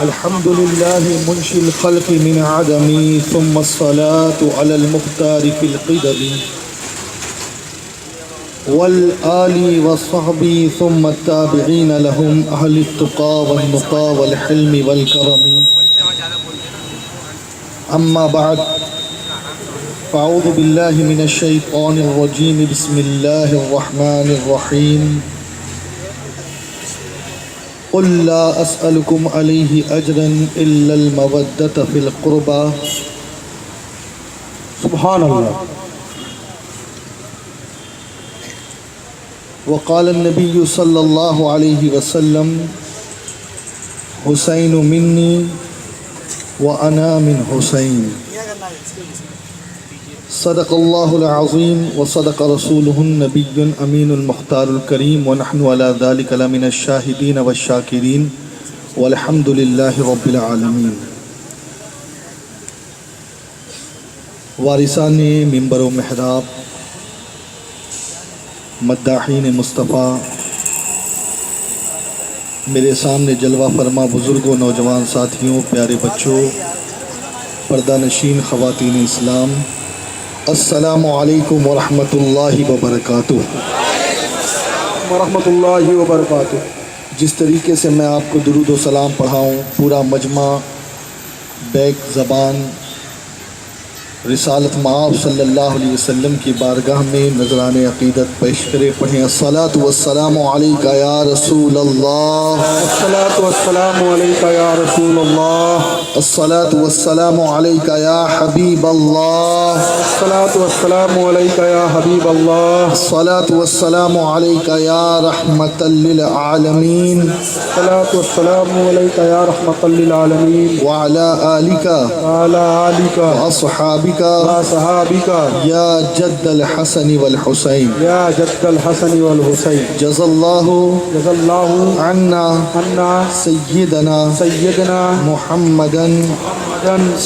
الحمد لله منشي الخلق من عدم ثم الصلاة على المختار في القدم والآل والصحب ثم التابعين لهم أهل التقى والنقى والحلم والكرم. أما بعد فأعوذ بالله من الشيطان الرجيم. بسم الله الرحمن الرحيم. قل لا أسألكم عليه أجرا إلا المودة في القربى. سبحان الله. وقال النبي صلى الله عليه وسلم حسين مني وأنا من حسين. صدق الله العظيم وصدق رسوله النبي الأمين المختار الكريم ونحن على ذلك لمن الشاهدين والشاكرين والحمد لله رب العالمين. وارثان منبر و محراب، مداحین مصطفیٰ، میرے سامنے جلوہ فرما بزرگوں، نوجوان ساتھیوں، پیارے بچوں، پردہ نشین خواتین اسلام، السلام علیکم ورحمۃ اللہ وبرکاتہ. ورحمۃ اللہ وبرکاتہ. جس طریقے سے میں آپ کو درود و سلام پڑھاؤں، پورا مجمع بیک زبان رسالت مآب صلی اللہ علیہ وسلم کی بارگاہ میں نذران عقیدت پیش کرے. پڑھیں الصلاۃ والسلام علیک یا رسول اللہ. الصلاۃ والسلام علیک یا رسول اللہ. الصلاۃ والسلام علیک یا حبیب اللہ. الصلاۃ والسلام علیک یا حبیب اللہ. الصلاۃ والسلام علیک یا رحمۃ للعالمین. الصلاۃ والسلام علیک یا رحمۃ للعالمین. وعلی آلک وعلی آلک واصحابک وصحابک یا جد الحسن والحسین. یا جد الحسن والحسین. جزا اللہ جزا اللہ عنا عنا سیدنا سیدنا محمدن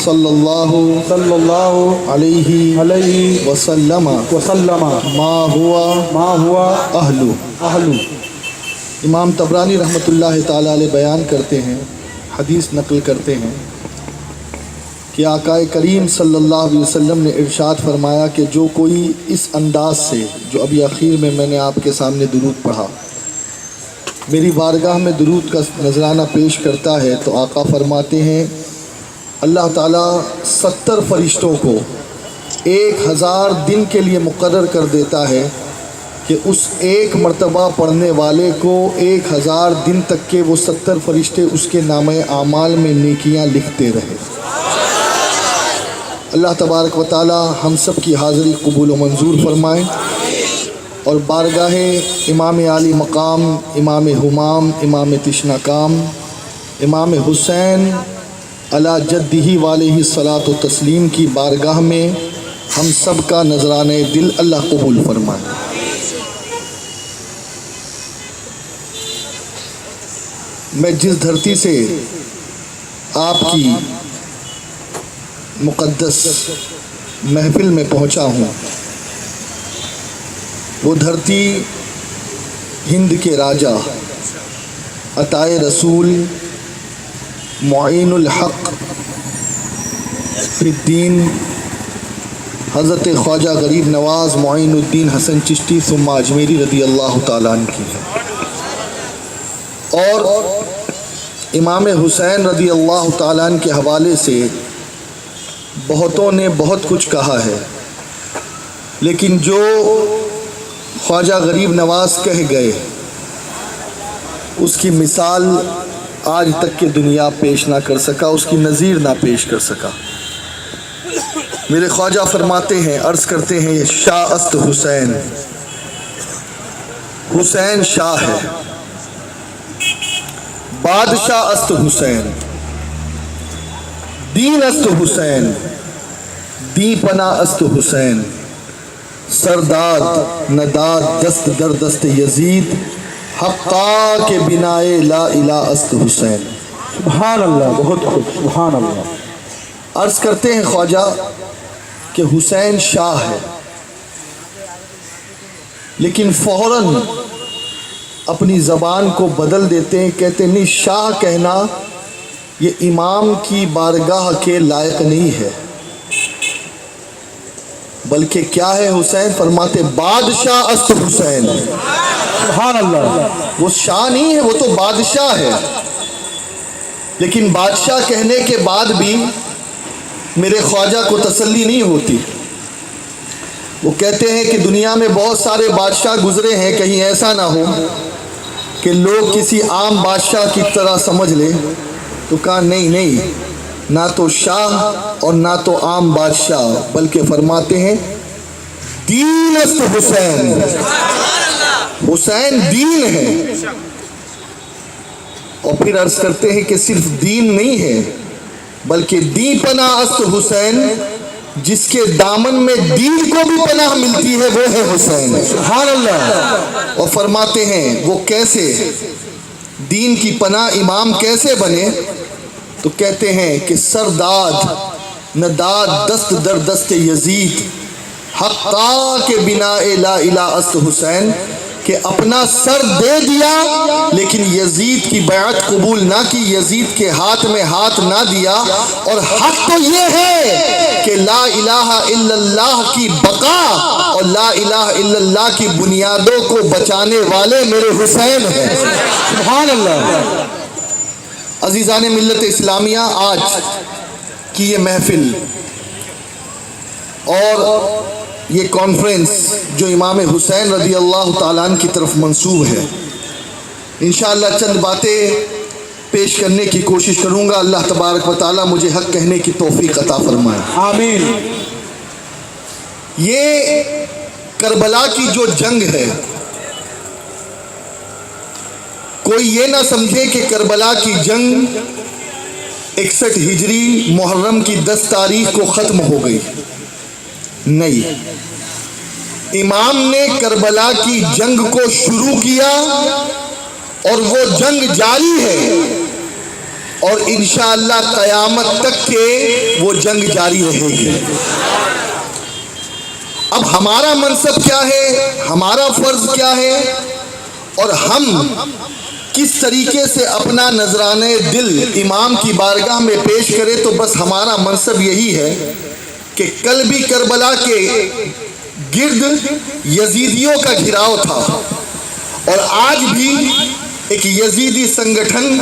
صلی اللہ صلی اللہ علیہ علیہ وسلم وسلم ما ہوا ما ہوا اہلو. اہل. امام طبرانی رحمۃ اللہ تعالیٰ علیہ بیان کرتے ہیں، حدیث نقل کرتے ہیں کہ آقا کریم صلی اللہ علیہ وسلم نے ارشاد فرمایا کہ جو کوئی اس انداز سے، جو ابھی اخیر میں نے آپ کے سامنے درود پڑھا، میری بارگاہ میں درود کا نذرانہ پیش کرتا ہے تو آقا فرماتے ہیں اللہ تعالیٰ 70 فرشتوں کو 1000 دن کے لیے مقرر کر دیتا ہے کہ اس ایک مرتبہ پڑھنے والے کو 1000 دن تک کے وہ 70 فرشتے اس کے نامہ اعمال میں نیکیاں لکھتے رہے. اللہ تبارک و تعالی ہم سب کی حاضری قبول و منظور فرمائے اور بارگاہ امام عالی مقام، امام حمام، امام تشنا کام، امام حسین علی جدہ علیہ الصلاۃ و تسلیم کی بارگاہ میں ہم سب کا نذرانہ دل اللہ قبول فرمائے. میں جس دھرتی سے آپ کی مقدس محفل میں پہنچا ہوں وہ دھرتی ہند کے راجہ، عطائے رسول، معین الحق فی الدین، حضرت خواجہ غریب نواز معین الدین حسن چشتی ثم اجمیری رضی اللہ تعالیٰ عنہ کی ہے. اور امام حسین رضی اللہ تعالیٰ عنہ کے حوالے سے بہتوں نے بہت کچھ کہا ہے، لیکن جو خواجہ غریب نواز کہہ گئے اس کی مثال آج تک کی دنیا پیش نہ کر سکا، اس کی نظیر نہ پیش کر سکا. میرے خواجہ فرماتے ہیں، عرض کرتے ہیں شاہ است حسین، حسین شاہ ہے، بادشاہ است حسین، دین است حسین، دی پناہ است حسین، سرداد نداد دست در دست یزید، حقا کے بنائے لا الہ است حسین. سبحان اللہ. بہت خوب. سبحان اللہ. عرض کرتے ہیں خواجہ کہ حسین شاہ ہے، لیکن فوراً اپنی زبان کو بدل دیتے ہیں، کہتے نہیں شاہ کہنا یہ امام کی بارگاہ کے لائق نہیں ہے، بلکہ کیا ہے حسین؟ فرماتے بادشاہ است حسین۔ سبحان اللہ۔ وہ شاہ نہیں ہے، وہ تو بادشاہ ہے، لیکن بادشاہ کہنے کے بعد بھی میرے خواجہ کو تسلی نہیں ہوتی۔ وہ کہتے ہیں کہ دنیا میں بہت سارے بادشاہ گزرے ہیں، کہیں ایسا نہ ہو کہ لوگ کسی عام بادشاہ کی طرح سمجھ لیں۔ تو کہا نہیں، نہ تو شاہ اور نہ تو عام بادشاہ، بلکہ فرماتے ہیں دین است حسین، حسین دین ہے۔ اور پھر عرض کرتے ہیں کہ صرف دین نہیں ہے بلکہ دی پناہ است حسین، جس کے دامن میں دین کو بھی پناہ ملتی ہے وہ ہے حسین۔ سبحان اللہ۔ اور فرماتے ہیں وہ کیسے دین کی پناہ امام کیسے بنے؟ تو کہتے ہیں کہ سرداد نداد دست در دست یزید، حقا کے بنا لا الہ است حسین، کہ اپنا سر دے دیا لیکن یزید کی بیعت قبول نہ کی، یزید کے ہاتھ میں ہاتھ نہ دیا۔ اور حق تو یہ ہے کہ لا الہ الا اللہ کی بقا اور لا الہ الا اللہ کی بنیادوں کو بچانے والے میرے حسین ہیں۔ سبحان اللہ۔ عزیزان ملت اسلامیہ، آج کی یہ محفل اور یہ کانفرنس جو امام حسین رضی اللہ تعالیٰ عنہ کی طرف منسوب ہے، انشاءاللہ چند باتیں پیش کرنے کی کوشش کروں گا۔ اللہ تبارک و تعالیٰ مجھے حق کہنے کی توفیق عطا فرمائے۔ آمین۔ یہ کربلا کی جو جنگ ہے، کوئی یہ نہ سمجھے کہ کربلا کی جنگ 61 ہجری محرم کی 10 تاریخ کو ختم ہو گئی، نہیں، امام نے کربلا کی جنگ کو شروع کیا اور وہ جنگ جاری ہے، اور انشاءاللہ قیامت تک کے وہ جنگ جاری رہے گی۔ اب ہمارا منصب کیا ہے، ہمارا فرض کیا ہے، اور ہم کس طریقے سے اپنا نذرانے دل امام کی بارگاہ میں پیش کرے؟ تو بس ہمارا منصب یہی ہے کہ کل بھی کربلا کے گرد یزیدیوں کا گھراؤ تھا، اور آج بھی ایک یزیدی سنگٹھن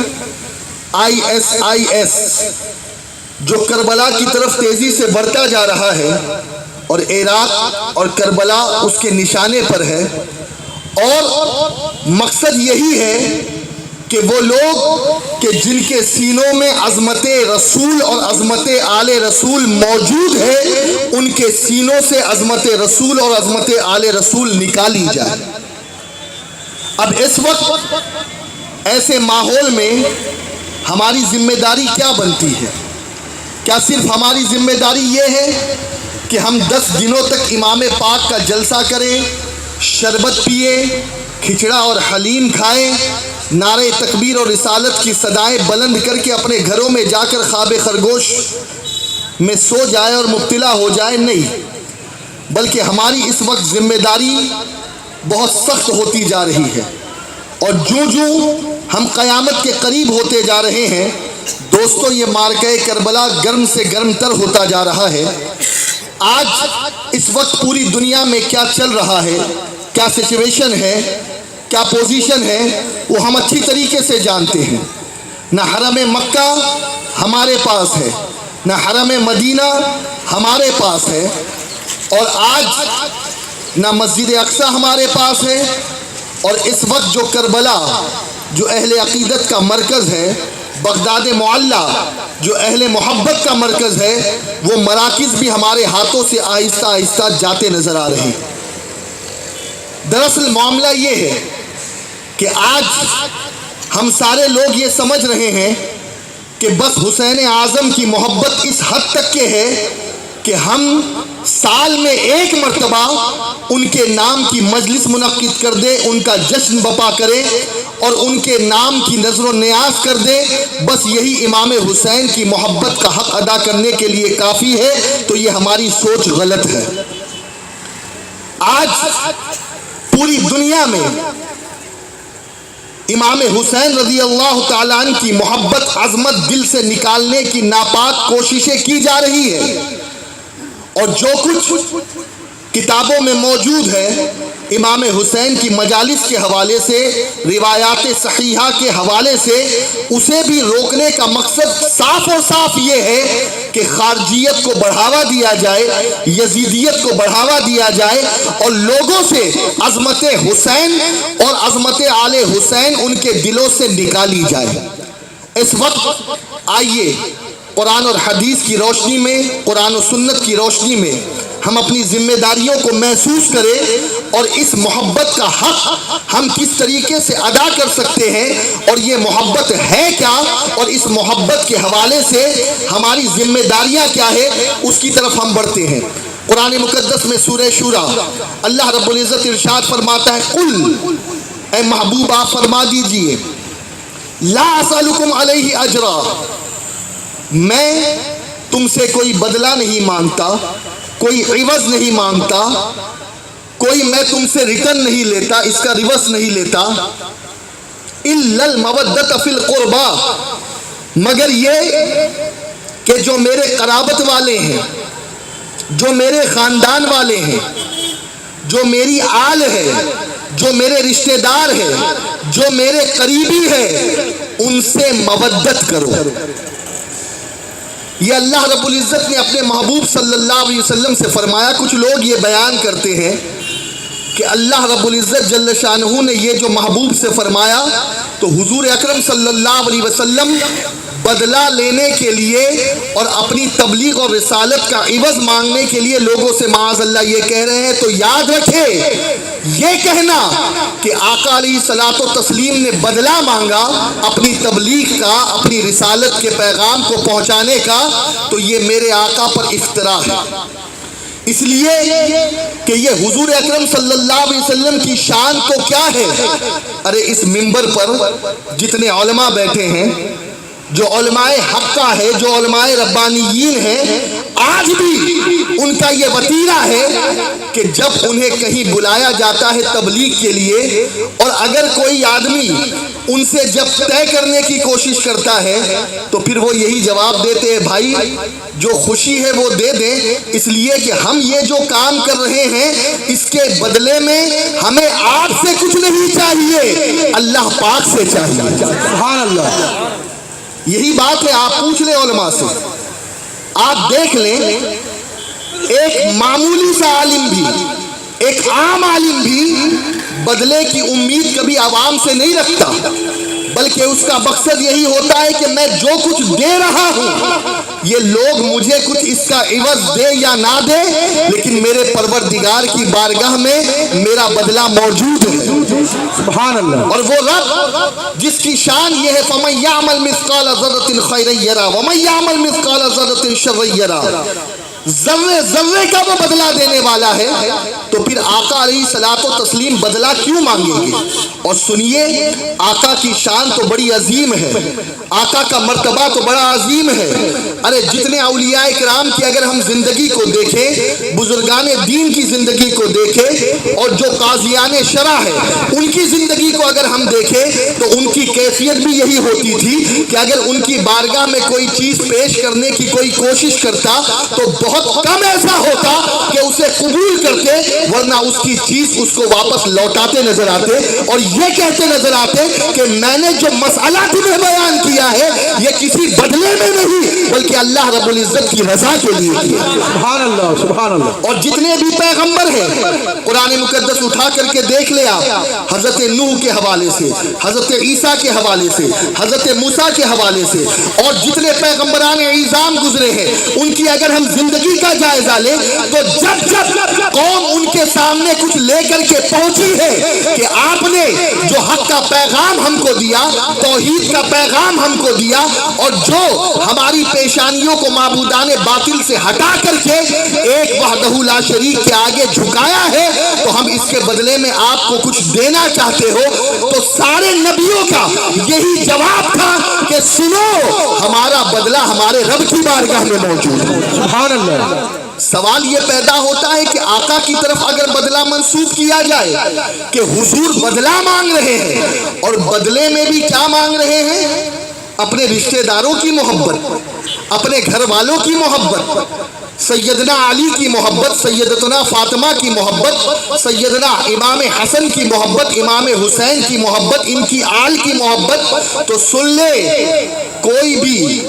ISIS جو کربلا کی طرف تیزی سے بڑھتا جا رہا ہے، اور عراق اور کربلا اس کے نشانے پر ہے، اور مقصد یہی ہے کہ وہ لوگ کہ جن کے سینوں میں عظمت رسول اور عظمت آل رسول موجود ہے، ان کے سینوں سے عظمت رسول اور عظمت آل رسول نکالی جائے۔ اب اس وقت ایسے ماحول میں ہماری ذمہ داری کیا بنتی ہے؟ کیا صرف ہماری ذمہ داری یہ ہے کہ ہم 10 دنوں تک امام پاک کا جلسہ کریں، شربت پیے، کھچڑا اور حلیم کھائیں، نعرے تکبیر اور رسالت کی صدائیں بلند کر کے اپنے گھروں میں جا کر خواب خرگوش میں سو جائے اور مبتلا ہو جائے؟ نہیں، بلکہ ہماری اس وقت ذمہ داری بہت سخت ہوتی جا رہی ہے، اور جوں ہم قیامت کے قریب ہوتے جا رہے ہیں دوستوں، یہ معرکہ کربلا گرم سے گرم تر ہوتا جا رہا ہے۔ آج اس وقت پوری دنیا میں کیا چل رہا ہے، کیا سچویشن ہے، کیا پوزیشن ہے، وہ ہم اچھی طریقے سے جانتے ہیں۔ نہ حرم مکہ ہمارے پاس ہے، نہ حرم مدینہ ہمارے پاس ہے، اور آج نہ مسجد اقصی ہمارے پاس ہے، اور اس وقت جو کربلا جو اہل عقیدت کا مرکز ہے، بغداد معلیٰ جو اہل محبت کا مرکز ہے، وہ مراکز بھی ہمارے ہاتھوں سے آہستہ آہستہ جاتے نظر آ رہے ہیں۔ دراصل معاملہ یہ ہے کہ آج ہم سارے لوگ یہ سمجھ رہے ہیں کہ بس حسین اعظم کی محبت اس حد تک کے ہے کہ ہم سال میں ایک مرتبہ ان کے نام کی مجلس منعقد کر دیں، ان کا جشن بپا کریں اور ان کے نام کی نظر و نیاز کر دیں، بس یہی امام حسین کی محبت کا حق ادا کرنے کے لیے کافی ہے۔ تو یہ ہماری سوچ غلط ہے۔ آج پوری دنیا میں امام حسین رضی اللہ تعالیٰ عنہ کی محبت عظمت دل سے نکالنے کی ناپاک کوششیں کی جا رہی ہے، اور جو کچھ کتابوں میں موجود ہے امام حسین کی مجالس کے حوالے سے، روایات صحیحہ کے حوالے سے، اسے بھی روکنے کا مقصد صاف اور صاف یہ ہے کہ خارجیت کو بڑھاوا دیا جائے، یزیدیت کو بڑھاوا دیا جائے، اور لوگوں سے عظمت حسین اور عظمت آل حسین ان کے دلوں سے نکالی جائے۔ اس وقت آئیے قرآن اور حدیث کی روشنی میں، قرآن و سنت کی روشنی میں ہم اپنی ذمہ داریوں کو محسوس کریں، اور اس محبت کا حق ہم کس طریقے سے ادا کر سکتے ہیں، اور یہ محبت ہے کیا، اور اس محبت کے حوالے سے ہماری ذمہ داریاں کیا ہے، اس کی طرف ہم بڑھتے ہیں۔ قرآن مقدس میں سورہ شورى اللہ رب العزت ارشاد فرماتا ہے، قل، اے محبوب آپ فرما دیجئے، لا اسألکم علیہ اجرا، میں تم سے کوئی بدلہ نہیں مانگتا، کوئی عوض نہیں مانگتا، کوئی میں تم سے ریٹرن نہیں لیتا، اس کا ریورس نہیں لیتا، الا المودۃ فی القربى، مگر یہ کہ جو میرے قرابت والے ہیں، جو میرے خاندان والے ہیں، جو میری آل ہے، جو میرے رشتہ دار ہے، جو میرے قریبی ہے، ان سے مودت کرو۔ یہ اللہ رب العزت نے اپنے محبوب صلی اللہ علیہ وسلم سے فرمایا۔ کچھ لوگ یہ بیان کرتے ہیں کہ اللہ رب العزت جل شانہ نے یہ جو محبوب سے فرمایا تو حضور اکرم صلی اللہ علیہ وسلم بدلہ لینے کے لیے اور اپنی تبلیغ اور رسالت کا عوض مانگنے کے لیے لوگوں سے معاذ اللہ یہ کہہ رہے ہیں، تو یاد رکھے یہ کہنا کہ آقا علیہ الصلوۃ والتسلیم نے بدلہ مانگا اپنی تبلیغ کا، اپنی رسالت کے پیغام کو پہنچانے کا، تو یہ میرے آقا پر افتراء ہے، اس لیے کہ یہ حضور اکرم صلی اللہ علیہ وسلم کی شان تو کیا ہے۔ ارے اس منبر پر جتنے علماء بیٹھے ہیں، جو علماء حقہ ہے، جو علماء ربانیین ہیں، آج بھی ان کا یہ وتیرہ ہے کہ جب انہیں کہیں بلایا جاتا ہے تبلیغ کے لیے، اور اگر کوئی آدمی ان سے جب طے کرنے کی کوشش کرتا ہے تو پھر وہ یہی جواب دیتے ہیں، بھائی جو خوشی ہے وہ دے دیں، اس لیے کہ ہم یہ جو کام کر رہے ہیں اس کے بدلے میں ہمیں آپ سے کچھ نہیں چاہیے، اللہ پاک سے چاہیے۔ سبحان اللہ۔ یہی بات ہے، آپ پوچھ لیں علماء سے، آپ دیکھ لیں ایک معمولی سا عالم بھی، ایک عام عالم بھی بدلے کی امید کبھی عوام سے نہیں رکھتا، بلکہ اس کا مقصد یہی ہوتا ہے کہ میں جو کچھ دے رہا ہوں یہ لوگ مجھے کچھ اس کا عوض دے یا نہ دے، لیکن میرے پروردگار کی بارگاہ میں میرا بدلہ موجود ہے۔ سبحان اللہ۔ اور وہ رب جس کی شان یہ ہے، فَمَن يَعْمَلْ مِثْقَالَ ذَرَّةٍ خَيْرًا يَرَهُ وَمَن يَعْمَلْ مِثْقَالَ ذَرَّةٍ شَرًّا يَرَهُ، ذرے ذرے کا وہ بدلہ دینے والا ہے، تو پھر آقا علیہ الصلوۃ والتسلیم بدلہ کیوں مانگیں گے؟ اور سنیے، آقا کی شان تو بڑی عظیم ہے، آقا کا مرتبہ تو بڑا عظیم ہے۔ ارے جتنے اولیاء کرام کی اگر ہم زندگی کو دیکھیں، بزرگان دین کی زندگی کو دیکھیں، اور جو قاضیان شرع ہے ان کی زندگی کو اگر ہم دیکھیں تو ان کی کیفیت بھی یہی ہوتی تھی کہ اگر ان کی بارگاہ میں کوئی چیز پیش کرنے کی کوئی کوشش کرتا تو بہت کم ایسا ہوتا کہ اسے قبول کرتے، ورنہ اس کی چیز اس کو واپس لوٹاتے نظر آتے، اور یہ کہتے نظر آتے کہ میں نے جو مسئلہ تمہیں بیان کیا ہے یہ کسی بدلے میں نہیں بلکہ اللہ رب العزت کی رضا کے لیے کیا۔ سبحان اللہ، سبحان اللہ۔ اور جتنے بھی پیغمبر ہیں قرآن مقدس اٹھا کر کے دیکھ لے آپ، حضرت نوح کے حوالے سے، حضرت عیسیٰ کے حوالے سے، حضرت موسیٰ کے حوالے سے، اور جتنے پیغمبران اعظام گزرے ہیں ان کی اگر ہم زندگی کا جائزہ لیں تو جب جب قوم ان کے سامنے کچھ لے کر کے پہنچی ہے کہ آپ نے جو حق کا پیغام ہم کو دیا، توحید کا پیغام ہم کو دیا، اور جو ہماری پیشانیوں کو معبودان باطل سے ہٹا کر کے ایک وحدہ لا شریک کے آگے جھکایا ہے، تو ہم اس کے بدلے میں آپ کو کچھ دینا چاہتے ہو، تو سارے نبیوں کا یہی جواب تھا کہ سنو، ہمارا بدلہ ہمارے رب کی بارگاہ میں موجود ہے۔ سبحان اللہ۔ سوال یہ پیدا ہوتا ہے کہ آقا کی طرف اگر بدلہ منسوب کیا جائے کہ حضور بدلہ مانگ رہے ہیں، اور بدلے میں بھی کیا مانگ رہے ہیں؟ اپنے رشتہ داروں کی محبت، اپنے گھر والوں کی محبت، سیدنا علی کی محبت، سیدتنا فاطمہ کی محبت، سیدنا امام حسن کی محبت، امام حسین کی محبت، ان کی آل کی محبت. تو سن لے، کوئی بھی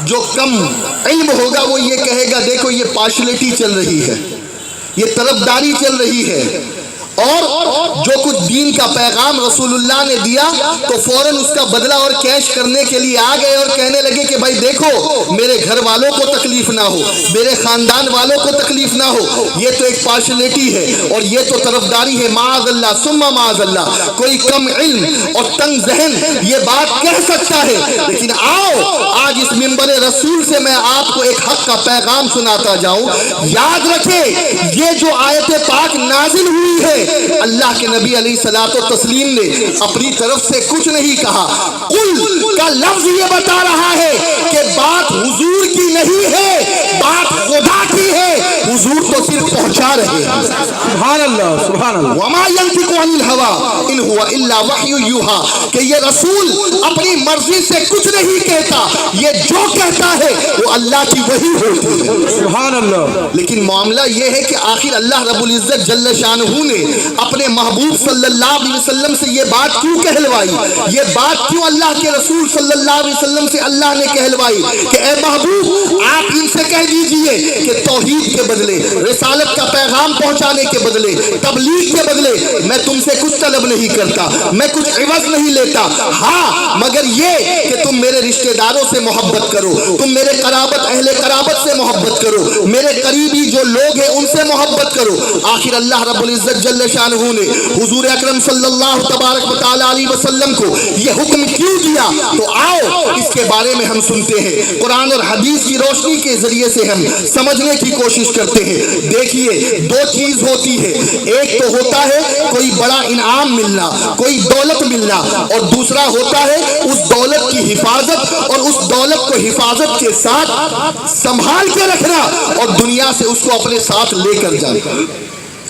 جو کم علم ہوگا وہ یہ کہے گا دیکھو یہ پارشلٹی چل رہی ہے، یہ طرفداری چل رہی ہے، اور جو کچھ دین کا پیغام رسول اللہ نے دیا تو فوراً اس کا بدلہ اور کیش کرنے کے لیے آ گئے اور کہنے لگے کہ بھائی دیکھو میرے گھر والوں کو تکلیف نہ ہو، میرے خاندان والوں کو تکلیف نہ ہو. یہ تو ایک پارشلٹی ہے اور یہ تو طرفداری ہے. معاذ اللہ ثم معاذ اللہ. کوئی کم علم اور تنگ ذہن یہ بات کہہ سکتا ہے، لیکن آؤ آج اس منبر رسول سے میں آپ کو ایک حق کا پیغام سناتا جاؤں. یاد رکھے یہ جو آیت پاک نازل ہوئی ہے، اللہ کے نبی علیہ الصلوۃ والتسلیم نے اپنی طرف سے کچھ نہیں کہا. قل کا لفظ یہ بتا رہا ہے کہ بات حضور کی نہیں ہے، بات خدا کی ہے. حضور تو صرف پہنچا رہے ہیں. سبحان اللہ سبحان اللہ. وما ينطق عن الهوى ان هو الا وحی یوحى، کہ یہ رسول اپنی مرضی سے کچھ نہیں کہتا، یہ جو کہتا ہے وہ اللہ کی وحی ہوتی ہے. سبحان اللہ. لیکن معاملہ یہ ہے کہ آخر اللہ رب العزت جل شانہ نے اپنے محبوب صلی اللہ علیہ وسلم سے یہ بات کیوں کہلوائی؟ یہ بات کیوں اللہ کے رسول صلی اللہ علیہ وسلم سے اللہ نے کہلوائی کہ اے محبوب آپ ان سے کہہ دیجئے کہ توحید کے بدلے، رسالت کا پیغام پہنچانے کے بدلے، تبلیغ کے بدلے میں تم سے کچھ طلب نہیں کرتا، میں کچھ عوض نہیں لیتا. ہاں مگر یہ کہ تم میرے رشتہ داروں سے محبت کرو، تم میرے قرابت اہل قرابت سے محبت کرو، میرے قریبی جو لوگ ہیں ان سے محبت کرو. آخر اللہ رب العزت جل شانہ نے حضور اکرم صلی اللہ تبارک و تعالی علیہ وسلم کو یہ حکم کیوں دیا؟ تو آؤ اس کے بارے میں ہم سنتے ہیں، قرآن اور حدیث کی روشنی کے ذریعے سے ہم سمجھنے کی کوشش کرتے ہیں. دیکھیے دو چیز ہوتی ہے، ایک تو ہوتا ہے کوئی بڑا انعام ملنا، کوئی دولت ملنا، اور دوسرا ہوتا ہے اس دولت کی حفاظت اور اس دولت کو حفاظت کے ساتھ سنبھال کے رکھنا اور دنیا سے اس کو اپنے ساتھ لے کر جانا.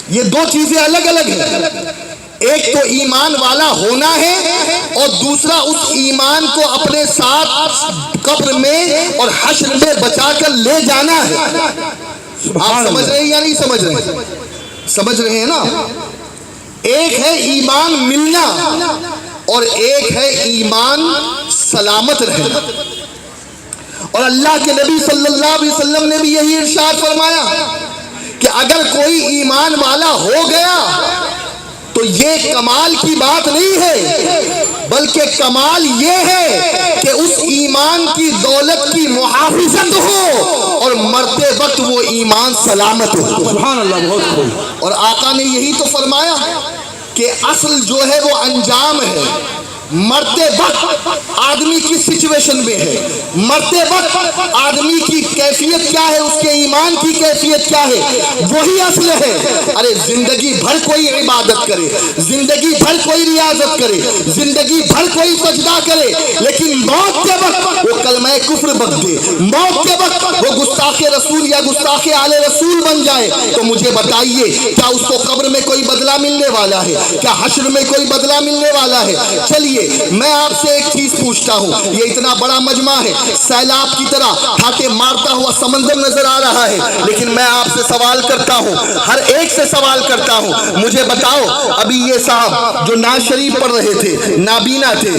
یہ دو چیزیں الگ الگ ہیں. ایک تو ایمان والا ہونا ہے اور دوسرا اس ایمان کو اپنے ساتھ قبر میں اور حشر میں بچا کر لے جانا ہے. آپ سمجھ رہے ہیں یا نہیں سمجھ رہے؟ سمجھ رہے ہیں نا؟ ایک ہے ایمان ملنا اور ایک ہے ایمان سلامت رہنا. اور اللہ کے نبی صلی اللہ علیہ وسلم نے بھی یہی ارشاد فرمایا کہ اگر کوئی ایمان والا ہو گیا تو یہ کمال کی بات نہیں ہے، بلکہ کمال یہ ہے کہ اس ایمان کی دولت کی محافظت ہو اور مرتے وقت وہ ایمان سلامت ہو. سبحان اللہ. بہت خوب. اور آقا نے یہی تو فرمایا کہ اصل جو ہے وہ انجام ہے. مرتے وقت آدمی کی سچویشن میں ہے، مرتے وقت آدمی کی کیفیت کیا ہے، اس کے ایمان کی کیفیت کیا ہے، وہی اصل ہے. ارے زندگی بھر کوئی عبادت کرے، زندگی بھر کوئی ریاضت کرے، زندگی بھر کوئی سجدہ کرے، لیکن موت کے وقت وہ کلمہ کفر بک دے، موت کے وقت وہ گستاخ رسول یا گستاخ آل رسول بن جائے، تو مجھے بتائیے کیا اس کو قبر میں کوئی بدلہ ملنے والا ہے؟ کیا حشر میں کوئی بدلہ ملنے والا ہے؟ چلیے میں آپ سے ایک چیز پوچھتا ہوں. یہ اتنا بڑا مجمع ہے، سیلاب کی طرح ٹھاٹے مارتا ہوا سمندر نظر آ رہا ہے، لیکن میں آپ سے سوال کرتا ہوں، ہر ایک سے سوال کرتا ہوں. مجھے بتاؤ ابھی یہ صاحب جو ناز شریف پڑھ رہے تھے نابینا تھے،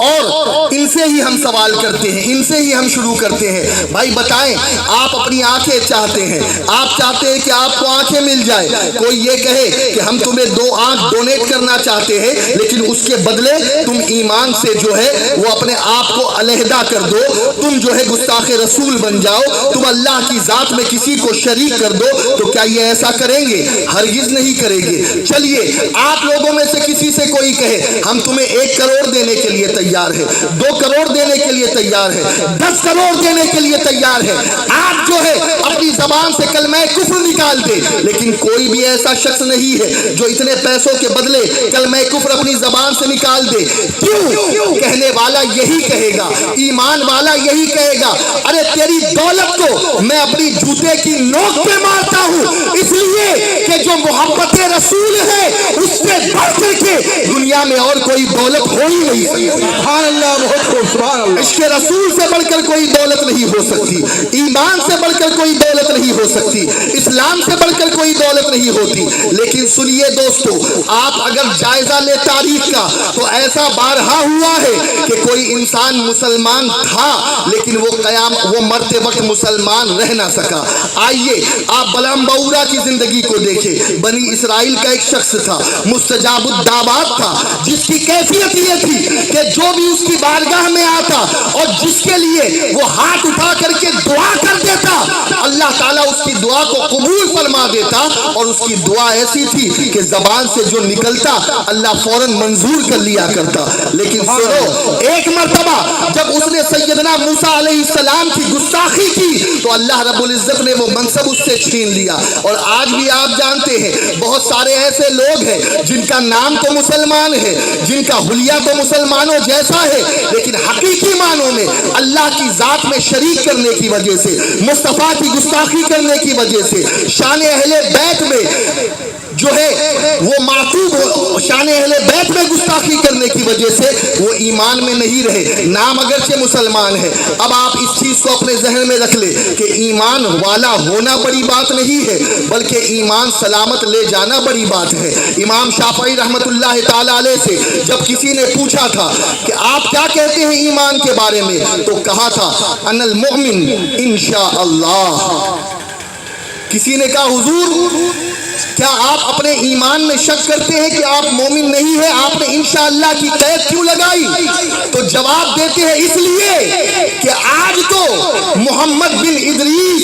اور ان سے ہی ہم سوال کرتے ہیں، ان سے ہی ہم شروع کرتے ہیں. بھائی بتائیں، آپ اپنی آنکھیں چاہتے ہیں، آپ چاہتے ہیں کہ آپ کو آنکھیں مل جائے. کوئی یہ کہے کہ ہم تمہیں 2 آنکھ ڈونیٹ کرنا چاہتے ہیں، لیکن اس کے بدلے تم ایمان سے جو ہے وہ اپنے آپ کو علیحدہ کر دو، تم جو ہے گستاخ رسول بن جاؤ، تم اللہ کی ذات میں کسی کو شریک کر دو، تو کیا یہ ایسا کریں گے؟ ہرگز نہیں کریں گے. چلیے آپ لوگوں میں سے کسی سے کوئی کہے ہم تمہیں 1 کروڑ دینے کے لیے تیار ہے، 2 کروڑ دینے کے لیے تیار ہے، 10 کروڑ دینے کے لیے تیار ہے. آپ جو ہے اپنی زبان سے کلمہ کفر نکال دے, لیکن کوئی بھی ایسا شخص نہیں ہے جو اتنے پیسوں کے بدلے کلمہ کفر اپنی زبان سے نکال دے. کیوں؟ کہنے والا یہی کہے گا, ایمان والا یہی کہے گا, ارے تیری دولت کو میں اپنی جوتے کی نوک پہ مارتا ہوں, اس لیے کہ جو محبت رسول ہے اس سے بڑھ کر کے دنیا میں اور کوئی دولت ہو ہی نہیں سکتی. سبحان اللہ, بہت خوب, سبحان اللہ. عشق رسول سے بڑھ کر کوئی دولت نہیں ہو سکتی, ایمان سے بڑھ کر کوئی دولت نہیں ہو سکتی, اسلام سے بڑھ کر کوئی دولت نہیں ہوتی. لیکن سنیے دوستو, آپ اگر جائزہ لے تاریخ کا تو ایسا بارہا ہوا ہے کہ کوئی انسان مسلمان تھا لیکن وہ مرتے وقت مسلمان رہ نہ سکا. آئیے آپ بلام بورا کی زندگی کو دیکھیں. بنی اسرائیل کا ایک شخص تھا, مستجاب الدعوات تھا, جس کی کیفیت یہ تھی کہ جو بھی اس کی بارگاہ میں آتا اور جس کے لیے وہ ہاتھ اٹھا کر کے دعا کر دیتا, اللہ تعالیٰ اس کی دعا کو قبول فرما دیتا. اور اس کی دعا ایسی تھی کہ زبان سے جو نکلتا اللہ فوراً منظور کر لیا کرتا. لیکن سنو, ایک مرتبہ جب اس نے سیدنا موسیٰ علیہ السلام کی گستاخی کی تو اللہ رب العزت نے وہ منصب اس سے چھین لیا. اور آج بھی آپ جانتے ہیں بہت سارے ایسے لوگ ہیں جن کا نام تو مسلمان ہے, جن کا حلیہ تو مسلمانوں جیسا ہے, لیکن حقیقی معنوں میں اللہ کی ذات میں شریک کرنے کی وجہ سے, مصطفیٰ کی گستاخی کرنے کی وجہ سے, شان اہل بیت میں جو ہے وہ معتوب ہو, شان اہل بیت میں گستاخی کرنے کی وجہ سے وہ ایمان میں نہیں رہے, نام اگرچہ مسلمان ہے. اب آپ اس چیز کو اپنے ذہن میں رکھ لیں کہ ایمان والا ہونا بڑی بات نہیں ہے بلکہ ایمان سلامت لے جانا بڑی بات ہے. امام شافعی رحمت اللہ تعالی علیہ سے جب کسی نے پوچھا تھا کہ آپ کیا کہتے ہیں ایمان کے بارے میں, تو کہا تھا ان المؤمن انشاءاللہ. کسی نے کہا حضور کیا آپ اپنے ایمان میں شک کرتے ہیں کہ آپ مومن نہیں ہیں, آپ نے انشاءاللہ کی قید کیوں لگائی؟ تو جواب دیتے ہیں اس لیے کہ آج تو محمد بن ادریس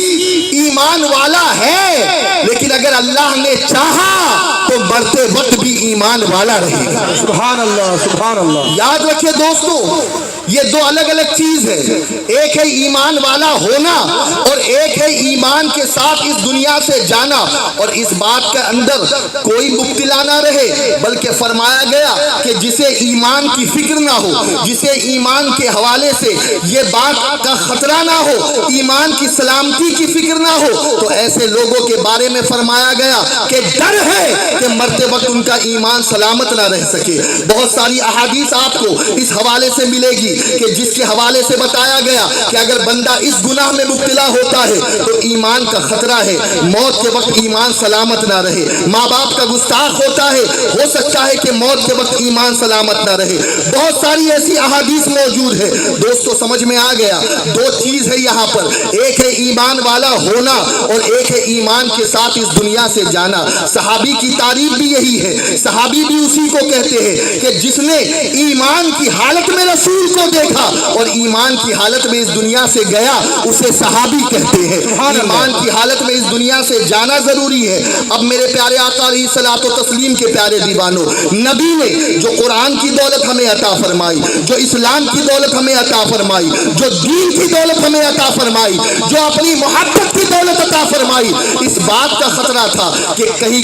ایمان والا ہے, لیکن اگر اللہ نے چاہا تو مرتے وقت بھی ایمان والا رہے گا. سبحان اللہ, سبحان اللہ. یاد رکھیں دوستو, یہ دو الگ الگ چیز ہے. ایک ہے ایمان والا ہونا اور ایک ہے ایمان کے ساتھ اس دنیا سے جانا. اور اس بات کے اندر کوئی مبتلا نہ رہے, بلکہ فرمایا گیا کہ جسے ایمان کی فکر نہ ہو, جسے ایمان کے حوالے سے یہ بات کا خطرہ نہ ہو, ایمان کی سلامتی کی فکر نہ ہو, تو ایسے لوگوں کے بارے میں فرمایا گیا کہ ڈر ہے کہ مرتے وقت ان کا ایمان سلامت نہ رہ سکے. بہت ساری احادیث آپ کو اس حوالے سے ملے گی کہ جس کے حوالے سے بتایا گیا کہ اگر بندہ اس گناہ میں مبتلا ہوتا ہے تو ایمان کا خطرہ ہے, موت کے وقت ایمان سلامت نہ رہے. ماں باپ کا گستاخ ہوتا ہے, ہو سکتا ہے کہ موت کے وقت ایمان سلامت نہ رہے. بہت ساری ایسی احادیث موجود ہے. دوستو سمجھ میں آ گیا, دو چیز ہے یہاں پر, ایک ہے ایمان والا ہونا اور ایک ہے ایمان کے ساتھ اس دنیا سے جانا. صحابی کی تعریف بھی یہی ہے, صحابی بھی اسی کو کہتے ہیں کہ جس نے ایمان کی حالت میں رسول کو دیکھا اور ایمان کی حالت میں اس دنیا سے گیا اسے صحابی کہتے ہیں. ایمان کی حالت میں اس دنیا سے جانا ضروری ہے. اب میرے پیارے آقا علیہ الصلوۃ والتسلیم کے پیارے دیوانوں, نبی نے جو قرآن کی دولت ہمیں عطا فرمائی, جو اسلام کی دولت ہمیں عطا فرمائی, جو دین کی دولت ہمیں عطا فرمائی, جو اپنی محبت کی دولت عطا فرمائی, اس بات کا خطرہ تھا کہ کہیں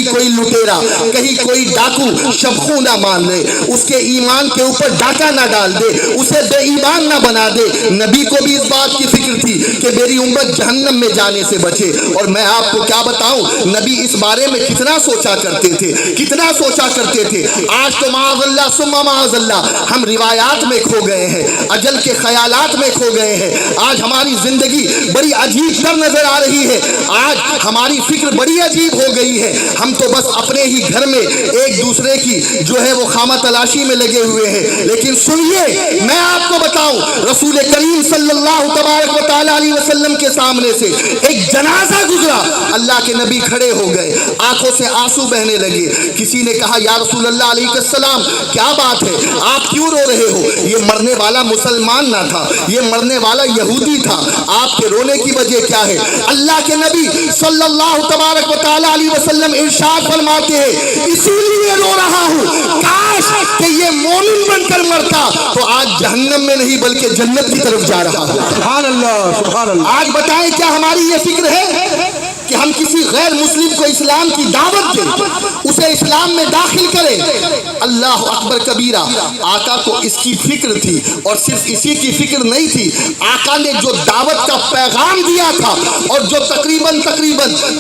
کوئی لٹیرا, کہیں کوئی ڈاکو شبخو نہ مان لے, اس کے ایمان کے اوپر ڈاکہ نہ ڈال دے, اسے بے ایمان نہ بنا دے. نبی کو بھی اس بات کی فکر تھی کہ میری امت جہنم میں جانے سے بچے. اور میں آپ کو کیا بتاؤں, نبی اس بارے میں کتنا سوچا کرتے تھے, کتنا سوچا کرتے تھے. آج تو معاذ اللہ ثم معاذ اللہ ہم روایات میں کھو گئے ہیں, اجل کے خیالات میں کھو گئے ہیں. آج ہماری زندگی بڑی عجیب تر نظر آ رہی ہے, آج ہماری فکر بڑی عجیب ہو گئی ہے. ہم تو بس اپنے ہی گھر میں ایک دوسرے کی جو ہے وہ خامہ تلاشی میں لگے ہوئے ہیں. لیکن سنیے, میں آپ کو بتاؤں, رسول کریم صلی اللہ تبارک و تعالی علیہ وسلم کے سامنے سے ایک جنازہ گزرا, اللہ کے نبی کھڑے ہو گئے, آنکھوں سے آنسو بہنے لگے. کسی نے کہا یا رسول اللہ علیہ السلام کیا بات ہے, آپ کیوں رو رہے ہو؟ یہ مرنے والا مسلمان نہ تھا, یہ مرنے والا یہودی تھا, آپ کے رونے رونے کی وجہ کیا ہے؟ اللہ کے نبی صلی اللہ تبارک و تعالی علیہ وسلم ارشاد فرماتے ہیں اسی لیے رو رہا ہوں، کاش کہ یہ مومن بن کر مرتا تو آج جہنم میں نہیں بلکہ جنت کی طرف جا رہا ہے۔ سبحان اللہ سبحان اللہ۔ آج بتائیں کیا ہماری یہ فکر ہے کہ ہم کسی غیر مسلم کو اسلام کی دعوت دیں، اسے اسلام میں داخل کریں؟ اللہ اکبر کبیرہ۔ آقا کو اس کی فکر تھی، اور صرف اسی کی فکر نہیں تھی، آقا نے جو دعوت کا پیغام دیا تھا اور جو تقریباً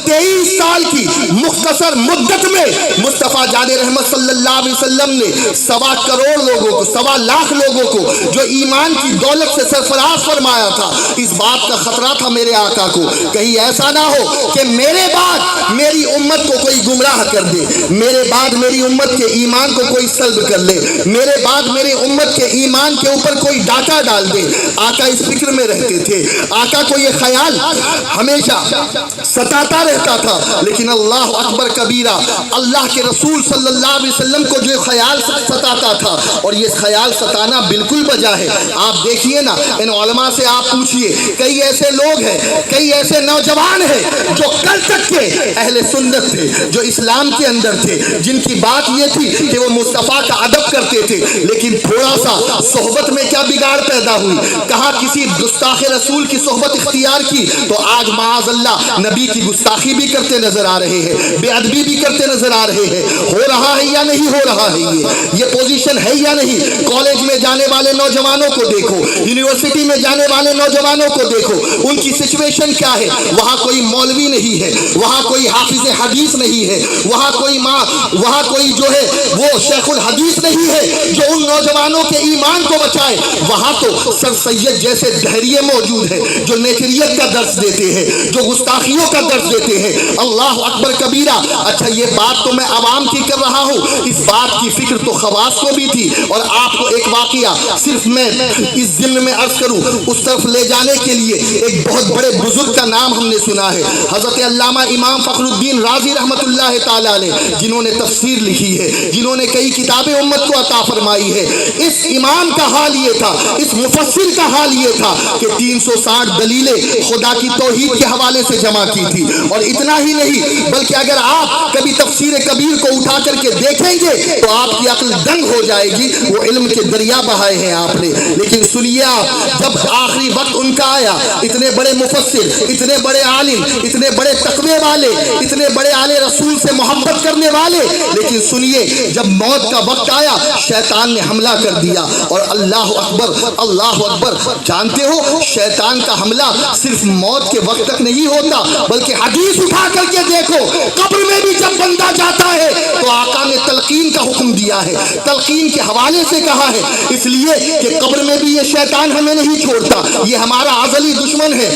23 سال کی مختصر مدت میں مصطفیٰ جان رحمت صلی اللہ علیہ وسلم نے 1.25 کروڑ لوگوں کو، 1.25 لاکھ لوگوں کو جو ایمان کی دولت سے سرفراز فرمایا تھا، اس بات کا خطرہ تھا میرے آقا کو کہیں ایسا نہ ہو کہ میرے بعد میری امت کو کوئی گمراہ کر دے، میرے بعد میری امت کے ایمان کو کوئی سلب کر لے، میرے بعد میری امت کے ایمان کے اوپر کوئی ڈاکہ ڈال دے۔ آقا اس فکر میں رہتے تھے، آقا کو یہ خیال ہمیشہ ستاتا رہتا تھا، لیکن اللہ اکبر کبیرہ، اللہ کے رسول صلی اللہ علیہ وسلم کو جو خیال ستاتا تھا، اور یہ خیال ستانا بالکل بجا ہے۔ آپ دیکھیے نا، ان علماء سے آپ پوچھئے، کئی ایسے لوگ ہیں، کئی ایسے نوجوان ہیں جو کل تک کے اہل سنت تھے، جو اسلام کے اندر تھے، جن کی بات یہ تھی کہ وہ مصطفیٰ کا ادب کرتے تھے، لیکن تھوڑا سا صحبت میں کیا بگاڑ پیدا ہوئی، کہا کسی گستاخ رسول کی صحبت اختیار کی تو آج معاذ اللہ نبی کی گستاخی بھی کرتے نظر آ رہے ہیں، بے ادبی بھی کرتے نظر آ رہے ہیں۔ ہو رہا ہے یا نہیں ہو رہا ہے؟ یہ پوزیشن ہے یا نہیں؟ کالج میں جانے والے نوجوانوں کو دیکھو، یونیورسٹی میں جانے والے نوجوانوں کو دیکھو، ان کی سچویشن کیا ہے؟ وہاں کوئی مولوی نہیں ہے، وہاں کوئی حافظ حدیث نہیں ہے، وہاں کوئی جو ہے وہ شیخ الحدیث نہیں ہے جو ان نوجوانوں کے ایمان کو بچائے۔ وہاں تو سر سید جیسے دہریے موجود ہیں جو نیکریت کا درس دیتے ہیں، جو گستاخیوں کا درس دیتے ہیں۔ اللہ اکبر کبیرہ۔ اچھا، یہ بات تو میں عوام کی کر رہا ہوں، اس بات کی فکر تو خواص کو بھی تھی۔ اور آپ کو ایک واقعہ صرف میں اس ضمن میں عرض کروں، اس طرف لے جانے کے لیے ایک بہت بڑے بزرگ کا نام ہم نے سنا ہے، حضرت علامہ امام فخر الدین رازی رحمت اللہ تعالی علیہ، جنہوں نے تفسیر لکھی ہے، جنہوں نے کئی کتابیں امت کو عطا فرمائی ہے۔ اس امام کا حال یہ تھا، اس مفسر کا حال یہ تھا کہ 360 دلیلیں خدا کی توحید کے حوالے سے جمع کی تھی، اور اتنا ہی نہیں بلکہ اگر آپ کبھی تفسیر کبیر کو اٹھا کر کے دیکھیں گے تو آپ کی عقل دنگ ہو جائے گی، وہ علم کے دریا بہائے ہیں آپ نے۔ لیکن سنیے آپ، جب آخری وقت ان کا آیا، اتنے بڑے مفسر، اتنے بڑے عالم، اتنے بڑے تقوی والے، اتنے بڑے آل رسول سے محبت کرنے والے، لیکن سنیے جب موت کا وقت آیا شیطان نے حملہ کر دیا۔ اور اللہ اکبر اللہ اکبر، جانتے ہو شیطان کا حملہ صرف موت کے وقت تک نہیں ہوتا، بلکہ حدیث اٹھا کر کے دیکھو، قبر میں بھی جب بندہ جاتا ہے تو آقا نے تلقین کا حکم دیا ہے، تلقین کے حوالے سے کہا ہے، اس لیے کہ قبر میں بھی یہ شیطان ہمیں نہیں چھوڑتا، یہ ہمارا ازلی دشمن ہے۔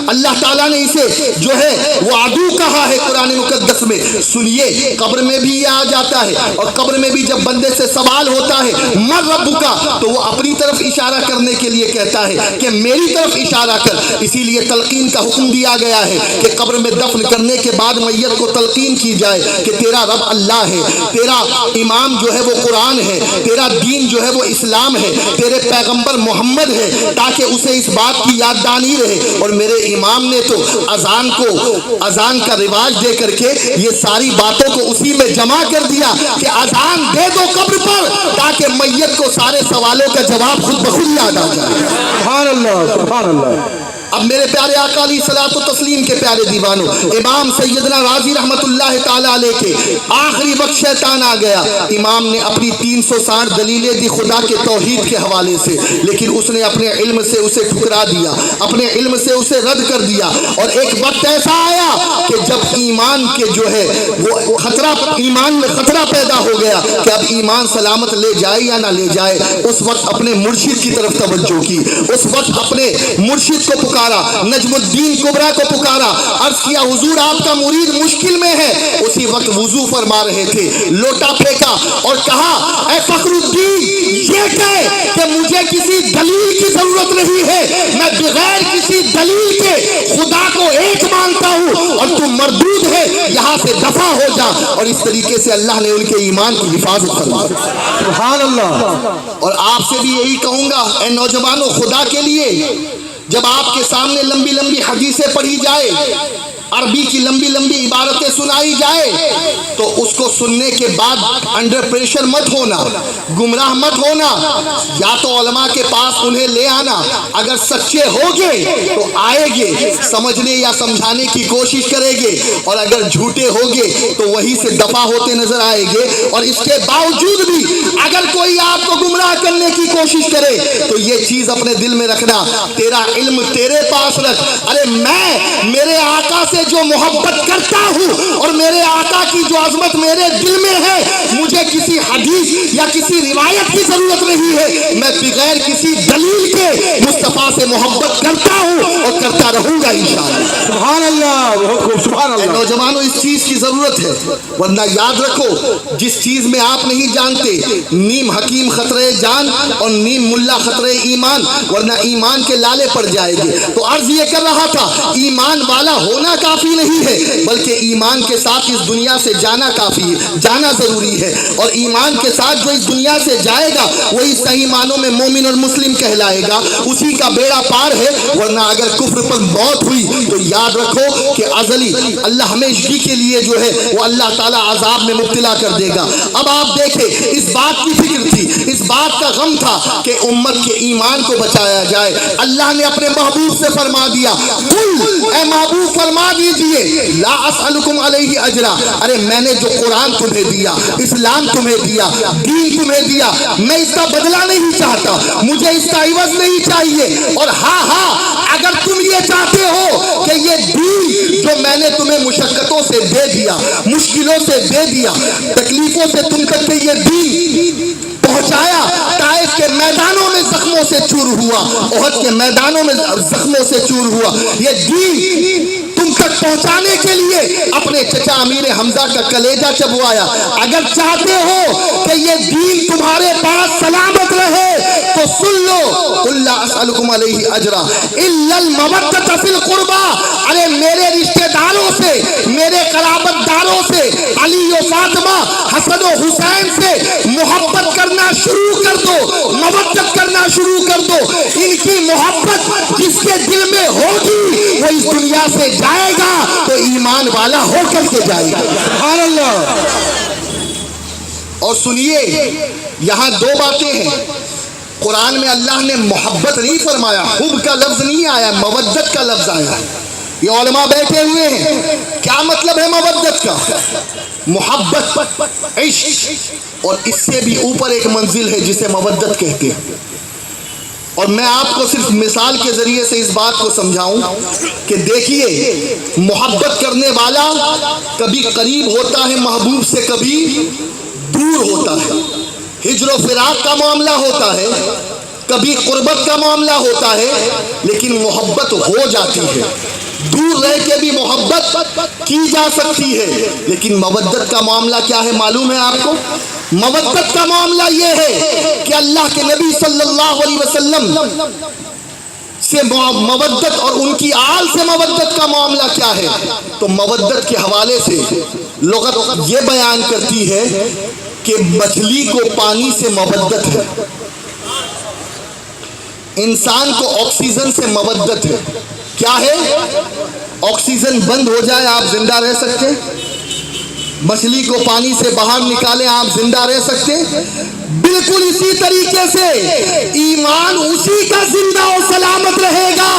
اللہ تعالیٰ نے اسے جو ہے وہ عدو کہا ہے قرآن مقدس میں۔ سنیے قبر میں بھی یہ آ جاتا ہے، اور قبر میں بھی جب بندے سے سوال ہوتا ہے من ربک، تو وہ اپنی طرف اشارہ کرنے کے لیے کہتا ہے کہ میری طرف اشارہ کر۔ اسی لیے تلقین کا حکم دیا گیا ہے کہ قبر میں دفن کرنے کے بعد میت کو تلقین کی جائے کہ تیرا رب اللہ ہے، تیرا امام جو ہے وہ قرآن ہے، تیرا دین جو ہے وہ اسلام ہے، تیرے پیغمبر محمد ہے، تاکہ اسے اس بات کی یاد دانی رہے۔ اور میرے امام نے تو اذان کا رواج دے کر کے یہ ساری باتوں کو اسی میں جمع کر دیا کہ اذان دے دو قبر پر تاکہ میت کو سارے سوالوں کا جواب خود بخود یاد آ جائے۔ سبحان اللہ سبحان اللہ۔ اب میرے پیارے آقا علیہ الصلوۃ والتسلیم کے پیارے دیوانوں، امام سیدنا رازی رحمت اللہ تعالی علیہ کے آخری وقت شیطان آ گیا۔ امام نے اپنی 360 دلیلیں دی خدا کے توحید کے حوالے سے، لیکن اس نے اپنے علم سے اسے ٹھکرا دیا، اپنے علم سے اسے رد کر دیا۔ اور ایک وقت ایسا آیا کہ جب ایمان کے جو ہے وہ خطرہ، ایمان میں خطرہ پیدا ہو گیا کہ اب ایمان سلامت لے جائے یا نہ لے جائے، اس وقت اپنے مرشد کی طرف توجہ کی، اس وقت اپنے مرشد کو پکارا، نجم الدین کبریٰ کو پکارا، عرض کیا حضور آپ کا مرید مشکل میں ہے۔ اسی وقت وضو فرما رہے تھے، لوٹا پھینکا اور کہا اے فخر الدین، یہ کہے کہ مجھے کسی دلیل کی ضرورت نہیں ہے، میں بغیر کسی دلیل کے خدا کو ایک مانتا ہوں اور تم مردود ہے، یہاں سے دفع ہو جا۔ اور اس طریقے سے اللہ نے ان کے ایمان کی حفاظت فرمائی۔ سبحان اللہ۔ اور آپ سے بھی یہی کہوں گا اے نوجوانوں، خدا کے لیے جب آپ کے سامنے لمبی لمبی حدیثیں پڑھی جائے، عربی کی لمبی لمبی عبارتیں سنائی جائے، تو اس کو سننے کے بعد انڈر پریشر مت ہونا، گمراہ مت ہونا، یا تو علماء کے پاس انہیں لے آنا، اگر سچے ہوگے تو آئے گے، سمجھنے یا سمجھانے کی کوشش کرے گے، اور اگر جھوٹے ہوگے تو وہی سے دفع ہوتے نظر آئے گے۔ اور اس کے باوجود بھی اگر کوئی آپ کو گمراہ کرنے کی کوشش کرے تو یہ چیز اپنے دل میں رکھنا، تیرا علم تیرے پاس رکھ، ارے میں میرے آقا سے جو محبت کرتا ہوں اور میرے آقا کی جو عظمت میرے دل میں ہے، مجھے کسی حدیث یا کسی روایت کی ضرورت نہیں ہے، میں بغیر کسی دلیل کے مصطفیٰ سے محبت کرتا ہوں اور کرتا رہوں گا انشاءاللہ۔ سبحان اللہ، بہت خوب، سبحان اللہ۔ نوجوانوں اس چیز کی ضرورت ہے، ورنہ یاد رکھو جس چیز میں آپ نہیں جانتے، نیم حکیم خطرے جان اور نیم ملا خطرے ایمان، ورنہ ایمان کے لالے پڑ جائے گے۔ تو عرض یہ کر رہا تھا، ایمان والا ہونا کافی نہیں ہے، بلکہ ایمان کے ساتھ اس دنیا سے جانا کافی ہے، جانا ضروری ہے، اور ایمان کے ساتھ جو اس دنیا سے جائے گا وہی صحیح معنوں میں مومن اور مسلم کہلائے گا، اسی کا بیڑا پار ہے۔ ورنہ اگر کفر پر موت ہوئی تو یاد رکھو کہ ازلی اللہ ہمیشگی کے لیے جو ہے وہ اللہ تعالیٰ عذاب میں مبتلا کر دے گا۔ اب آپ دیکھیں، اس بات کی فکر تھی، اس بات کا غم تھا کہ امت کے ایمان کو بچایا جائے۔ اللہ نے اپنے محبوب سے فرما دیا، قل اے محبوب فرما دیجئے، لا اسألکم علیہ اجرا، ارے میں نے جو قرآن تمہیں دیا، اسلام تمہیں دیا، دین تمہیں دیا، میں اس کا بدلہ نہیں چاہتا، مجھے اس کا عوض نہیں چاہیے۔ اور ہاں اگر تم یہ چاہتے ہو کہ یہ دین جو میں نے تمہیں مشقتوں سے دے دیا، مشکلوں سے دے دیا، تکلیفوں سے تم تک کے یہ دین پہنچایا، طائف کے میدانوں میں زخموں سے چور ہوا، احد کے میدانوں میں زخموں سے چور ہوا، یہ دین تم تک پہنچانے کے لیے اپنے چچا امیر حمزہ کا کلیجہ چبوایا۔ اگر چاہتے ہو کہ یہ دین تمہارے پاس سلامت رہے تو سن لو، قل لا اسألکم علیہ اجرا الا المودۃ فی القربى، ارے میرے رشتہ داروں سے، میرے قرابت داروں سے، علی و فاطمہ، حسن و حسین سے محبت کرنا شروع کر دو، مودت کرنا شروع کر دو۔ ان کی محبت جس کے دل میں ہوگی وہ اس دنیا سے جائے گا تو ایمان والا ہو کر کے جائے گا۔ سبحان اللہ۔ اور سنیے، یہاں دو باتیں ہیں، قرآن میں اللہ نے محبت نہیں فرمایا، حب کا لفظ نہیں آیا، مودت کا لفظ آیا۔ یہ علماء بیٹھے ہوئے ہیں، کیا مطلب ہے مودت کا؟ محبت، عشق، اور اس سے بھی اوپر ایک منزل ہے جسے مودت کہتے ہیں۔ اور میں آپ کو صرف مثال کے ذریعے سے اس بات کو سمجھاؤں کہ دیکھیے، محبت کرنے والا کبھی قریب ہوتا ہے محبوب سے، کبھی دور ہوتا ہے، ہجر و فراق کا معاملہ ہوتا ہے، کبھی قربت کا معاملہ ہوتا ہے، لیکن محبت ہو جاتی ہے۔ دور رہ کے بھی محبت کی جا سکتی ہے، لیکن مودت کا معاملہ کیا ہے معلوم ہے آپ کو؟ مودت کا معاملہ یہ ہے کہ اللہ کے نبی صلی اللہ علیہ وسلم سے مودت اور ان کی آل سے مودت کا معاملہ کیا ہے؟ تو مودت کے حوالے سے لغت یہ بیان کرتی ہے کہ مچھلی کو پانی سے مودت ہے، انسان کو آکسیجن سے مودت ہے۔ کیا ہے؟ آکسیجن بند ہو جائے آپ زندہ رہ سکتے؟ مچھلی کو پانی سے باہر نکالیں آپ زندہ رہ سکتے؟ بالکل اسی طریقے سے ایمان اسی کا زندہ و سلامت رہے گا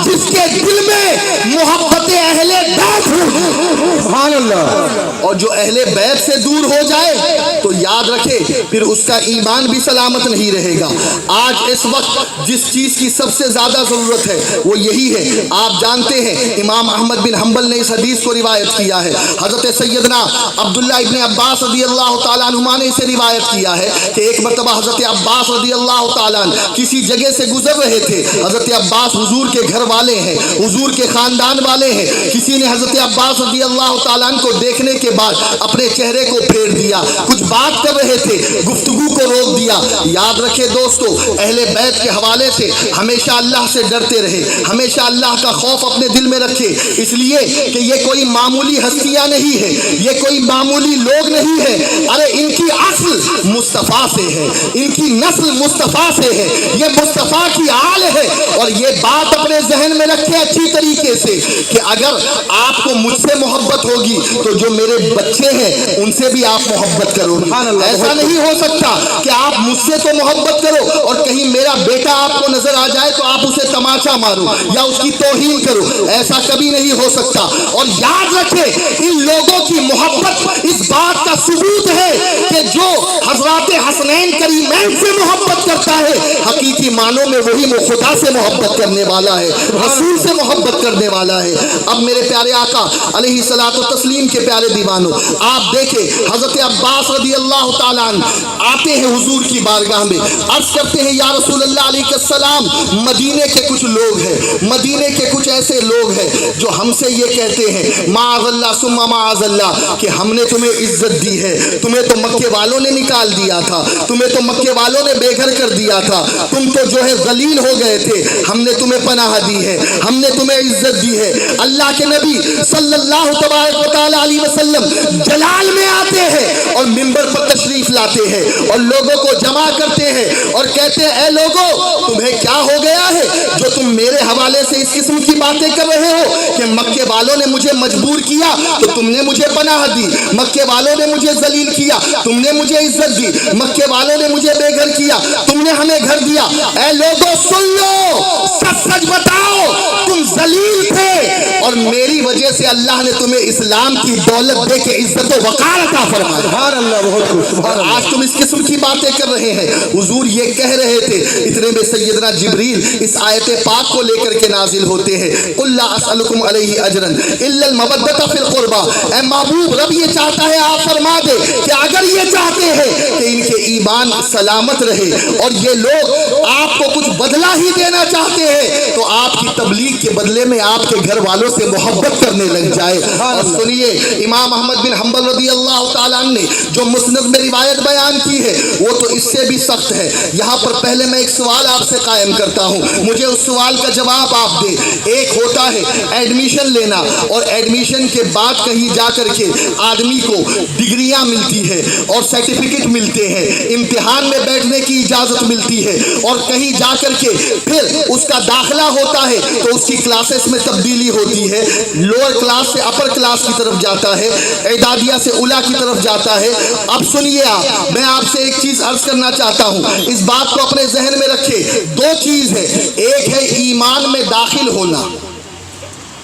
جس کے دل میں محبت اہل بیت ہو۔ سبحان اللہ۔ اور جو اہل بیت سے دور ہو جائے تو یاد رکھے پھر اس کا ایمان بھی سلامت نہیں رہے گا۔ آج اس وقت جس چیز کی سب سے زیادہ ضرورت ہے وہ یہی ہے، آپ جانتے ہیں امام احمد بن حنبل نے اس حدیث کو روایت کیا ہے، حضرت سیدنا عبداللہ ابن عباس رضی اللہ تعالیٰ عنہما نے اسے روایت کیا ہے کہ ایک مرتبہ حضرت عباس رضی اللہ تعالیٰ عنہ کسی جگہ سے گزر رہے تھے۔ حضرت عباس حضور کے گھر والے ہیں، حضور کے خاندان والے ہیں، کسی نے حضرت عباس رضی اللہ تعالیٰ عنہ کو دیکھنے کے بعد اپنے چہرے کو پھیر دیا، کچھ بات کر رہے تھے، گفتگو کو روک دیا۔ یاد رکھے دوستو، اہل بیت کے حوالے سے ہمیشہ اللہ سے ڈرتے رہے، ہمیشہ اللہ کا خوف اپنے دل میں رکھے، اس لیے کہ یہ کوئی معمولی ہستیاں نہیں ہے، یہ کوئی معمولی لوگ نہیں ہے، ارے ان کی اصل مصطفیٰ سے ہے، ان کی نسل مصطفیٰ سے ہے، یہ مصطفیٰ کی آل ہے۔ اور اور یہ بات اپنے ذہن میں رکھیں اچھی طریقے سے کہ اگر آپ کو مجھ سے محبت ہوگی تو جو میرے بچے ہیں ان سے بھی آپ محبت کرو. ایسا نہیں ہو سکتا کہ آپ مجھ سے تو محبت کرو اور کہیں میرا بیٹا آپ کو نظر آ جائے تو آپ اسے تماشا مارو یا اس کی توہین کرو. ایسا کبھی نہیں ہو سکتا. اور یاد رکھیں ان لوگوں کی محبت اس بات کا ثبوت ہے کہ جو حضرات حسنین کریمین سے محبت کرتا ہے حقیقی معنوں میں وہی خدا سے محبت کرنے والا ہے, رسول سے محبت کرنے والا ہے. اب میرے پیارے آقا علیہ الصلوۃ والتسلیم کے پیارے دیوانوں, آپ دیکھیں حضرت عباس رضی اللہ تعالیٰ عنہ آتے ہیں حضور کی بارگاہ میں, عرض کرتے ہیں یا رسول اللہ علیہ السلام, مدینے کے کچھ لوگ ہیں, مدینے کے کچھ ایسے لوگ ہیں جو ہم سے یہ کہتے ہیں معاذ اللہ ثم معاذ اللہ کہ ہم نے تمہیں عزت دی ہے, تمہیں تو مکے والوں نے نکال دیا تھا, تمہیں تو مکے والوں نے بے گھر کر دیا تھا, تم تو جو ہے ذلیل ہو گئے تھے, ہم نے تمہیں پناہ دی ہے, ہم نے تمہیں عزت دی ہے. اللہ کے نبی صلی اللہ تبارک و تعالی علیہ وسلم جلال میں آتے ہیں اور منبر پر تشریف لاتے ہیں اور لوگوں کو جمع کرتے ہیں اور کہتے ہیں اے لوگوں تمہیں کیا ہو گیا ہے جو تم میرے حوالے سے اس قسم کی باتیں کر رہے ہو کہ مکے والوں نے مجھے مجبور کیا تو تم نے مجھے پناہ دی, مکے والوں نے مجھے ذلیل کیا تم نے مجھے عزت دی, مکے والوں نے مجھے بے گھر کیا تم نے ہمیں گھر دیا. اے لوگوں سن لو, سچ سچ بتاؤ, تم ذلیل تھے اور میری وجہ سے اللہ نے تمہیں اسلام کی دولت دے کے عزت و وقار عطا فرمایا. سبحان اللہ, بہت خوش. اور آج تم اس قسم کی باتیں کر رہے ہیں. حضور یہ کہہ رہے تھے, اتنے میں سیدنا جبریل اس آیت پاک کو لے کر کے نازل ہوتے ہیں, قل لا اسألکم علیہ اجرا الا المودۃ فی القربى. اے محبوب, رب یہ چاہتا ہے آپ فرما دے کہ اگر یہ چاہتے ہیں کہ ان کے ایمان سلامت رہے اور یہ لوگ آپ کو کچھ بدلہ ہی دینا چاہتے ہیں تو آپ کی تبلیغ کے بدلے میں آپ کے گھر والوں سے محبت کرنے لگ جائے. اور سنیے, امام احمد بن حنبل رضی اللہ تعالیٰ عنہ نے جو مسند میں روایت بیان کی ہے وہ تو اس سے بھی سخت ہے. یہاں پر پہلے میں ایک سوال آپ سے قائم کرتا ہوں, مجھے اس سوال کا جواب آپ دیں. ایک ہوتا ہے ایڈمیشن لینا اور ایڈمیشن کے بعد کہیں جا کر کے آدمی کو ڈگریاں ملتی ہے اور سرٹیفکیٹ ملتے ہیں, امتحان میں بیٹھنے کی اجازت ملتی ہے اور کہیں جا کر کے پھر اس کا داخلہ ہوتا ہے تو اس کی کلاسز میں تبدیلی ہوتی ہے, لوور کلاس سے اپر کلاس کی طرف جاتا ہے, اعدادیہ سے اولی کی طرف جاتا ہے. اب سنیے آپ, میں آپ سے ایک چیز عرض کرنا چاہتا ہوں, اس بات کو اپنے ذہن میں رکھے. دو چیز ہے, ایک ہے ایمان میں داخل ہونا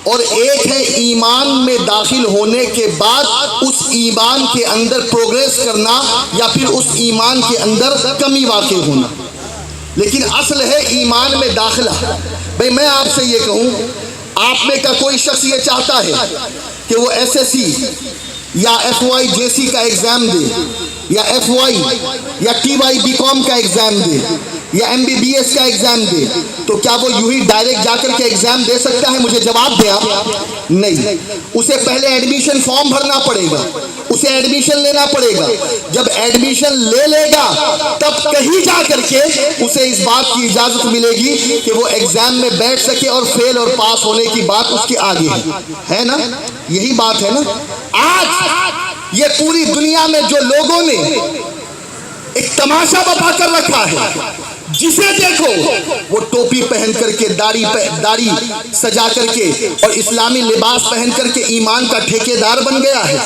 اور ایک ہے ایمان میں داخل ہونے کے بعد اس ایمان کے اندر پروگریس کرنا یا پھر اس ایمان کے اندر کمی واقع ہونا. لیکن اصل ہے ایمان میں داخلہ. بھئی میں آپ سے یہ کہوں, آپ میں کا کوئی شخص یہ چاہتا ہے کہ وہ ایس ایس سی یا ایف وائی جے سی کا ایگزام دے یا ایف وائی یا ٹی وائی بی کام کا ایگزام دے یا ایم بی بی ایس کا ایگزام دے, تو کیا وہ یوں ہی ڈائریکٹ جا کر کے ایگزام دے سکتا ہے؟ مجھے جواب دیں آپ. نہیں, اسے پہلے ایڈمیشن فارم بھرنا پڑے گا, اسے ایڈمیشن لینا پڑے گا. جب ایڈمیشن لے لے گا تب کہیں جا کر کے اسے اس بات کی اجازت ملے گی کہ وہ ایگزام میں بیٹھ سکے اور فیل اور پاس ہونے کی بات اس کے آگے ہے نا. یہی بات ہے نا. آج یہ پوری دنیا میں جو لوگوں نے ایک تماشا بتا کر رکھا ہے, جسے دیکھو وہ ٹوپی پہن کر کے داڑھی سجا کر کے اور اسلامی لباس پہن کر کے ایمان کا ٹھیکیدار بن گیا ہے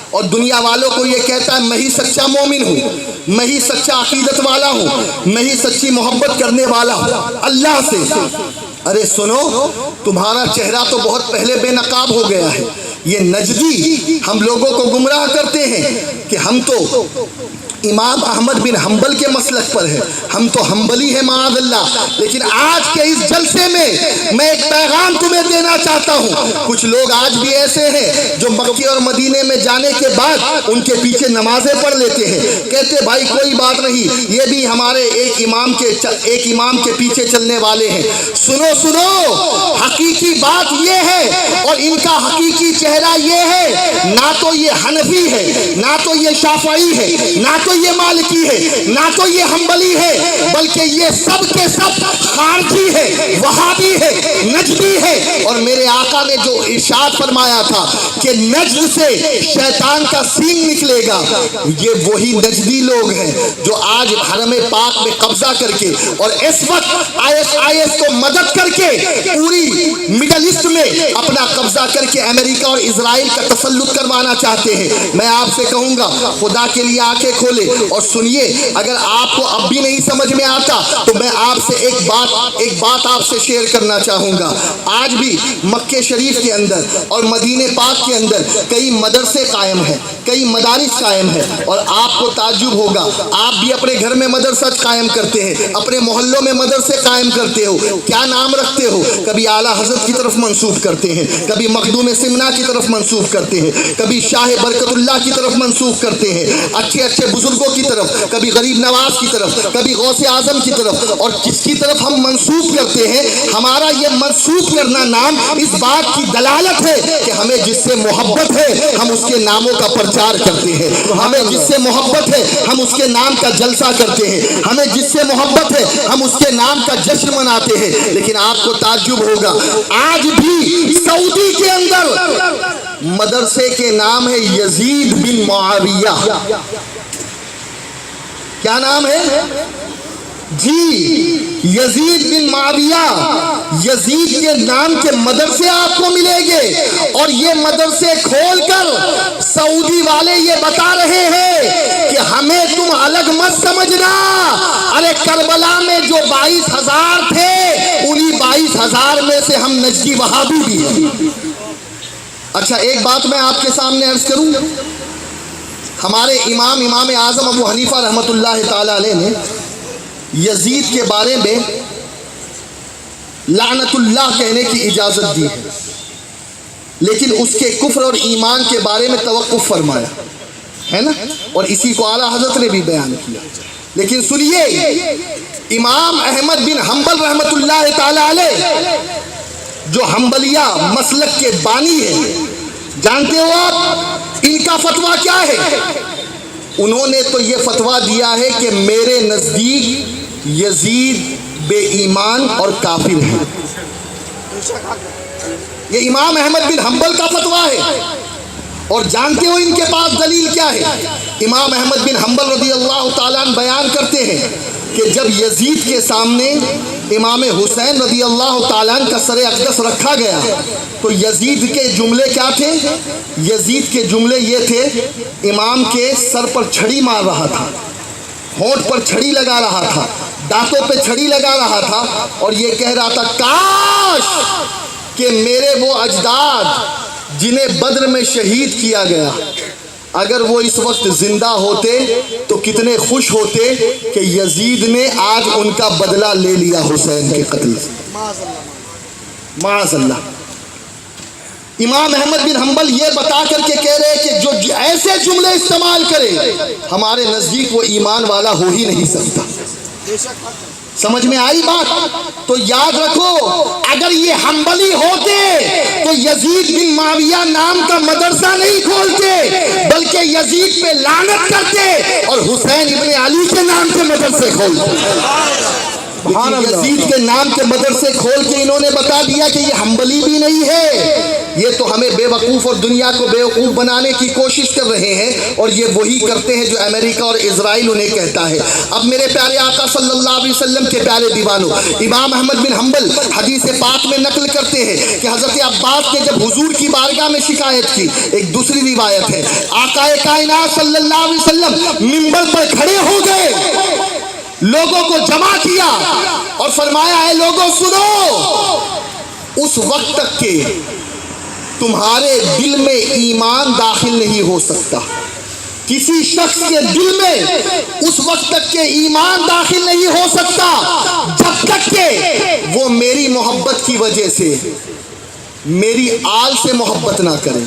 اور دنیا والوں کو یہ کہتا ہے میں ہی سچا مومن ہوں, میں ہی سچا عقیدت والا ہوں, میں ہی سچی محبت کرنے والا ہوں اللہ سے. ارے سنو, تمہارا چہرہ تو بہت پہلے بے نقاب ہو گیا ہے. یہ نجدی ہم لوگوں کو گمراہ کرتے ہیں کہ ہم تو امام احمد بن حنبل کے مسلک پر ہے, ہم تو حنبلی ہیں معاذ اللہ. لیکن آج کے اس جلسے میں ایک پیغام تمہیں دینا چاہتا ہوں. کچھ لوگ آج بھی ایسے ہیں جو مکے اور مدینے میں جانے کے بعد ان کے پیچھے نمازیں پڑھ لیتے ہیں, کہتے بھائی کوئی بات نہیں, یہ بھی ہمارے ایک امام کے پیچھے چلنے والے ہیں. سنو, حقیقی بات یہ ہے اور ان کا حقیقی چہرہ یہ ہے, نہ تو یہ حنفی ہے, نہ تو یہ شافعی ہے, نہ تو یہ مالکی ہے, نہ تو یہ حنبلی ہے, بلکہ یہ سب کے سب خارجی ہے, وہابی ہے, نجدی ہے، اور میرے آقا نے جو ارشاد فرمایا تھا کہ نجد سے شیطان کا سینگ نکلے گا، یہ وہی نجدی لوگ ہیں جو آج حرم پاک میں قبضہ کر کے اور اس وقت IS کو مدد کر کے پوری مڈل ایسٹ میں اپنا قبضہ کر کے امریکہ اور اسرائیل کا تسلط کروانا چاہتے ہیں۔ میں آپ سے کہوں گا خدا کے لیے آنکھیں کھولے اور سنیے، اگر آپ کو اب بھی نہیں سمجھ میں آتا تو میں آپ سے ایک بات آپ سے شیئر کرنا چاہوں گا۔ آج بھی مکہ شریف کے اندر اور مدینہ پاک کے اندر کئی مدرسے قائم ہیں، کئی مدارس قائم ہیں، اور آپ کو تعجب ہوگا، آپ بھی اپنے گھر میں مدرسہ قائم کرتے ہیں، اپنے محلوں میں مدرسے قائم کرتے ہو، کیا نام رکھتے ہو؟ کبھی اعلیٰ حضرت کی طرف منسوب کرتے ہیں، کبھی مخدوم سمنا کی طرف منسوب کرتے ہیں، کبھی شاہ برکت اللہ کی طرف منسوب کرتے ہیں، اچھے اچھے بزرگوں کی طرف، کبھی غریب نواز کی طرف، کبھی غوث اعظم کی طرف، اور کس کی طرف ہم منسوب کرتے ہیں؟ ہمارا یہ منسوب کرنا نام اس بات کی دلالت ہے کہ ہمیں جس سے محبت ہے ہم اس کے ناموں کا پرچار کرتے ہیں، ہمیں جس سے محبت ہے ہم اس کے نام کا جلسہ کرتے ہیں، ہمیں جس سے محبت ہے ہم اس کے نام کا جشن مناتے ہیں۔ لیکن آپ کو تعجب ہوگا، آج بھی سعودی کے اندر مدرسے کے نام ہے یزید بن معاویہ۔ کیا نام ہے؟ جی یزید بن معاویہ، یزید کے نام کے مدرسے آپ کو ملیں گے، اور یہ مدرسے کھول کر سعودی والے یہ بتا رہے ہیں کہ ہمیں تم الگ مت سمجھنا، ارے کربلا میں جو 22,000 تھے انہی 22,000 میں سے ہم نجدی وہابی بھی ہیں۔ اچھا ایک بات میں آپ کے سامنے عرض کروں، ہمارے امام اعظم ابو حنیفہ رحمۃ اللہ تعالی علیہ نے یزید کے بارے میں لعنت اللہ کہنے کی اجازت دی ہے، لیکن اس کے کفر اور ایمان کے بارے میں توقف فرمایا ہے نا، اور اسی کو اعلیٰ حضرت نے بھی بیان کیا۔ لیکن سنیے، امام احمد بن حنبل رحمۃ اللہ تعالی علیہ جو حنبلیہ مسلک کے بانی ہیں، جانتے ہو آپ ان کا فتویٰ کیا ہے؟ انہوں نے تو یہ فتویٰ دیا ہے کہ میرے نزدیک یزید بے ایمان اور کافر ہے۔ یہ امام احمد بن حنبل کا فتویٰ ہے، اور جانتے ہو ان کے پاس دلیل کیا ہے؟ امام احمد بن حنبل رضی اللہ تعالیٰ عنہ بیان کرتے ہیں کہ جب یزید کے سامنے امام حسین رضی اللہ تعالیٰ عنہ کا سر اقدس رکھا گیا تو یزید کے جملے کیا تھے؟ یزید کے جملے یہ تھے، امام کے سر پر چھڑی مار رہا تھا، ہونٹ پر چھڑی لگا رہا تھا، دانتوں پہ چھڑی لگا رہا تھا، اور یہ کہہ رہا تھا کاش کہ میرے وہ اجداد جنہیں بدر میں شہید کیا گیا اگر وہ اس وقت زندہ ہوتے تو کتنے خوش ہوتے کہ یزید نے آج ان کا بدلہ لے لیا حسین کے قتل سے۔ معاذ اللہ۔ امام احمد بن حنبل یہ بتا کر کے کہہ رہے کہ جو ایسے جملے استعمال کرے ہمارے نزدیک وہ ایمان والا ہو ہی نہیں سکتا۔ سمجھ میں آئی بات؟ تو یاد رکھو، اگر یہ حنبلی ہوتے تو یزید بن معاویہ نام کا مدرسہ نہیں کھولتے، بلکہ یزید پہ لعنت کرتے اور حسین ابن علی کے نام کے مدرسے کھولتے۔ یزید کے نام کے مدرسے کھول کے انہوں نے بتا دیا کہ یہ حنبلی بھی نہیں ہے، یہ تو ہمیں بے وقوف اور دنیا کو بے وقوف بنانے کی کوشش کر رہے ہیں، اور یہ وہی کرتے ہیں جو امریکہ اور اسرائیل انہیں کہتا ہے۔ اب میرے پیارے آقا صلی اللہ علیہ وسلم کے پیارے دیوانوں، امام احمد بن حنبل حدیث پاک میں نقل کرتے ہیں کہ حضرت عباس نے جب حضور کی بارگاہ میں شکایت کی، ایک دوسری روایت ہے، آقا کائنات صلی اللہ علیہ وسلم منبر پر کھڑے ہو گئے، لوگوں کو جمع کیا اور فرمایا اے لوگوں سنو، اس وقت تک کہ تمہارے دل میں ایمان داخل نہیں ہو سکتا، کسی شخص کے دل میں اس وقت تک کہ ایمان داخل نہیں ہو سکتا جب تک کہ وہ میری محبت کی وجہ سے میری آل سے محبت نہ کرے،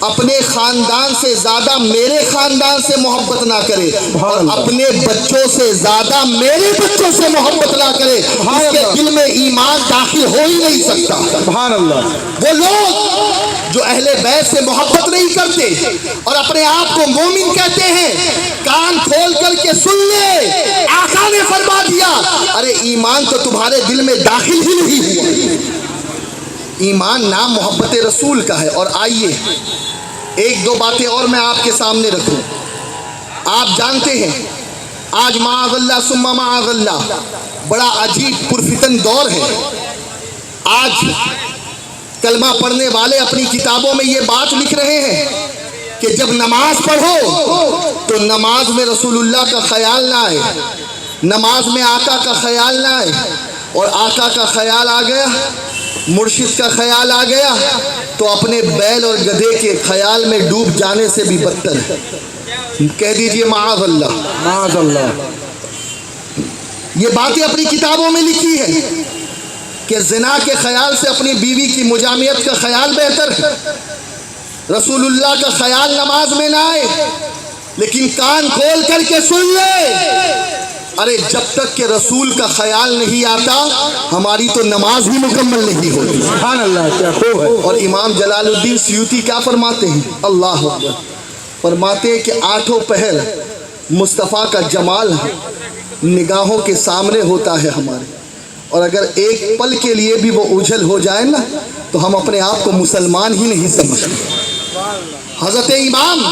اپنے خاندان سے زیادہ میرے خاندان سے محبت نہ کرے، اور اپنے بچوں سے زیادہ میرے بچوں سے محبت نہ کرے، اس کے دل میں ایمان داخل ہو ہی نہیں سکتا۔ سبحان اللہ۔ وہ لوگ جو اہل بیت سے محبت نہیں کرتے اور اپنے آپ کو مومن کہتے ہیں، کان کھول کر کے سن لے، آقا نے فرما دیا ارے ایمان تو تمہارے دل میں داخل ہی نہیں ہوا۔ ایمان نام محبت رسول کا ہے۔ اور آئیے ایک دو باتیں اور میں آپ کے سامنے رکھوں۔ آپ جانتے ہیں آج معاذ اللہ ثم معاذ اللہ بڑا عجیب پرفتن دور ہے۔ آج کلمہ پڑھنے والے اپنی کتابوں میں یہ بات لکھ رہے ہیں کہ جب نماز پڑھو تو نماز میں رسول اللہ کا خیال نہ آئے، نماز میں آقا کا خیال نہ آئے، اور آقا کا خیال آ گیا، مرشد کا خیال آ گیا تو اپنے بیل اور گدھے کے خیال میں ڈوب جانے سے بھی بدتر ہے۔ کہہ دیجئے معاذ اللہ، معاذ اللہ۔ یہ باتیں اپنی کتابوں میں لکھی ہے کہ زنا کے خیال سے اپنی بیوی کی مجامعت کا خیال بہتر ہے، رسول اللہ کا خیال نماز میں نہ آئے۔ لیکن کان کھول کر کے سن لے، ارے جب تک کہ رسول کا خیال نہیں آتا ہماری تو نماز بھی مکمل نہیں ہوتی۔ سبحان اللہ، کیا خوب ہے۔ اور امام جلال الدین سیوطی کیا فرماتے ہیں؟ اللہ اکبر، فرماتے ہیں کہ آٹھوں پہر مصطفیٰ کا جمال نگاہوں کے سامنے ہوتا ہے ہمارے، اور اگر ایک پل کے لیے بھی وہ اجھل ہو جائے نا تو ہم اپنے آپ کو مسلمان ہی نہیں سمجھتے۔ حضرت امام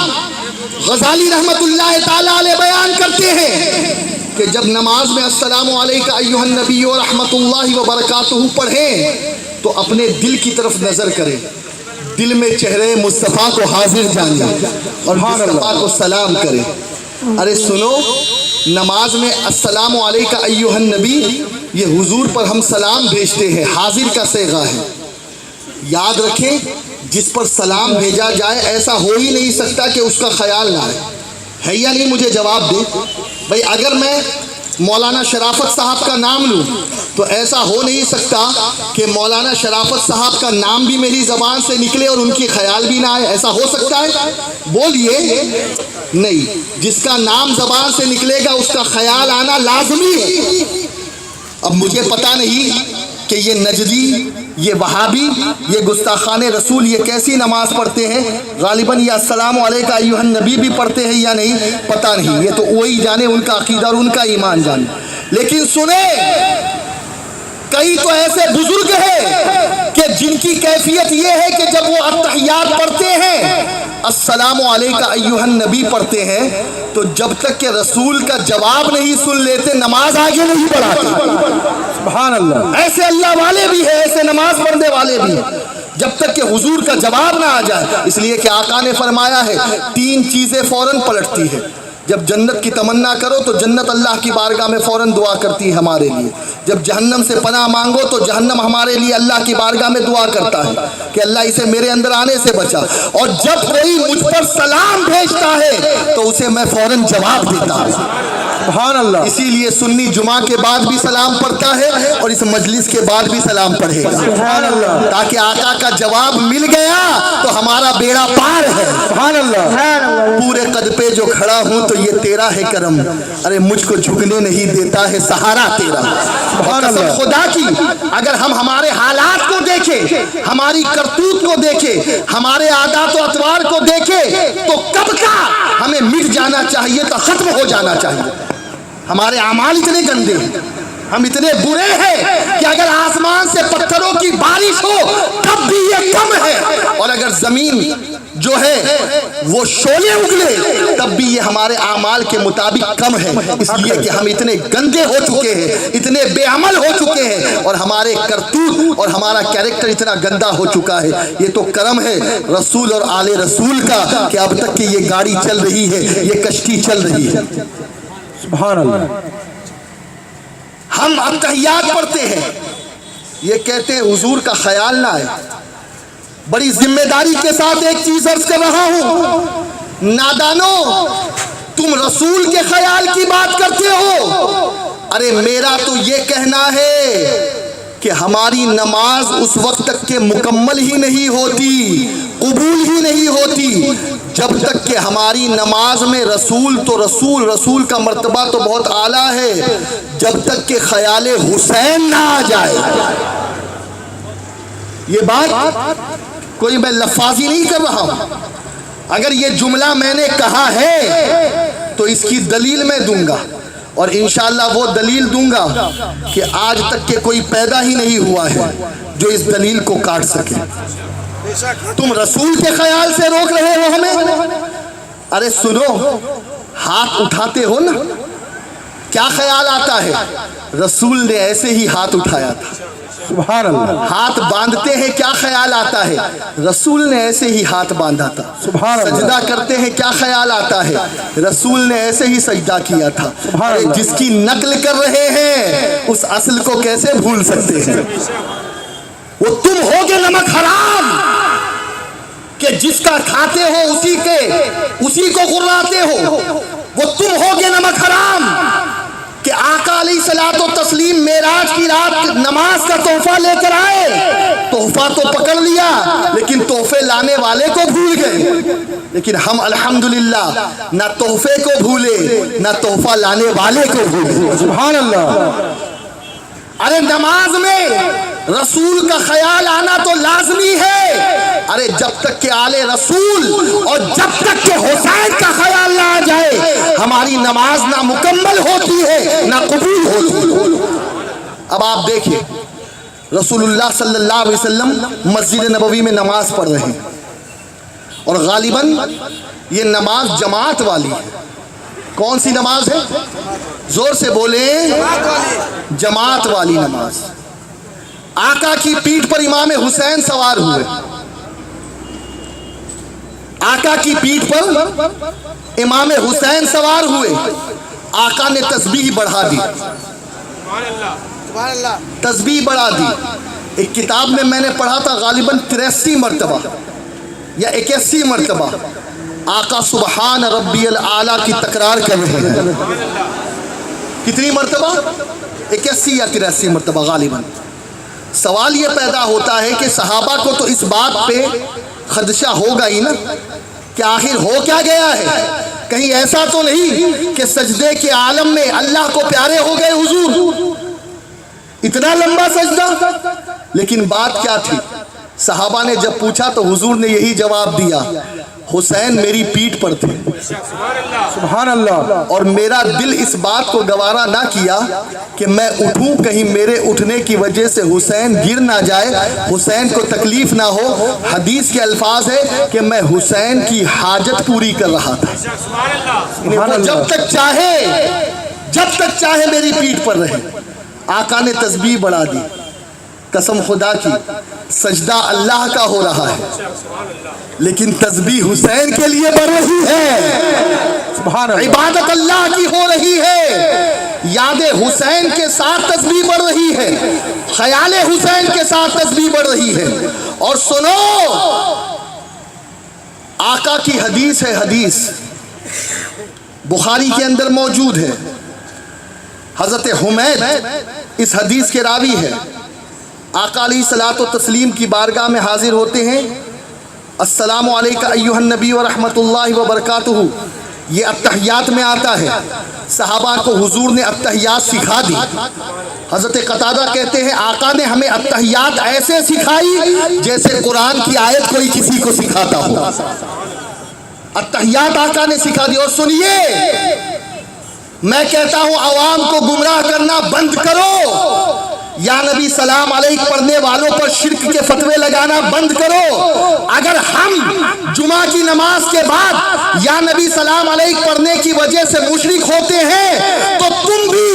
غزالی رحمت اللہ تعالیٰ علیہ بیان کرتے ہیں کہ جب نماز میں السلام علیکہ ایھا النبی ورحمۃ اللہ وبرکاتہ پڑھیں تو اپنے دل کی طرف نظر کریں، دل میں چہرے مصطفیٰ کو حاضر جانیں اور مصطفیٰ کو سلام کریں۔ ارے سنو، نماز میں السلام علیکہ ایھا النبی یہ حضور پر ہم سلام بھیجتے ہیں، حاضر کا صیغہ ہے۔ یاد رکھیں جس پر سلام بھیجا جائے ایسا ہو ہی نہیں سکتا کہ اس کا خیال نہ آئے، ہے یا نہیں؟ مجھے جواب دیں بھائی، اگر میں مولانا شرافت صاحب کا نام لوں تو ایسا ہو نہیں سکتا کہ مولانا شرافت صاحب کا نام بھی میری زبان سے نکلے اور ان کی خیال بھی نہ آئے، ایسا ہو سکتا ہے؟ بولیے نہیں، جس کا نام زبان سے نکلے گا اس کا خیال آنا لازمی ہے۔ اب مجھے پتا نہیں کہ یہ نجدی، یہ وہابی، یہ گستاخان رسول یہ کیسی نماز پڑھتے ہیں، غالباً یہ السلام علیکہ ایھا النبی بھی پڑھتے ہیں یا نہیں پتہ نہیں، یہ تو وہی جانے، ان کا عقیدہ اور ان کا ایمان جانے۔ لیکن سنیں، کئی تو ایسے بزرگ ہیں کہ جن کی کیفیت یہ ہے کہ جب وہ التحیات پڑھتے ہیں، السلام علیکہ ایھا النبی پڑھتے ہیں، تو جب تک کہ رسول کا جواب نہیں سن لیتے نماز آگے نہیں بڑھاتے۔ سبحان اللہ۔ ایسے اللہ والے بھی ہیں، ایسے نماز پڑھنے والے بھی ہیں، جب تک کہ حضور کا جواب نہ آ جائے۔ اس لیے کہ آقا نے فرمایا ہے تین چیزیں فوراً پلٹتی ہے۔ جب جنت کی تمنا کرو تو جنت اللہ کی بارگاہ میں فوراً دعا کرتی ہے ہمارے لیے، جب جہنم سے پناہ مانگو تو جہنم ہمارے لیے اللہ کی بارگاہ میں دعا کرتا ہے کہ اللہ اسے میرے اندر آنے سے بچا، اور جب کوئی مجھ پر سلام بھیجتا ہے تو اسے میں فوراً جواب دیتا ہوں۔ سبحان اللہ۔ اسی لیے سنی جمعہ کے بعد بھی سلام پڑھتا ہے اور اس مجلس کے بعد بھی سلام پڑھے گا، سبحان اللہ۔ تاکہ آقا کا جواب مل گیا تو ہمارا بیڑا پار ہے۔ سبحان اللہ۔ پورے قد پہ جو کھڑا ہوں تو یہ تیرا ہے کرم، ارے مجھ کو جھکنے نہیں دیتا ہے سہارا تیرا۔ سبحان قسم اللہ۔ خدا کی اگر ہم ہمارے حالات کو دیکھیں، ہماری کرتوت کو دیکھیں، ہمارے عادات و اطوار کو دیکھیں تو کب کا ہمیں مٹ جانا چاہیے تھا، ختم ہو جانا چاہیے۔ ہمارے اعمال اتنے گندے ہیں، ہم اتنے برے ہیں کہ اگر آسمان سے پتھروں کی بارش ہو تب بھی یہ کم ہے، اور اگر زمین جو ہے وہ شعلے اگلے تب بھی یہ ہمارے اعمال کے مطابق کم ہے، اس لیے کہ ہم اتنے گندے ہو چکے ہیں، اتنے بے عمل ہو چکے ہیں، اور ہمارے کرتوت اور ہمارا کیریکٹر اتنا گندا ہو چکا ہے۔ یہ تو کرم ہے رسول اور آل رسول کا کہ اب تک کہ یہ گاڑی چل رہی ہے، یہ کشتی چل رہی ہے۔ سبحان اللہ۔ ہم التحیات پڑھتے ہیں، یہ کہتے ہیں حضور کا خیال نہ آئے۔ بڑی ذمہ داری کے ساتھ ایک چیز عرض کر رہا ہوں، نادانو تم رسول کے خیال کی بات کرتے ہو، ارے میرا تو یہ کہنا ہے کہ ہماری نماز اس وقت تک کہ مکمل ہی نہیں ہوتی، قبول ہی نہیں ہوتی جب تک کہ ہماری نماز میں رسول تو رسول کا مرتبہ تو بہت اعلیٰ ہے، جب تک کہ خیال حسین نہ آ جائے۔ یہ بات کوئی میں لفاظی نہیں کر رہا ہوں، اگر یہ جملہ میں نے کہا ہے تو اس کی دلیل میں دوں گا، اور انشاءاللہ وہ دلیل دوں گا کہ آج تک کہ کوئی پیدا ہی نہیں ہوا ہے جو اس دلیل کو کاٹ سکے. تم رسول کے خیال سے روک رہے ہو ہمیں. ارے سنو، ہاتھ اٹھاتے ہو نا، کیا خیال آتا ہے؟ رسول نے ایسے ہی ہاتھ اٹھایا تھا. سبحان اللہ. ہاتھ باندھتے ہیں، کیا خیال آتا ہے؟ رسول نے ایسے ہی ہاتھ باندھا تھا. سبحان اللہ. سجدہ کرتے ہیں، کیا خیال آتا ہے؟ رسول نے ایسے ہی سجدہ کیا تھا. سبحان اللہ. جس کی نقل کر رہے ہیں اس اصل کو کیسے بھول سکتے ہیں؟ وہ تم ہوگے نمک حرام کہ جس کا کھاتے ہو اسی کو غراتے ہو. وہ تم ہوگے نمک حرام کہ آقا علیہ الصلوۃ والتسلیم معراج کی رات نماز کا تحفہ لے کر آئے. تحفہ تو پکڑ لیا لیکن تحفے لانے والے کو بھول گئے. لیکن ہم الحمدللہ نہ تحفے کو بھولے نہ تحفہ لانے والے کو بھولے. سبحان اللہ. ارے نماز میں رسول کا خیال آنا تو لازمی ہے. ارے جب تک کہ آل رسول اور جب تک کہ حسین کا خیال نہ آ جائے ہماری نماز نہ مکمل ہوتی ہے نہ قبول ہوتی ہے. اب آپ دیکھیں، رسول اللہ صلی اللہ علیہ وسلم مسجد نبوی میں نماز پڑھ رہے ہیں اور غالباً یہ نماز جماعت والی ہے. کون سی نماز ہے؟ زور سے بولیں. جماعت والی نماز. آقا کی پیٹھ پر امام حسین سوار ہوئے. آقا کی پیٹھ پر امام حسین سوار ہوئے. آقا نے تسبیح بڑھا دی. تسبیح بڑھا دی. ایک کتاب میں نے پڑھا تھا غالباً 83 مرتبہ یا 81 مرتبہ آقا سبحان ربی الاعلیٰ کی تکرار کر رہے ہیں. کتنی مرتبہ؟ 81 یا 83 مرتبہ غالباً. سوال یہ پیدا ہوتا ہے کہ صحابہ کو تو اس بات پہ خدشہ ہوگا ہی نا کہ آخر ہو کیا گیا ہے. کہیں ایسا تو نہیں کہ سجدے کے عالم میں اللہ کو پیارے ہو گئے حضور. اتنا لمبا سجدہ. لیکن بات کیا تھی؟ صحابہ نے جب پوچھا تو حضور نے یہی جواب دیا، حسین میری پیٹھ پر تھے. سبحان اللہ. اور میرا دل اس بات کو گوارا نہ کیا کہ میں اٹھوں، کہیں میرے اٹھنے کی وجہ سے حسین گر نہ جائے، حسین کو تکلیف نہ ہو. حدیث کے الفاظ ہے کہ میں حسین کی حاجت پوری کر رہا تھا. جب تک چاہے میری پیٹھ پر رہے. آقا نے تسبیح بڑھا دی. قسم خدا کی سجدہ اللہ کا ہو رہا ہے لیکن تسبیح حسین کے لیے بڑھ رہی ہے. سبحان اللہ. عبادت اللہ کی ہو رہی ہے. یاد حسین کے ساتھ تسبیح بڑھ رہی ہے. خیال حسین کے ساتھ تسبیح بڑھ رہی ہے. اور سنو، آقا کی حدیث ہے، حدیث بخاری کے اندر موجود ہے. حضرت حمید اس حدیث کے راوی ہے. آقا علیہ الصلوۃ والتسلیم کی بارگاہ میں حاضر ہوتے ہیں. السلام علیکم ایھا النبی ورحمۃ اللہ وبرکاتہ. یہ التحیات میں آتا ہے. صحابہ کو حضور نے التحیات سکھا دی. حضرت قتادہ کہتے ہیں آقا نے ہمیں التحیات ایسے سکھائی جیسے قرآن کی آیت کوئی کسی کو سکھاتا ہو. التحیات آقا نے سکھا دی. اور سنیے، میں کہتا ہوں عوام کو گمراہ کرنا بند کرو. یا نبی سلام علیک پڑھنے والوں پر شرک کے فتوے لگانا بند کرو. اگر ہم جمعہ کی نماز کے بعد یا نبی سلام علیک پڑھنے کی وجہ سے مشرک ہوتے ہیں تو تم بھی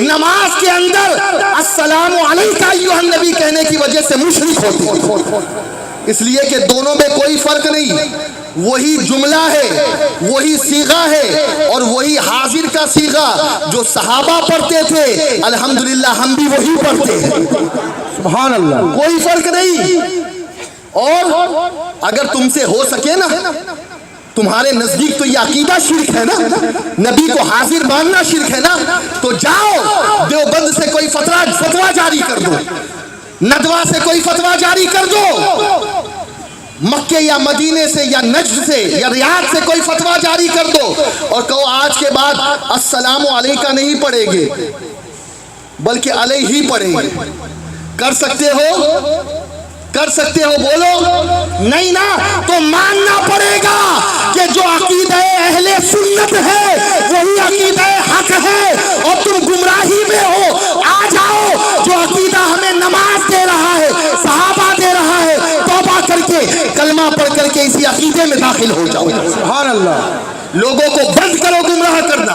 نماز کے اندر السلام علیکم ایھا النبی کہنے کی وجہ سے مشرک ہوتے ہیں. اس لیے کہ دونوں میں کوئی فرق نہیں. وہی جملہ ہے، وہی صیغہ ہے اور وہی حاضر کا صیغہ جو صحابہ پڑھتے تھے الحمدللہ ہم بھی وہی پڑھتے ہیں. سبحان اللہ. کوئی فرق نہیں. اور اگر تم سے ہو سکے نا، تمہارے نزدیک تو یہ عقیدہ شرک ہے نا، نبی کو حاضر ماننا شرک ہے نا، تو جاؤ دیوبند سے کوئی فتویٰ جاری کر دو، ندوہ سے کوئی فتویٰ جاری کر دو، مکے یا مدینے سے یا نجد سے یا ریاض سے کوئی فتویٰ جاری کر دو اور کہو آج کے بعد السلام علیکہ نہیں پڑھیں گے بلکہ علیہ ہی پڑھیں گے. کر سکتے ہو بولو. نہیں نا تو ماننا پڑے گا کہ جو عقیدہ اہل سنت ہے وہی عقیدہ حق ہے اور تم گمراہی میں ہو. آ جاؤ جو عقیدہ ہمیں نماز دے رہا ہے، اسی عقیدے میں داخل ہو جاؤ۔ سبحان اللہ۔ لوگوں کو بند کرو گمراہ کرنا،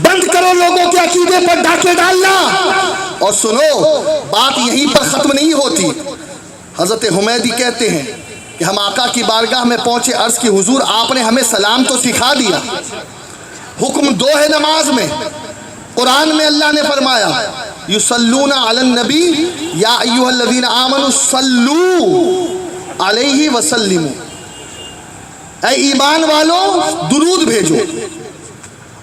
بند کرو لوگوں کے عقیدے پر ڈاکے ڈالنا۔ اور سنو، بات یہیں پر ختم نہیں ہوتی۔ حضرت حمیدی کہتے ہیں کہ ہم آقا کی بارگاہ میں پہنچے، عرض کی حضور آپ نے ہمیں سلام تو سکھا دیا، حکم دو ہے نماز میں۔ قرآن میں اللہ نے فرمایا یصلون علی النبی یا ایھا الذین آمنوا صلوا علیہ وسلموا، اے ایمان والو درود بھیجو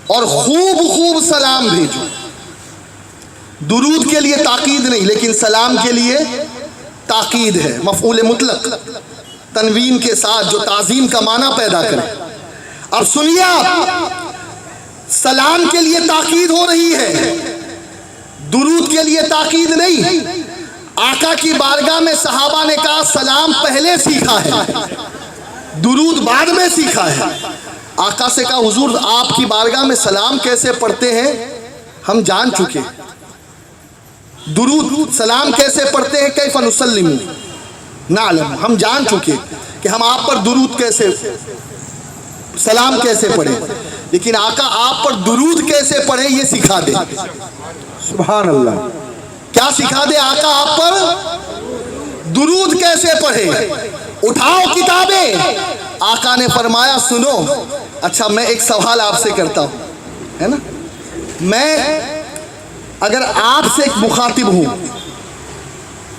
اور خوب خوب سلام بھیجو۔ درود کے لیے تاکید نہیں، لیکن سلام کے لیے تاکید ہے، مفعول مطلق تنوین کے ساتھ جو تعظیم کا معنی پیدا کرے۔ اب سنیے آپ، سلام کے لیے تاکید ہو رہی ہے، درود کے لیے تاکید نہیں۔ آقا کی بارگاہ میں صحابہ نے کہا سلام پہلے سیکھا ہے، درود بعد میں سیکھا ہے۔ آقا سے کہا حضور آپ کی بارگاہ میں سلام کیسے پڑھتے ہیں ہم جان چکے، درود سلام کیسے پڑھتے ہیں کیف نسلم نعلم، ہم جان چکے کہ ہم آپ پر درود کیسے سلام کیسے پڑھیں، لیکن آقا آپ پر درود کیسے پڑھیں یہ سکھا دے۔ سبحان اللہ۔ کیا سکھا دے آقا آپ پر؟ درود کیسے پڑھے۔ اٹھاؤ کتابیں۔ آقا نے فرمایا سنو، اچھا میں ایک سوال آپ سے کرتا ہوں، ہے نا، میں اگر آپ سے ایک مخاطب ہوں،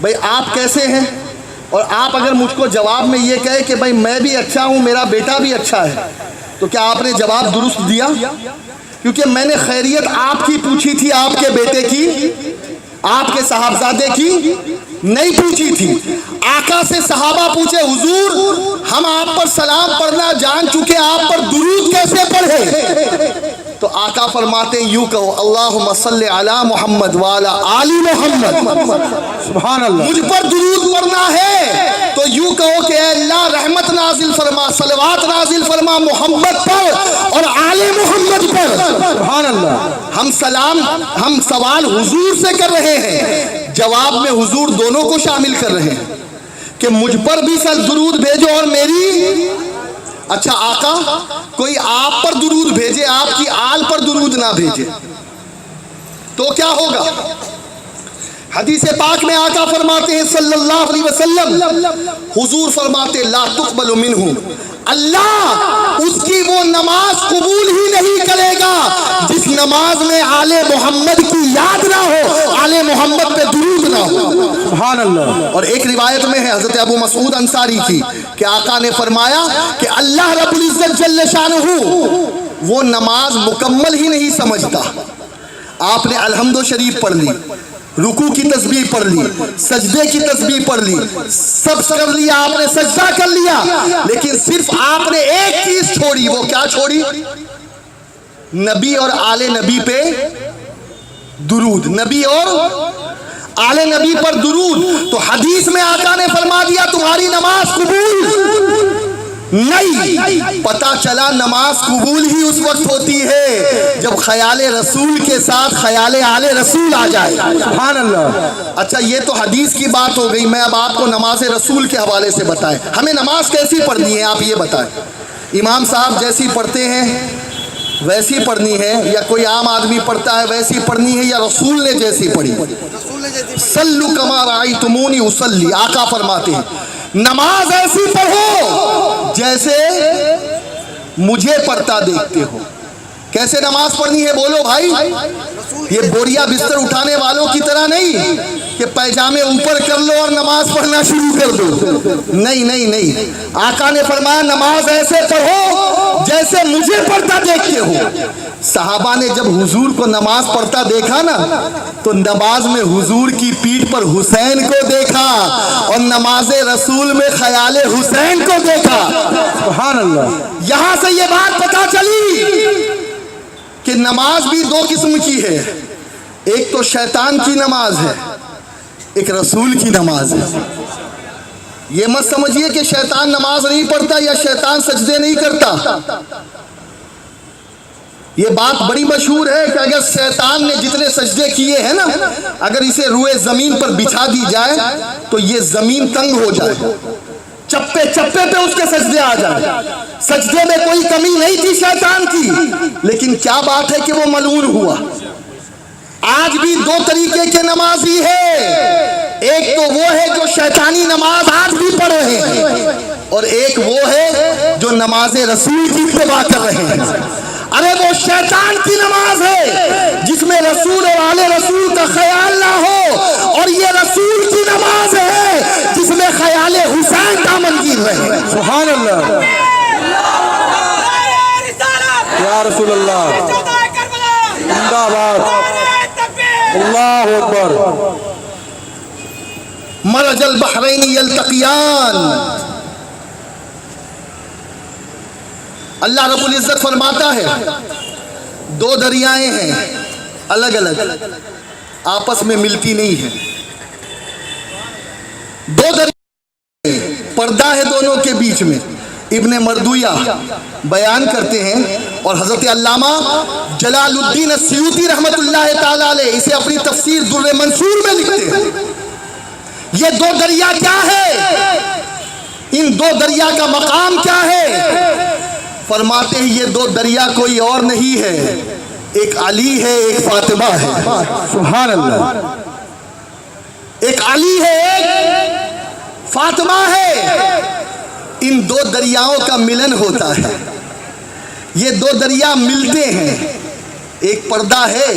بھائی آپ کیسے ہیں، اور آپ اگر مجھ کو جواب میں یہ کہے کہ بھائی میں بھی اچھا ہوں میرا بیٹا بھی اچھا ہے، تو کیا آپ نے جواب درست دیا؟ کیونکہ میں نے خیریت آپ کی پوچھی تھی، آپ کے بیٹے کی، آپ کے صاحبزادے کی نہیں پوچھی تھی۔ آقا سے صحابہ پوچھے حضور ہم آپ پر سلام پڑھنا جان چکے، آپ پر درود کیسے پڑھے؟ تو آقا فرماتے ہیں یوں کہو اللہم صلی علی محمد وعلی آل محمد۔ سبحان اللہ۔ مجھ پر درود پڑھنا ہے تو یوں کہو کہ اے اللہ رحمت نازل فرما، صلوات نازل فرما محمد پر اور آل محمد پر۔ سبحان اللہ۔ ہم سوال حضور سے کر رہے ہیں، جواب میں حضور دونوں کو شامل کر رہے ہیں کہ مجھ پر بھی درود بھیجو اور میری۔ اچھا آقا کوئی آپ پر درود بھیجے آپ کی آل پر درود نہ بھیجے تو کیا ہوگا؟ حدیث پاک میں آقا فرماتے ہیں صلی اللہ علیہ وسلم، حضور فرماتے لا تقبل منہ، اللہ اس کی وہ نماز قبول ہی نہیں کرے گا جس نماز میں آل محمد کی یاد نہ ہو، آل محمد پہ درود نہ ہو۔ سبحان اللہ۔ اور ایک روایت میں ہے حضرت ابو مسعود انصاری کی کہ آقا نے فرمایا کہ اللہ رب العزت جل شانہ وہ نماز مکمل ہی نہیں سمجھتا۔ آپ نے الحمد شریف پڑھ لی، رکوع کی تسبیح پڑھ لی، سجدے کی تسبیح پڑھ لی، سب کر لیا، آپ نے سجدہ کر لیا، لیکن صرف آپ نے ایک چیز چھوڑی۔ وہ کیا چھوڑی؟ نبی اور آل نبی پہ درود، نبی اور آل نبی پر درود۔ تو حدیث میں آقا نے فرما دیا تمہاری نماز قبول نہیں۔ پتہ چلا نماز قبول ہی اس وقت ہوتی ہے جب خیال رسول کے ساتھ خیال آل رسول آ جائے۔ سبحان اللہ۔ اچھا یہ تو حدیث کی بات ہو گئی، میں اب آپ کو نماز رسول کے حوالے سے بتائیں ہمیں نماز کیسی پڑھنی ہے، آپ یہ بتائیں۔ امام صاحب جیسی پڑھتے ہیں ویسی پڑھنی ہے، یا کوئی عام آدمی پڑھتا ہے ویسی پڑھنی ہے، یا رسول نے جیسی پڑھی؟ صلو کما رأیتمونی اصلی، آقا فرماتے ہیں نماز ایسی پڑھو جیسے مجھے پڑھتا دیکھتے ہو۔ کیسے نماز پڑھنی ہے بولو بھائی؟ یہ بوریا بستر اٹھانے والوں کی طرح نہیں کہ پیجامے اوپر کر لو اور نماز پڑھنا شروع کر دو، نہیں نہیں نہیں۔ آقا نے فرمایا نماز ایسے پڑھو جیسے مجھے پڑھتا دیکھتے ہو۔ صحابہ نے جب حضور کو نماز پڑھتا دیکھا نا تو نماز میں حضور کی پیٹھ پر حسین کو دیکھا اور نماز رسول میں خیال حسین کو دیکھا۔ سبحان اللہ۔ یہاں سے یہ بات پتہ چلی کہ نماز بھی دو قسم کی ہے، ایک تو شیطان کی نماز ہے، ایک رسول کی نماز ہے۔ یہ مت سمجھیے کہ شیطان نماز نہیں پڑھتا یا شیطان سجدے نہیں کرتا۔ یہ بات بڑی مشہور ہے کہ اگر شیطان نے جتنے سجدے کیے ہیں نا، اگر اسے روئے زمین پر بچھا دی جائے تو یہ زمین تنگ ہو جائے، چپے چپے پہ اس کے سجدے آ جائے. سجدے میں کوئی کمی نہیں تھی شیطان کی, لیکن کیا بات ہے کہ وہ ملعون ہوا. آج بھی دو طریقے کے نمازی ہے, ایک تو وہ ہے جو شیطانی نماز آج بھی پڑھ رہے ہیں, اور ایک وہ ہے جو نماز رسول کی اتباع کر رہے ہیں. ارے وہ شیطان کی نماز ہے جس میں رسول اور آل رسول کا خیال نہ ہو, اور یہ رسول کی نماز ہے جس میں خیال حسین دامنگیر رہے. سبحان اللہ, یا رسول اللہ, زندہ باد, اللہ اکبر. مرج البحرین یلتقیان. اللہ رب العزت فرماتا ہے دو دریائیں ہیں الگ الگ, آپس میں ملتی نہیں ہیں. دو دریائیں, پردہ ہے دونوں کے بیچ میں. ابن مردویہ بیان کرتے ہیں, اور حضرت علامہ جلال الدین السیوطی رحمت اللہ تعالی علیہ اسے اپنی تفسیر در منصور میں لکھتے ہیں. یہ دو دریا کیا ہے, ان دو دریا کا مقام کیا ہے؟ فرماتے ہیں یہ دو دریا کوئی اور نہیں ہے, ایک علی ہے ایک فاطمہ ہے. سبحان اللہ. ایک علی ہے ایک فاطمہ ہے. ان دو دریاؤں کا ملن ہوتا ہے. یہ دو دریا ملتے ہیں, ایک پردہ ہے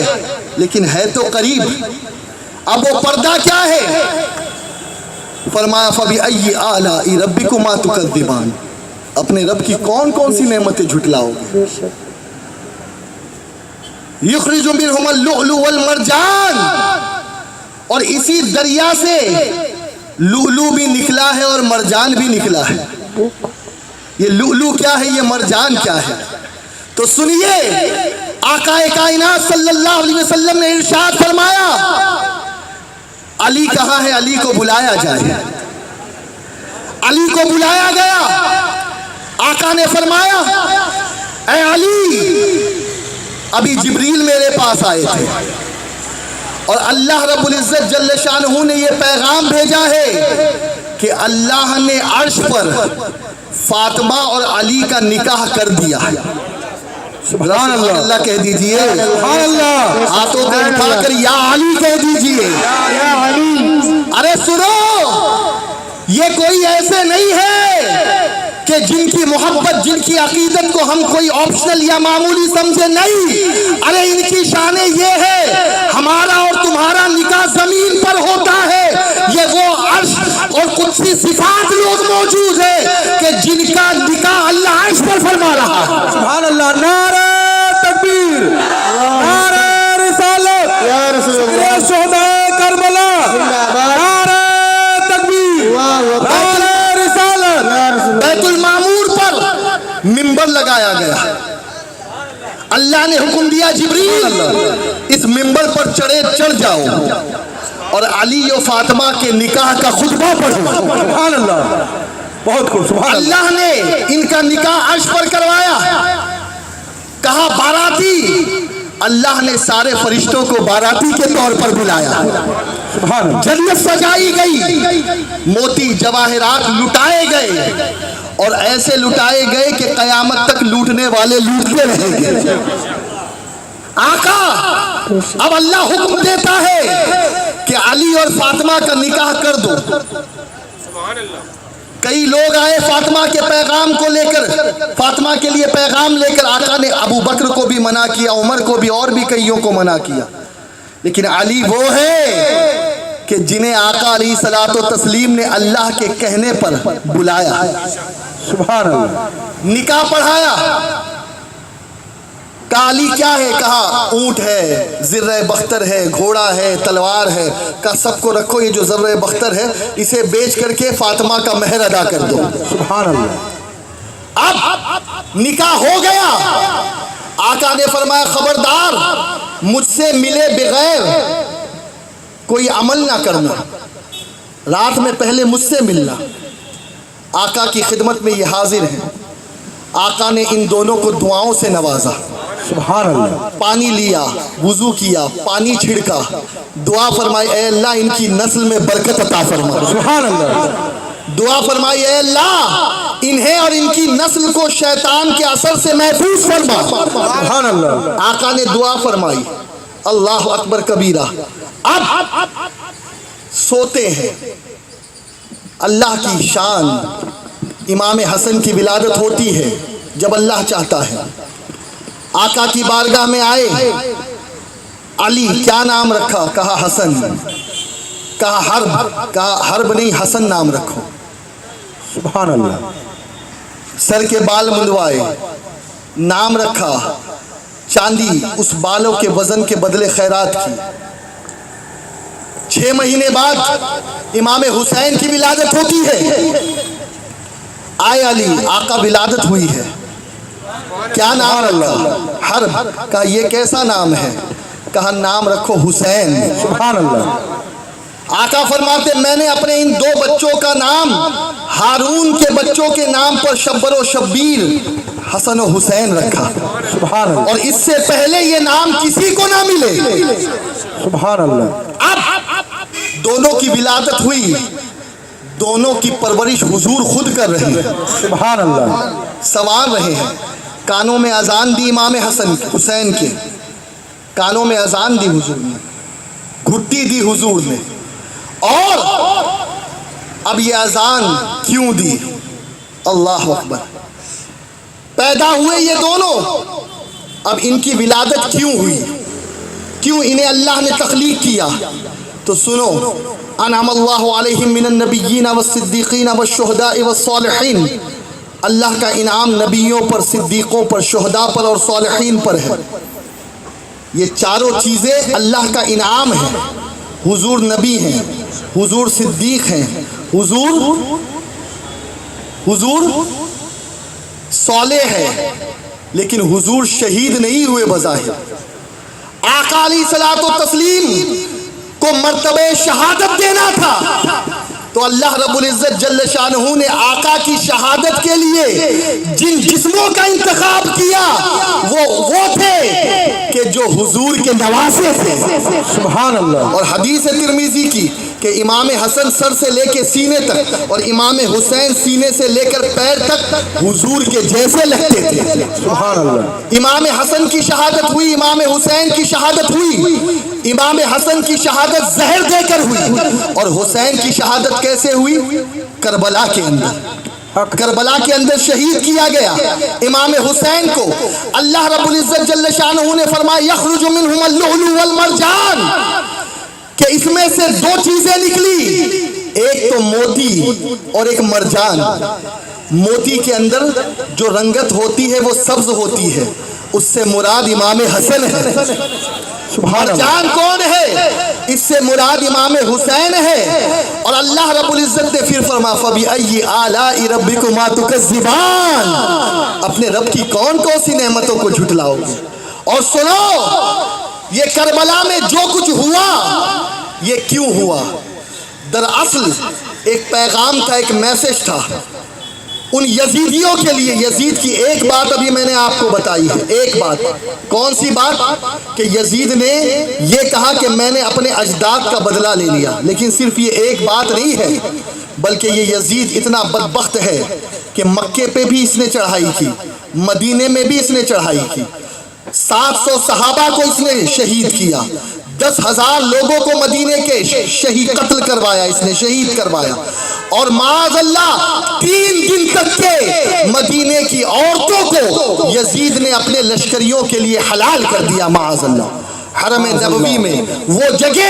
لیکن ہے تو قریب. اب وہ پردہ کیا ہے؟ فرمایا فَبِأَيِّ آلَاءِ رَبِّكُمَا تُكَذِّبَانِ, اپنے رب کی کون کون سی نعمتیں جھٹلاؤ گے. یخرج منہم اللؤلؤ والمرجان, اور اسی دریا سے لؤلؤ بھی نکلا ہے اور مرجان بھی نکلا ہے. یہ لؤلؤ کیا ہے, یہ مرجان کیا ہے؟ تو سنیے, آقا کائنات صلی اللہ علیہ وسلم نے ارشاد فرمایا علی کہاں ہے, علی کو بلایا جائے. علی کو بلایا گیا. آقا نے فرمایا اے علی, ابھی جبریل میرے پاس آئے تھے اور اللہ رب العزت جل شانہ نے یہ پیغام بھیجا ہے کہ اللہ نے عرش پر فاطمہ اور علی کا نکاح کر دیا ہے. سبحان اللہ. اللہ کہہ دیجئے, سبحان اللہ. ہاتھوں کو اٹھا کر یا علی کہہ دیجئے. یا علی. ارے سنو, یہ کوئی ایسے نہیں ہے کہ جن کی محبت, جن کی عقیدت کو ہم کوئی آپشنل یا معمولی سمجھے, نہیں. ارے ان کی شان یہ ہے ہمارا اور تمہارا نکاح زمین پر ہوتا ہے. یہ وہ عرش اور قدسی صفات لوگ موجود ہیں کہ جن کا نکاح اللہ عرش پر فرما رہا ہے. سبحان اللہ. نعرہ تکبیر, نعرہ رسالت, یا رسول اللہ, شہداء کربلا, نعرہ تکبیر, نعرہ رسالت. بیت المعمور پر منبر لگایا گیا. اللہ نے حکم دیا جبریل اس منبر پر چڑھ جاؤ اور علی و فاطمہ کے نکاح کا خطبہ پڑھو. سبحان اللہ. بہت خوب. سبحان اللہ. اللہ نے ان کا نکاح عرش پر کروایا. کہا باراتی, اللہ نے سارے فرشتوں کو باراتی کے طور پر بلایا. سبحان اللہ. جنت سجائی گئی, موتی جواہرات لٹائے گئے, اور ایسے لٹائے گئے کہ قیامت تک لوٹنے والے لوٹتے رہیں گے. آقا اب اللہ حکم دیتا ہے کہ علی اور فاطمہ کا نکاح کر دو. کئی لوگ آئے فاطمہ کے پیغام کو لے کر, فاطمہ کے لیے پیغام لے کر. آقا نے ابو بکر کو بھی منع کیا, عمر کو بھی, اور بھی کئیوں کو منع کیا. لیکن علی وہ ہے کہ جنہیں آقا علیہ الصلوۃ والتسلیم نے اللہ کے کہنے پر بلایا, سبحان اللہ. نکاح پڑھایا. کہا علی کیا ہے؟ کہا اونٹ ہے, زرہ بختر ہے, گھوڑا ہے, تلوار ہے. کہا سب کو رکھو, یہ جو زرہ بختر ہے اسے بیچ کر کے فاطمہ کا مہر ادا کر دو. سبحان اللہ. اب نکاح ہو گیا. آقا نے فرمایا خبردار, مجھ سے ملے بغیر کوئی عمل نہ کرنا, رات میں پہلے مجھ سے ملنا. آقا کی خدمت میں یہ حاضر ہیں. آقا نے ان دونوں کو دعاؤں سے نوازا. سبحان اللہ. پانی لیا, وضو کیا, پانی چھڑکا, دعا فرمائی اے اللہ ان کی نسل میں برکت عطا فرما. سبحان اللہ. دعا فرمائی اے اللہ انہیں اور ان کی نسل کو شیطان کے اثر سے محفوظ فرما۔ سبحان اللہ۔ آقا نے دعا فرمائی، اللہ اکبر کبیرہ۔ اب سوتے ہیں، اللہ کی شان، امام حسن کی ولادت ہوتی ہے جب اللہ چاہتا ہے۔ آقا کی بارگاہ میں آئے، علی کیا نام رکھا؟ کہا حسن۔ کہا حرب؟ کہا حرب نہیں حسن نام رکھو۔ سبحان اللہ۔ سر کے بال منڈوائے، نام رکھا، چاندی اس بالوں کے وزن کے بدلے خیرات کی۔ 6 مہینے بعد امام حسین کی ولادت ہوتی ہے۔ آئے علی، آقا ولادت ہوئی ہے، کیا نام رکھا؟ حرب۔ کہا یہ کیسا نام ہے؟ کہا نام رکھو حسین۔ سبحان اللہ۔ آقا فرماتے میں نے اپنے ان 2 بچوں کا نام ہارون کے بچوں کے نام پر شبر و شبیر حسن و حسین رکھا، سبحان اللہ۔ اور اس سے پہلے یہ نام کسی کو نہ ملے۔ سبحان اللہ۔ اب دونوں کی ولادت ہوئی، دونوں کی پرورش حضور خود کر رہے ہیں، سبحان اللہ۔ سنوار رہے ہیں۔ کانوں میں اذان دی امام حسین کے، کانوں میں اذان دی حضور نے، گھٹی دی حضور نے۔ اور اب یہ اذان کیوں دی؟ اللہ اکبر۔ پیدا ہوئے یہ دونوں، اب ان کی ولادت کیوں ہوئی؟ کیوں انہیں اللہ نے تخلیق کیا؟ تو سنو، انعم اللہ علیہم من النبیین والصدیقین والشہداء والصالحین، اللہ کا انعام نبیوں پر، صدیقوں پر، شہداء پر اور صالحین پر ہے۔ یہ چاروں چیزیں اللہ کا انعام ہے۔ حضور نبی ہیں، حضور صدیق ہیں، حضور صالح ہے، لیکن حضور شہید نہیں ہوئے بظاہر۔ آقا علیہ الصلوۃ والتسلیم کو مرتبہ شہادت دینا تھا، تو اللہ رب العزت جل شانہ نے آقا کی شہادت کے لیے جن جسموں کا انتخاب کیا وہ تھے کہ جو حضور کے نواسے تھے۔ سبحان اللہ۔ اور حدیث ترمذی کی کہ امام حسن سر سے لے کے سینے تک اور امام حسین سینے سے لے کر پیر تک حضور کے جیسے لگتے تھے۔ سبحان اللہ۔ امام حسن کی شہادت ہوئی، امام حسین کی شہادت ہوئی۔ امام حسن کی شہادت زہر دے کر ہوئی، اور حسین کی شہادت کیسے ہوئی؟ کربلا کے اندر، کربلا کے اندر شہید کیا گیا۔ امام حسین کو اللہ رب العزت جل شانہ نے فرمایا یخرج منہم اللؤلؤ والمرجان، کہ اس میں سے 2 چیزیں نکلی، ایک تو موتی اور ایک مرجان۔ موتی کے اندر جو رنگت ہوتی ہے وہ سبز ہوتی ہے، اس سے مراد امام حسن ہے۔ مرجان کون ہے؟ اس سے مراد امام حسین ہے۔ اور اللہ رب العزت نے پھر فرمایا فَبِأَيِّ آلَاءِ رَبِّكُمَا تُكَذِّبَانِ، اپنے رب کی کون کون سی نعمتوں کو جھٹلاؤ گے؟ اور سنو، یہ کربلا میں جو کچھ ہوا یہ کیوں ہوا؟ دراصل ایک پیغام تھا، ایک میسج تھا ان یزیدیوں کے لیے۔ یزید کی ایک بات ابھی میں نے آپ کو بتائی ہے، ایک بات۔ کون سی بات؟ کہ یزید نے یہ کہا کہ میں نے اپنے اجداد کا بدلہ لے لیا، لیکن صرف یہ ایک بات نہیں ہے، بلکہ یہ یزید اتنا بدبخت ہے کہ مکے پہ بھی اس نے چڑھائی کی، مدینے میں بھی اس نے چڑھائی کی، 700 صحابہ کو اس نے شہید کیا، 10,000 لوگوں کو مدینے کے شہید قتل کروایا، اس نے شہید کروایا۔ اور معاذ اللہ 3 دن تک کے مدینے کی عورتوں کو یزید نے اپنے لشکریوں کے لیے حلال کر دیا، معاذ اللہ۔ حرم نبوی میں وہ جگہ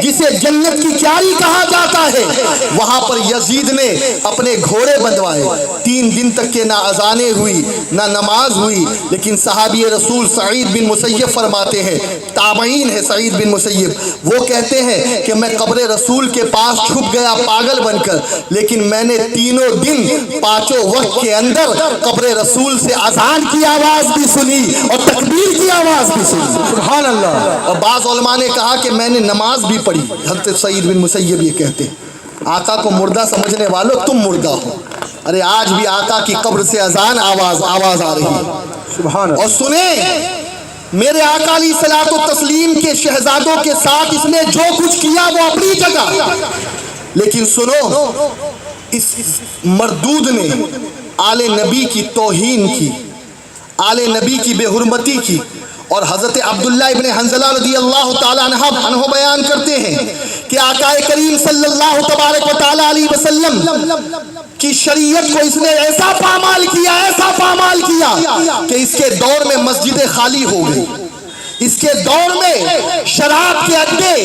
جسے جنت کی کیاری کہا جاتا ہے، وہاں پر یزید نے اپنے گھوڑے بندھوائے۔ 3 دن تک کے نہ اذانیں ہوئی نہ نماز ہوئی، لیکن صحابی رسول سعید بن مسیب فرماتے ہیں، تابعین ہے سعید بن مسیب، وہ کہتے ہیں کہ میں قبر رسول کے پاس چھپ گیا پاگل بن کر، لیکن میں نے 3 دن 5 وقت کے اندر قبر رسول سے اذان کی آواز بھی سنی اور تکبیر کی آواز بھی سنی۔ سبحان اللہ۔ اور بعض علماء نے کہا کہ میں نے نماز بھی پڑھی۔ حضرت سعید بن مسیب یہ کہتے ہیں، آقا کو مردہ سمجھنے والوں تم مردہ ہو، ارے آج بھی آقا کی قبر سے اذان آواز آ رہی ہے۔ سبحان اللہ۔ اور سنیں، میرے آقا علیہ الصلوۃ والتسلیم کے شہزادوں کے ساتھ اس نے جو کچھ کیا وہ اپنی جگہ، لیکن سنو، اس مردود نے آل نبی کی توہین کی، آل نبی کی بے حرمتی کی، اور حضرت عبداللہ ابن حنظلہ رضی اللہ تعالیٰ عنہ بیان کرتے ہیں کہ آقا کریم صلی اللہ تبارک و تعالیٰ علیہ وسلم کی شریعت کو اس نے ایسا پامال کیا کہ اس کے دور میں مسجدیں خالی ہو گئی، اس کے دور میں شراب کے اڈے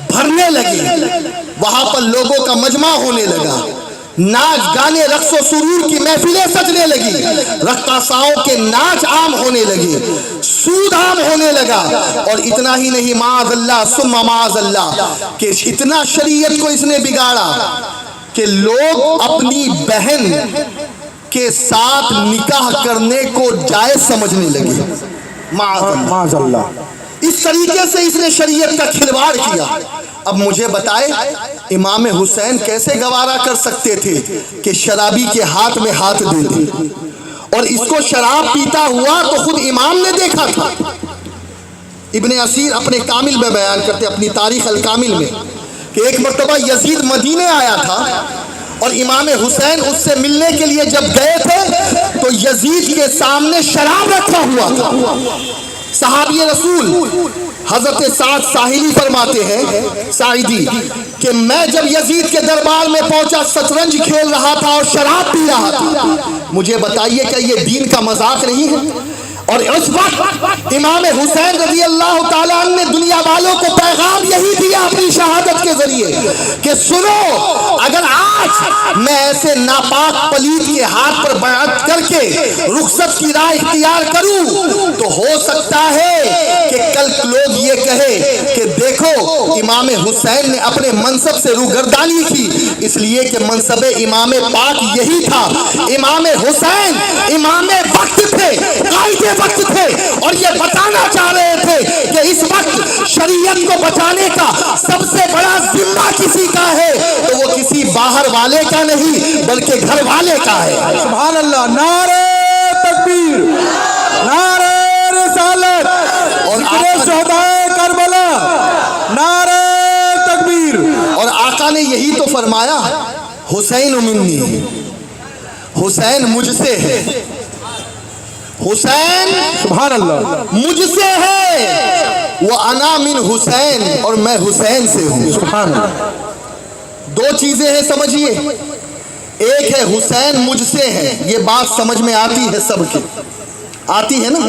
بھرنے لگے، وہاں پر لوگوں کا مجمع ہونے لگا، ناچ گانے رقص و سرور کی محفلیں سجنے لگی، رقاصاؤں کے ناچ عام ہونے لگے، سود عام ہونے لگا، اور اتنا ہی نہیں معاذ اللہ ثم معاذ اللہ کہ اتنا شریعت کو اس نے بگاڑا کہ لوگ اپنی بہن کے ساتھ نکاح کرنے کو جائز سمجھنے لگے، معاذ اللہ۔ اس طریقے سے اس نے شریعت کا کھلواڑ کیا۔ اب مجھے بتائے امام حسین کیسے گوارا کر سکتے تھے کہ شرابی کے ہاتھ میں ہاتھ دے دیں، اور اس کو شراب پیتا ہوا تو خود امام نے دیکھا تھا۔ ابن اسیر اپنے کامل میں بیان کرتے، اپنی تاریخ الکامل میں، کہ ایک مرتبہ یزید مدینے آیا تھا اور امام حسین اس سے ملنے کے لیے جب گئے تھے تو یزید کے سامنے شراب رکھا ہوا تھا۔ صحابی رسول حضرت سعد ساحلی فرماتے ہیں، ساعدی، کہ میں جب یزید کے دربار میں پہنچا شطرنج کھیل رہا تھا اور شراب پی رہا تھا۔ مجھے بتائیے کہ یہ دین کا مذاق نہیں ہے؟ اور اس وقت امام حسین رضی اللہ تعالیٰ عنہ نے دنیا والوں کو پیغام یہی دیا اپنی شہادت کے ذریعے کہ سنو، اگر آج میں ایسے ناپاک پلید کے ہاتھ پر بیعت کر کے رخصت کی راہ اختیار کروں تو ہو سکتا ہے کہ کل لوگ یہ کہے کہ دیکھو امام حسین نے اپنے منصب سے روگردانی کی، اس لیے کہ منصب امام پاک یہی تھا۔ امام حسین امام وقت تھے، قائد وقت تھے، اور یہ بتانا چاہ رہے تھے کہ اس وقت شریعت کو بچانے کا سب سے بڑا ذمہ کسی کا ہے تو وہ کسی باہر والے کا نہیں بلکہ گھر والے کا ہے۔ سبحان اللہ، نعرہ تکبیر، نعرہ رسالت، اور شہدائے کربلا، نعرہ تکبیر۔ اور آقا نے یہی تو فرمایا، حسین منی، حسین مجھ سے ہے، حسین سبحان اللہ مجھ سے ہے، وہ انا من حسین، اور میں حسین سے ہوں۔ سبحان اللہ۔ دو چیزیں ہیں سمجھیے، ایک ہے حسین مجھ سے ہے، یہ بات سمجھ میں آتی ہے سب کی، آتی ہے نا؟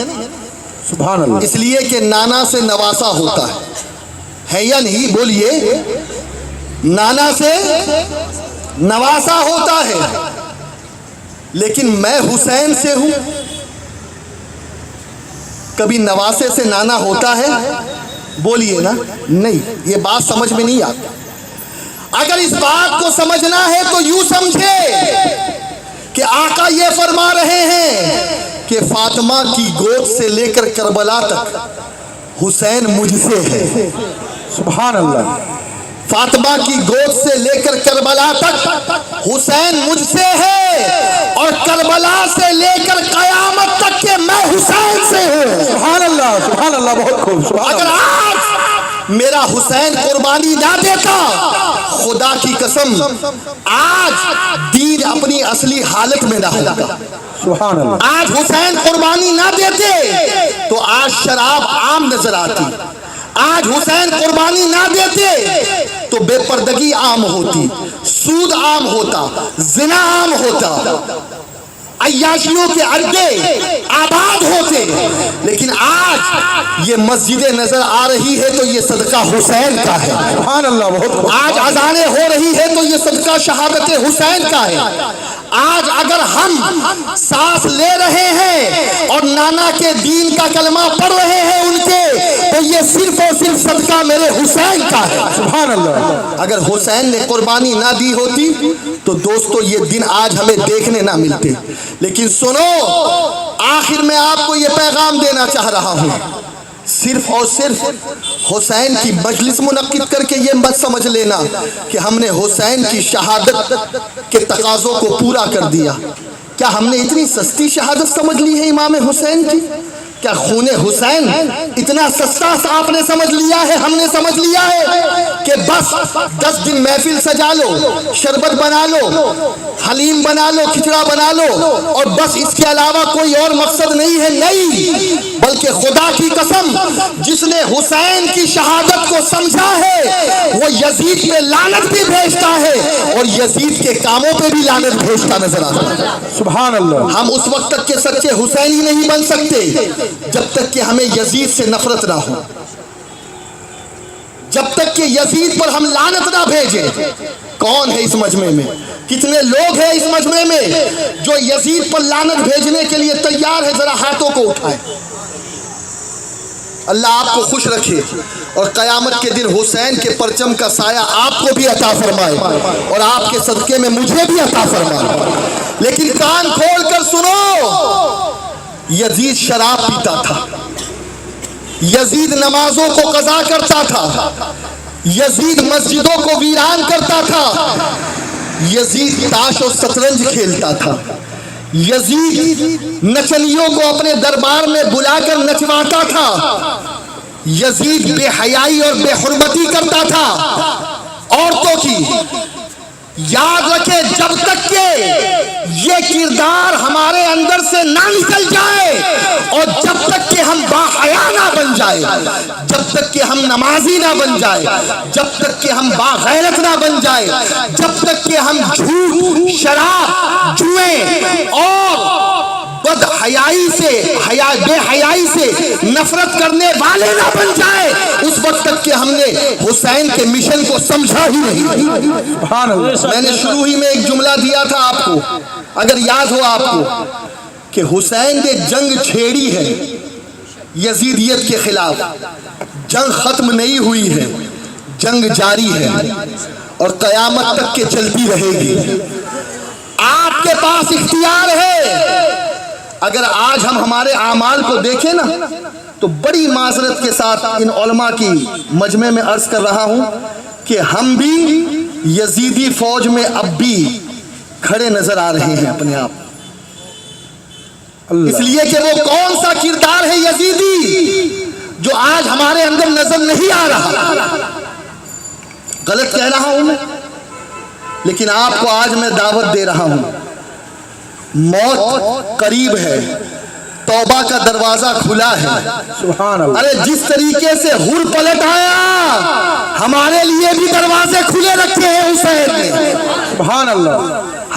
سبحان اللہ۔ اس لیے کہ نانا سے نواسا ہوتا ہے یا نہیں؟ بولیے، نانا سے نواسا ہوتا ہے، لیکن میں حسین سے ہوں۔ کبھی نواسے سے نانا ہوتا ہے؟ بولیے نا، نہیں، یہ بات سمجھ میں نہیں آتی۔ اگر اس بات کو سمجھنا ہے تو یوں سمجھے کہ آقا یہ فرما رہے ہیں کہ فاطمہ کی گود سے لے کر کربلا تک حسین مجھ سے ہے۔ سبحان اللہ۔ فاطمہ کی گود سے لے کر کربلا تک حسین مجھ سے ہے، اور کربلا سے لے کر قیامت تک کہ میں حسین سے ہوں۔ سبحان اللہ، سبحان اللہ، بہت خوب۔ سبحان اگر اللہ۔ آج میرا حسین قربانی نہ دیتا، خدا کی قسم آج دین اپنی اصلی حالت میں نہ ہوتا۔ سبحان اللہ۔ آج حسین قربانی نہ دیتے تو آج شراب عام نظر آتی، آج حسین قربانی نہ دیتے تو بے پردگی عام ہوتی، سود عام ہوتا، زنا عام ہوتا، عیاشیوں کے اڈے آباد ہوتے۔ لیکن آج یہ مسجدیں نظر آ رہی ہے تو یہ صدقہ حسین کا ہے۔ سبحان اللہ، بہت خوب۔ آج اذانیں ہو رہی ہے تو یہ صدقہ شہادت حسین کا ہے۔ آج اگر ہم سانس لے رہے ہیں اور نانا کے دین کا کلمہ پڑھ رہے ہیں ان کے، تو یہ صرف اور صرف صدقہ میرے حسین کا ہے۔ سبحان اللہ۔ اگر حسین نے قربانی نہ دی ہوتی تو دوستو یہ دن آج ہمیں دیکھنے نہ ملتے۔ لیکن سنو، آخر میں آپ کو یہ پیغام دینا چاہ رہا ہوں، صرف اور صرف حسین کی مجلس منعقد کر کے یہ مت سمجھ لینا کہ ہم نے حسین کی شہادت کے تقاضوں کو پورا کر دیا۔ کیا ہم نے اتنی سستی شہادت سمجھ لی ہے امام حسین کی؟ کیا خون حسین اتنا سستا آپ نے سمجھ لیا ہے، ہم نے سمجھ لیا ہے کہ بس 10 دن محفل سجا لو، شربت بنا لو، حلیم بنا لو، کھچڑا بنا لو، اور بس اس کے علاوہ کوئی اور مقصد نہیں ہے؟ نہیں، بلکہ خدا کی قسم جس نے حسین کی شہادت کو سمجھا ہے وہ یزید پہ لعنت بھی بھیجتا ہے اور یزید کے کاموں پہ بھی لعنت بھیجتا نظر آتا ہے۔ سبحان اللہ۔ ہم اس وقت تک کے سچے حسینی نہیں بن سکتے جب تک کہ ہمیں یزید سے نفرت نہ ہو، جب تک کہ یزید پر ہم لعنت نہ بھیجیں۔ کون ہے اس مجمع میں؟ کتنے لوگ ہیں اس مجمع میں جو یزید پر لعنت بھیجنے کے لیے تیار ہے؟ ذرا ہاتھوں کو اٹھائیں۔ اللہ آپ کو خوش رکھے اور قیامت کے دن حسین کے پرچم کا سایہ آپ کو بھی عطا فرمائے اور آپ کے صدقے میں مجھے بھی عطا فرمائے۔ لیکن کان کھول کر سنو، یزید شراب پیتا تھا، یزید نمازوں کو قضا کرتا تھا، یزید مسجدوں کو ویران کرتا تھا، یزید تاش و شطرنج کھیلتا تھا، یزید نچنیوں کو اپنے دربار میں بلا کر نچواتا تھا، یزید بے حیائی اور بے حرمتی کرتا تھا عورتوں کی۔ یاد رکھے جب تک کہ یہ کردار ہمارے اندر سے نہ نکل جائے اور جب تک کہ ہم باحیا نہ بن جائے، جب تک کہ ہم نمازی نہ بن جائے، جب تک کہ ہم باغیرت نہ بن جائے، جب تک کہ ہم جھوٹ، شراب، جوئے اور بد حیائی سے، بے حیائی سے نفرت کرنے والے نہ بن جائے، اس وقت تک کہ ہم نے حسین کے مشن کو سمجھا ہی نہیں۔ سبحان اللہ۔ میں نے شروع ہی میں ایک جملہ دیا تھا آپ کو، اگر یاد ہو آپ کو، کہ حسین نے جنگ چھیڑی ہے یزیدیت کے خلاف، جنگ ختم نہیں ہوئی ہے، جنگ جاری ہے اور قیامت تک کے چلتی رہے گی۔ آپ کے پاس اختیار ہے۔ اگر آج ہم ہمارے اعمال کو دیکھیں نا تو بڑی معذرت کے ساتھ ان علماء کی مجمع میں عرض کر رہا ہوں کہ ہم بھی یزیدی فوج میں اب بھی کھڑے نظر آ رہے ہیں اپنے آپ، اس لیے کہ وہ کون سا کردار ہے یزیدی جو آج ہمارے اندر نظر نہیں آ رہا۔ غلط کہہ رہا ہوں میں، لیکن آپ کو آج میں دعوت دے رہا ہوں، موت قریب ہے، توبہ کا دروازہ کھلا ہے۔ سبحان اللہ۔ ارے جس طریقے سے ہر پلٹ آیا، ہمارے لیے بھی دروازے کھلے رکھے ہیں حسین نے۔ سبحان اللہ۔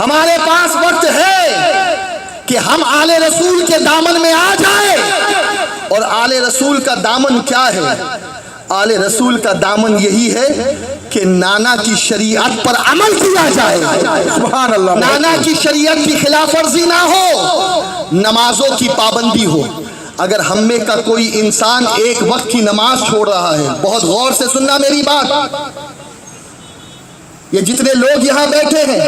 ہمارے پاس وقت ہے کہ ہم آل رسول کے دامن میں آ جائیں، اور آل رسول کا دامن کیا ہے؟ آل رسول کا دامن یہی ہے کہ نانا کی شریعت پر عمل کیا جائے، سبحان اللہ۔ نانا کی شریعت کی خلاف ورزی نہ ہو، نمازوں کی پابندی ہو۔ اگر ہم میں کا کوئی انسان ایک وقت کی نماز چھوڑ رہا ہے، بہت غور سے سننا میری بات، یہ جتنے لوگ یہاں بیٹھے ہیں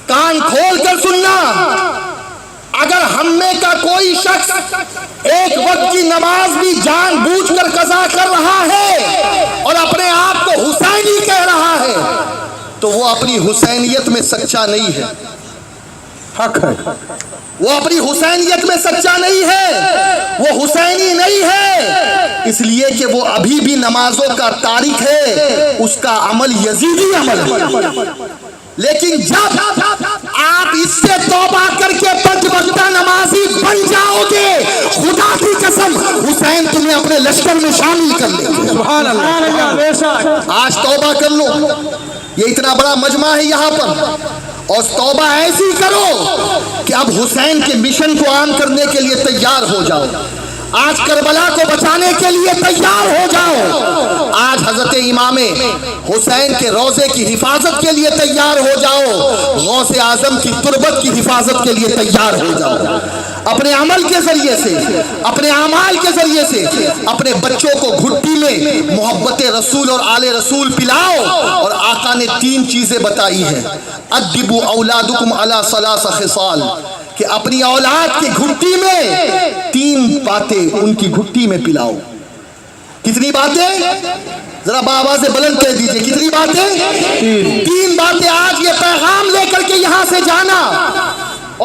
کان کھول کر سننا، اگر ہم میں کا کوئی شخص ایک وقت کی نماز بھی جان بوجھ کر قضا کر رہا ہے اور اپنے آپ کو حسینی کہہ رہا ہے تو وہ اپنی حسینیت میں سچا نہیں ہے۔ حق ہے۔ وہ اپنی حسینیت میں سچا نہیں ہے، وہ حسینی نہیں ہے، اس لیے کہ وہ ابھی بھی نمازوں کا تارک ہے، اس کا عمل یزیدی عمل ہے۔ لیکن جب آپ اس سے توبہ کر کے پنج وقتہ نمازی بن جاؤ گے، خدا کی قسم حسین تمہیں اپنے لشکر میں شامل کر لے گا۔ سبحان اللہ۔ آج توبہ کر لو، یہ اتنا بڑا مجمع ہے یہاں پر، اور توبہ ایسی کرو کہ اب حسین کے مشن کو عام کرنے کے لیے تیار ہو جاؤ، آج کربلا کو بچانے کے لیے تیار ہو جاؤ، آج حضرت امام حسین کے روضے کی حفاظت کے لیے تیار ہو جاؤ، غوث اعظم کی تربت کی حفاظت کے لیے تیار ہو جاؤ۔ اپنے عمل کے ذریعے سے، اپنے اعمال کے ذریعے سے اپنے بچوں کو گھٹی میں محبت رسول اور آل رسول پلاؤ، اور آقا نے 3 چیزیں بتائی ہیں، ادبوا اولادکم علی ثلاث خصال، کہ اپنی اولاد کی گھٹی میں 3 باتیں ان کی گھٹی میں پلاؤ۔ کتنی باتیں؟ ذرا بآواز بلند کہہ دیجئے، کتنی باتیں؟ 3 باتیں۔ آج یہ پیغام لے کر کے یہاں سے جانا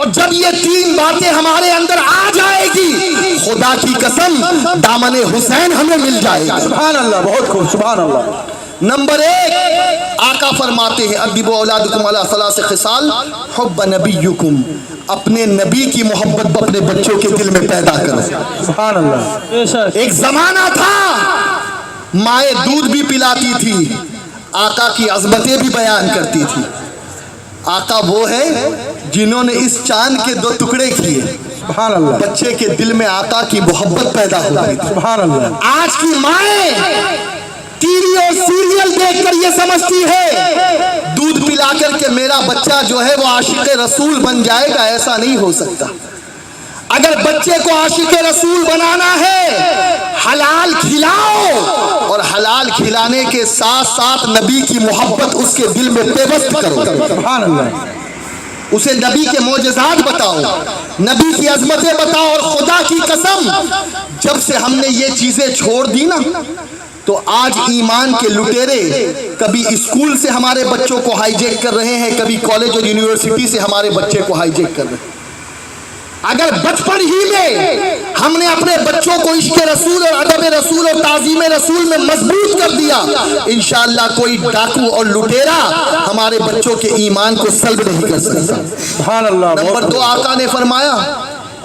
اور جب یہ تین باتیں ہمارے اندر آ جائے گی خدا کی قسم دامن حسین ہمیں مل جائے گا. سبحان اللہ. بہت خوب. سبحان اللہ. نمبر ایک آقا فرماتے ہیں ادبوا اولادکم علی ثلاث خصال حب نبیکم، اپنے نبی کی محبت اپنے بچوں کے دل میں پیدا کرو. سبحان اللہ. ایک زمانہ تھا مائیں دودھ بھی پلاتی تھی، آقا کی عظمتیں بھی بیان کرتی تھی. آقا وہ ہے جنہوں نے اس چاند کے دو ٹکڑے کیے. سبحان اللہ. بچے کے دل میں آقا کی محبت پیدا ہو گئی. سبحان اللہ. آج کی مائیں ٹی وی اور سیریل دیکھ کر یہ سمجھتی ہے دودھ پلا کر کے میرا بچہ جو ہے وہ عاشق رسول بن جائے گا. ایسا نہیں ہو سکتا. اگر بچے کو عاشق رسول بنانا ہے حلال کھلاؤ، اور حلال کھلانے کے ساتھ ساتھ نبی کی محبت اس کے دل میں پیوست کرو. سبحان اللہ. اسے نبی کے معجزات بتاؤ، نبی کی عظمتیں بتاؤ. اور خدا کی قسم جب سے ہم نے یہ چیزیں چھوڑ دی نا تو آج ایمان کے لٹیرے کبھی اسکول سے ہمارے بچوں کو ہائی جیک کر رہے ہیں، کبھی کالج اور یونیورسٹی سے ہمارے بچے کو ہائی جیک کر رہے ہیں. اگر بچپن ہی میں ہم نے اپنے بچوں کو عشق رسول اور ادب رسول اور تعظیم رسول میں مضبوط کر دیا انشاءاللہ کوئی ڈاکو اور لٹیرا ہمارے بچوں کے ایمان کو سلب نہیں کر سکتا. سبحان اللہ. نمبر 2 آقا نے فرمایا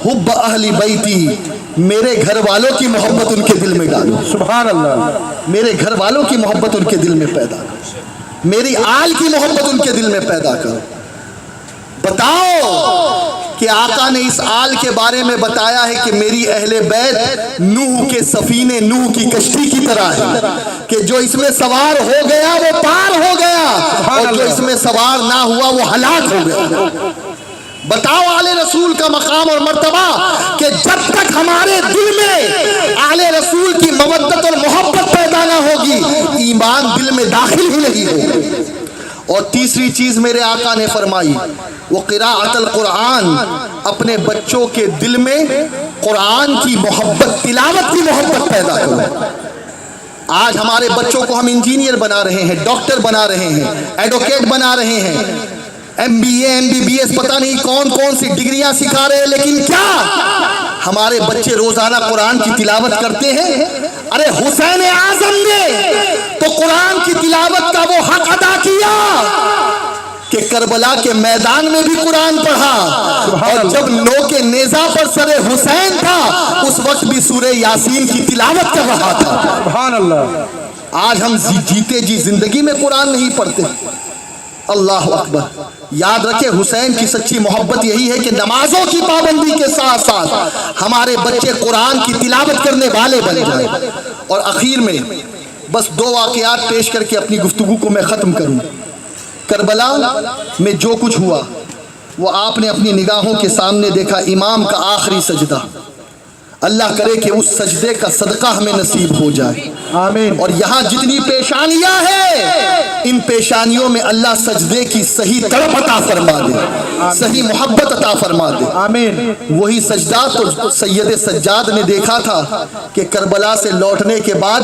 حب اہل بیتی، میرے گھر والوں کی محبت ان کے دل میں ڈالو. سبحان اللہ. میرے گھر والوں کی محبت ان کے دل میں پیدا کرو، میری آل کی محبت ان کے دل میں پیدا کرو. بتاؤ کہ آقا نے اس آل کے بارے میں بتایا ہے کہ میری اہل بیت نوح کے سفینے، نوح کی کشتی کی طرح ہے کہ جو اس میں سوار ہو گیا وہ پار ہو گیا اور جو اس میں سوار نہ ہوا وہ ہلاک ہو گیا. بتاؤ آل رسول کا مقام اور مرتبہ کہ جب تک ہمارے دل میں آل رسول کی مودت اور محبت پیدا نہ ہوگی ایمان دل میں داخل ہی نہیں ہوگا. اور تیسری چیز میرے آقا نے فرمائی وہ قراءت القرآن، اپنے بچوں کے دل میں قرآن کی محبت، تلاوت کی محبت پیدا کرو. آج ہمارے بچوں کو ہم انجینئر بنا رہے ہیں، ڈاکٹر بنا رہے ہیں، ایڈوکیٹ بنا رہے ہیں، MBA MBBS پتہ نہیں کون کون سی ڈگریاں سکھا رہے ہیں، لیکن کیا ہمارے بچے روزانہ قرآن کی تلاوت کرتے ہیں؟ ارے حسین اعظم نے تو قرآن کی تلاوت کا وہ حق ادا کیا کہ کربلا کے میدان میں بھی قرآن پڑھا، اور جب نو کے نیزہ پر سر حسین تھا اس وقت بھی سورہ یاسین کی تلاوت کر رہا تھا. سبحان اللہ. آج ہم جیتے جی زندگی میں قرآن نہیں پڑھتے. اللہ اکبر. یاد رکھے حسین کی سچی محبت یہی ہے کہ نمازوں کی پابندی کے ساتھ ساتھ ہمارے بچے قرآن کی تلاوت کرنے والے بن جائیں. اور اخیر میں بس 2 واقعات پیش کر کے اپنی گفتگو کو میں ختم کروں. کربلا میں جو کچھ ہوا وہ آپ نے اپنی نگاہوں کے سامنے دیکھا. امام کا آخری سجدہ، اللہ کرے کہ اس سجدے کا صدقہ ہمیں نصیب ہو جائے. آمین. اور یہاں جتنی پیشانیاں ہیں ان پیشانیوں میں اللہ سجدے کی صحیح تڑپ عطا فرما دے، صحیح محبت عطا فرما دے. آمین. وہی سجدہ تو سید سجاد نے دیکھا تھا کہ کربلا سے لوٹنے کے بعد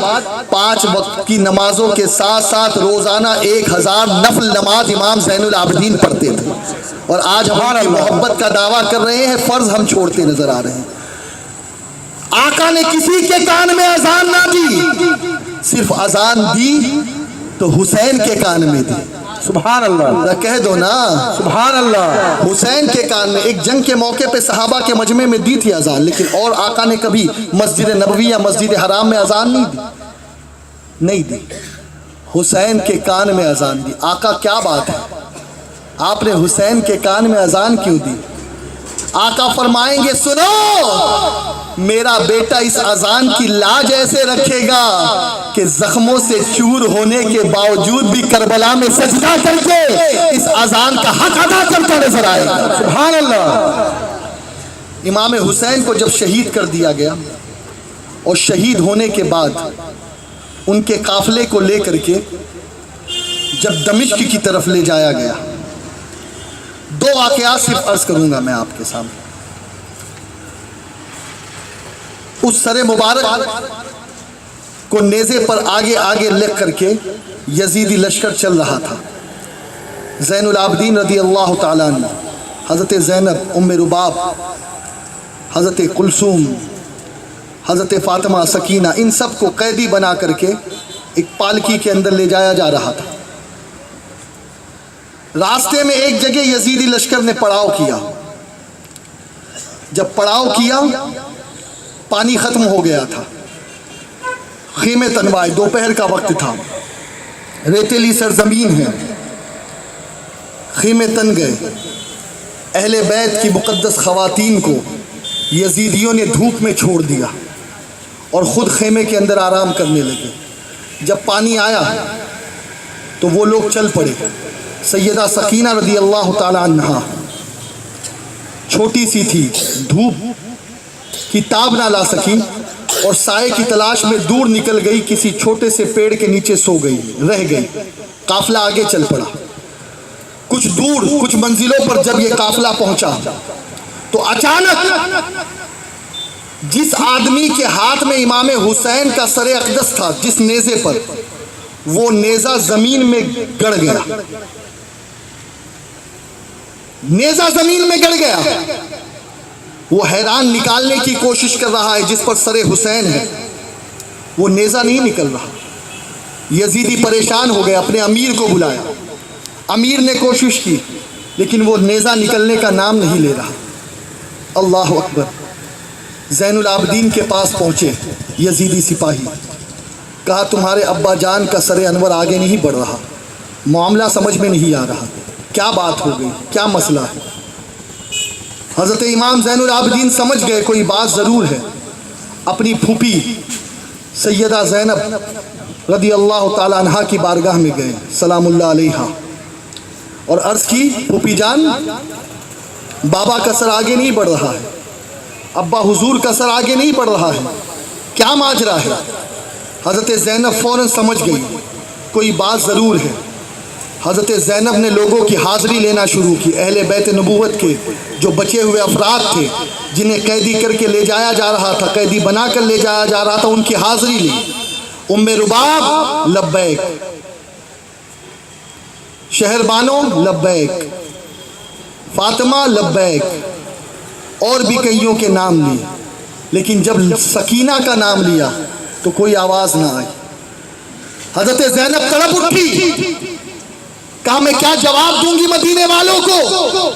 5 وقت کی نمازوں کے ساتھ ساتھ روزانہ 1000 نفل نماز امام زین العابدین پڑھتے تھے. اور آج ہماری محبت کا دعویٰ کر رہے ہیں، فرض ہم چھوڑتے نظر آ رہے ہیں. آقا نے کسی کے کان میں اذان نہ دی، صرف اذان دی تو حسین کے کان میں دی. سبحان اللہ. کہہ دو نا سبحان اللہ. حسین کے کان میں. ایک جنگ کے موقع پہ صحابہ کے مجمع میں دی تھی اذان، لیکن اور آقا نے کبھی مسجد نبوی یا مسجد حرام میں اذان نہیں دی. حسین کے کان میں اذان دی. آقا کیا بات ہے، آپ نے حسین کے کان میں اذان کیوں دی؟ آقا فرمائیں گے سنو، میرا بیٹا اس اذان کی لاج ایسے رکھے گا کہ زخموں سے چور ہونے کے باوجود بھی کربلا میں سجدہ کر کے اس اذان کا حق ادا کرتا نظر آئے گا. سبحان اللہ. امام حسین کو جب شہید کر دیا گیا اور شہید ہونے کے بعد ان کے قافلے کو لے کر کے جب دمشق کی طرف لے جایا گیا، 2 واقعات صرف عرض کروں گا میں آپ کے سامنے. اس سر مبارک کو نیزے پر آگے آگے لکھ کر کے یزیدی لشکر چل رہا تھا. زین العابدین رضی اللہ تعالیٰ عنہ حضرت زینب، ام رباب، حضرت کلثوم، حضرت فاطمہ، سکینہ، ان سب کو قیدی بنا کر کے ایک پالکی کے اندر لے جایا جا رہا تھا۔ راستے میں ایک جگہ یزیدی لشکر نے پڑاؤ کیا۔ جب پڑاؤ کیا پانی ختم ہو گیا تھا، خیمے تنوائے، دوپہر کا وقت تھا، ریتیلی سرزمین ہے، خیمے تن گئے۔ اہل بیت کی مقدس خواتین کو یزیدیوں نے دھوپ میں چھوڑ دیا اور خود خیمے کے اندر آرام کرنے لگے۔ جب پانی آیا تو وہ لوگ چل پڑے۔ سیدہ سکینہ رضی اللہ تعالی عنہا چھوٹی سی تھی، دھوپ کی تاب نہ لا سکی اور سائے کی تلاش میں دور نکل گئی، کسی چھوٹے سے پیڑ کے نیچے سو گئی، رہ گئی۔ قافلہ آگے چل پڑا۔ کچھ دور، کچھ منزلوں پر جب یہ قافلہ پہنچا تو اچانک جس آدمی کے ہاتھ میں امام حسین کا سر اقدس تھا، جس نیزے پر، وہ نیزہ زمین میں گڑ گیا۔ نیزہ زمین میں گڑ گیا۔ وہ حیران، نکالنے کی کوشش کر رہا ہے جس پر سر حسین ہے، وہ نیزہ نہیں نکل رہا۔ یزیدی پریشان ہو گئے، اپنے امیر کو بلایا۔ امیر نے کوشش کی لیکن وہ نیزہ نکلنے کا نام نہیں لے رہا۔ اللہ اکبر۔ زین العابدین کے پاس پہنچے یزیدی سپاہی، کہا تمہارے ابا جان کا سر انور آگے نہیں بڑھ رہا، معاملہ سمجھ میں نہیں آ رہا، کیا بات ہو گئی، کیا مسئلہ ہے؟ حضرت امام زین العابدین سمجھ گئے کوئی بات ضرور ہے۔ اپنی پھوپھی سیدہ زینب رضی اللہ تعالی عنہا کی بارگاہ میں گئے، سلام اللہ علیہا، اور عرض کی پھوپھی جان، بابا کا سر آگے نہیں بڑھ رہا ہے، ابا حضور کا سر آگے نہیں بڑھ رہا ہے، کیا ماجرا ہے؟ حضرت زینب فوراً سمجھ گئی کوئی بات ضرور ہے۔ حضرت زینب نے لوگوں کی حاضری لینا شروع کی، اہل بیت نبوت کے جو بچے ہوئے افراد تھے جنہیں قیدی کر کے لے جایا جا رہا تھا، قیدی بنا کر لے جایا جا رہا تھا، ان کی حاضری لی۔ ام رباب لبیک، شہر بانو لبیک، فاطمہ لبیک، اور بھی کئیوں کے نام لیے، لیکن جب سکینہ کا نام لیا تو کوئی آواز نہ آئی۔ حضرت زینب تڑپ اٹھی، کہا میں کیا جواب دوں گی مدینے والوں کو؟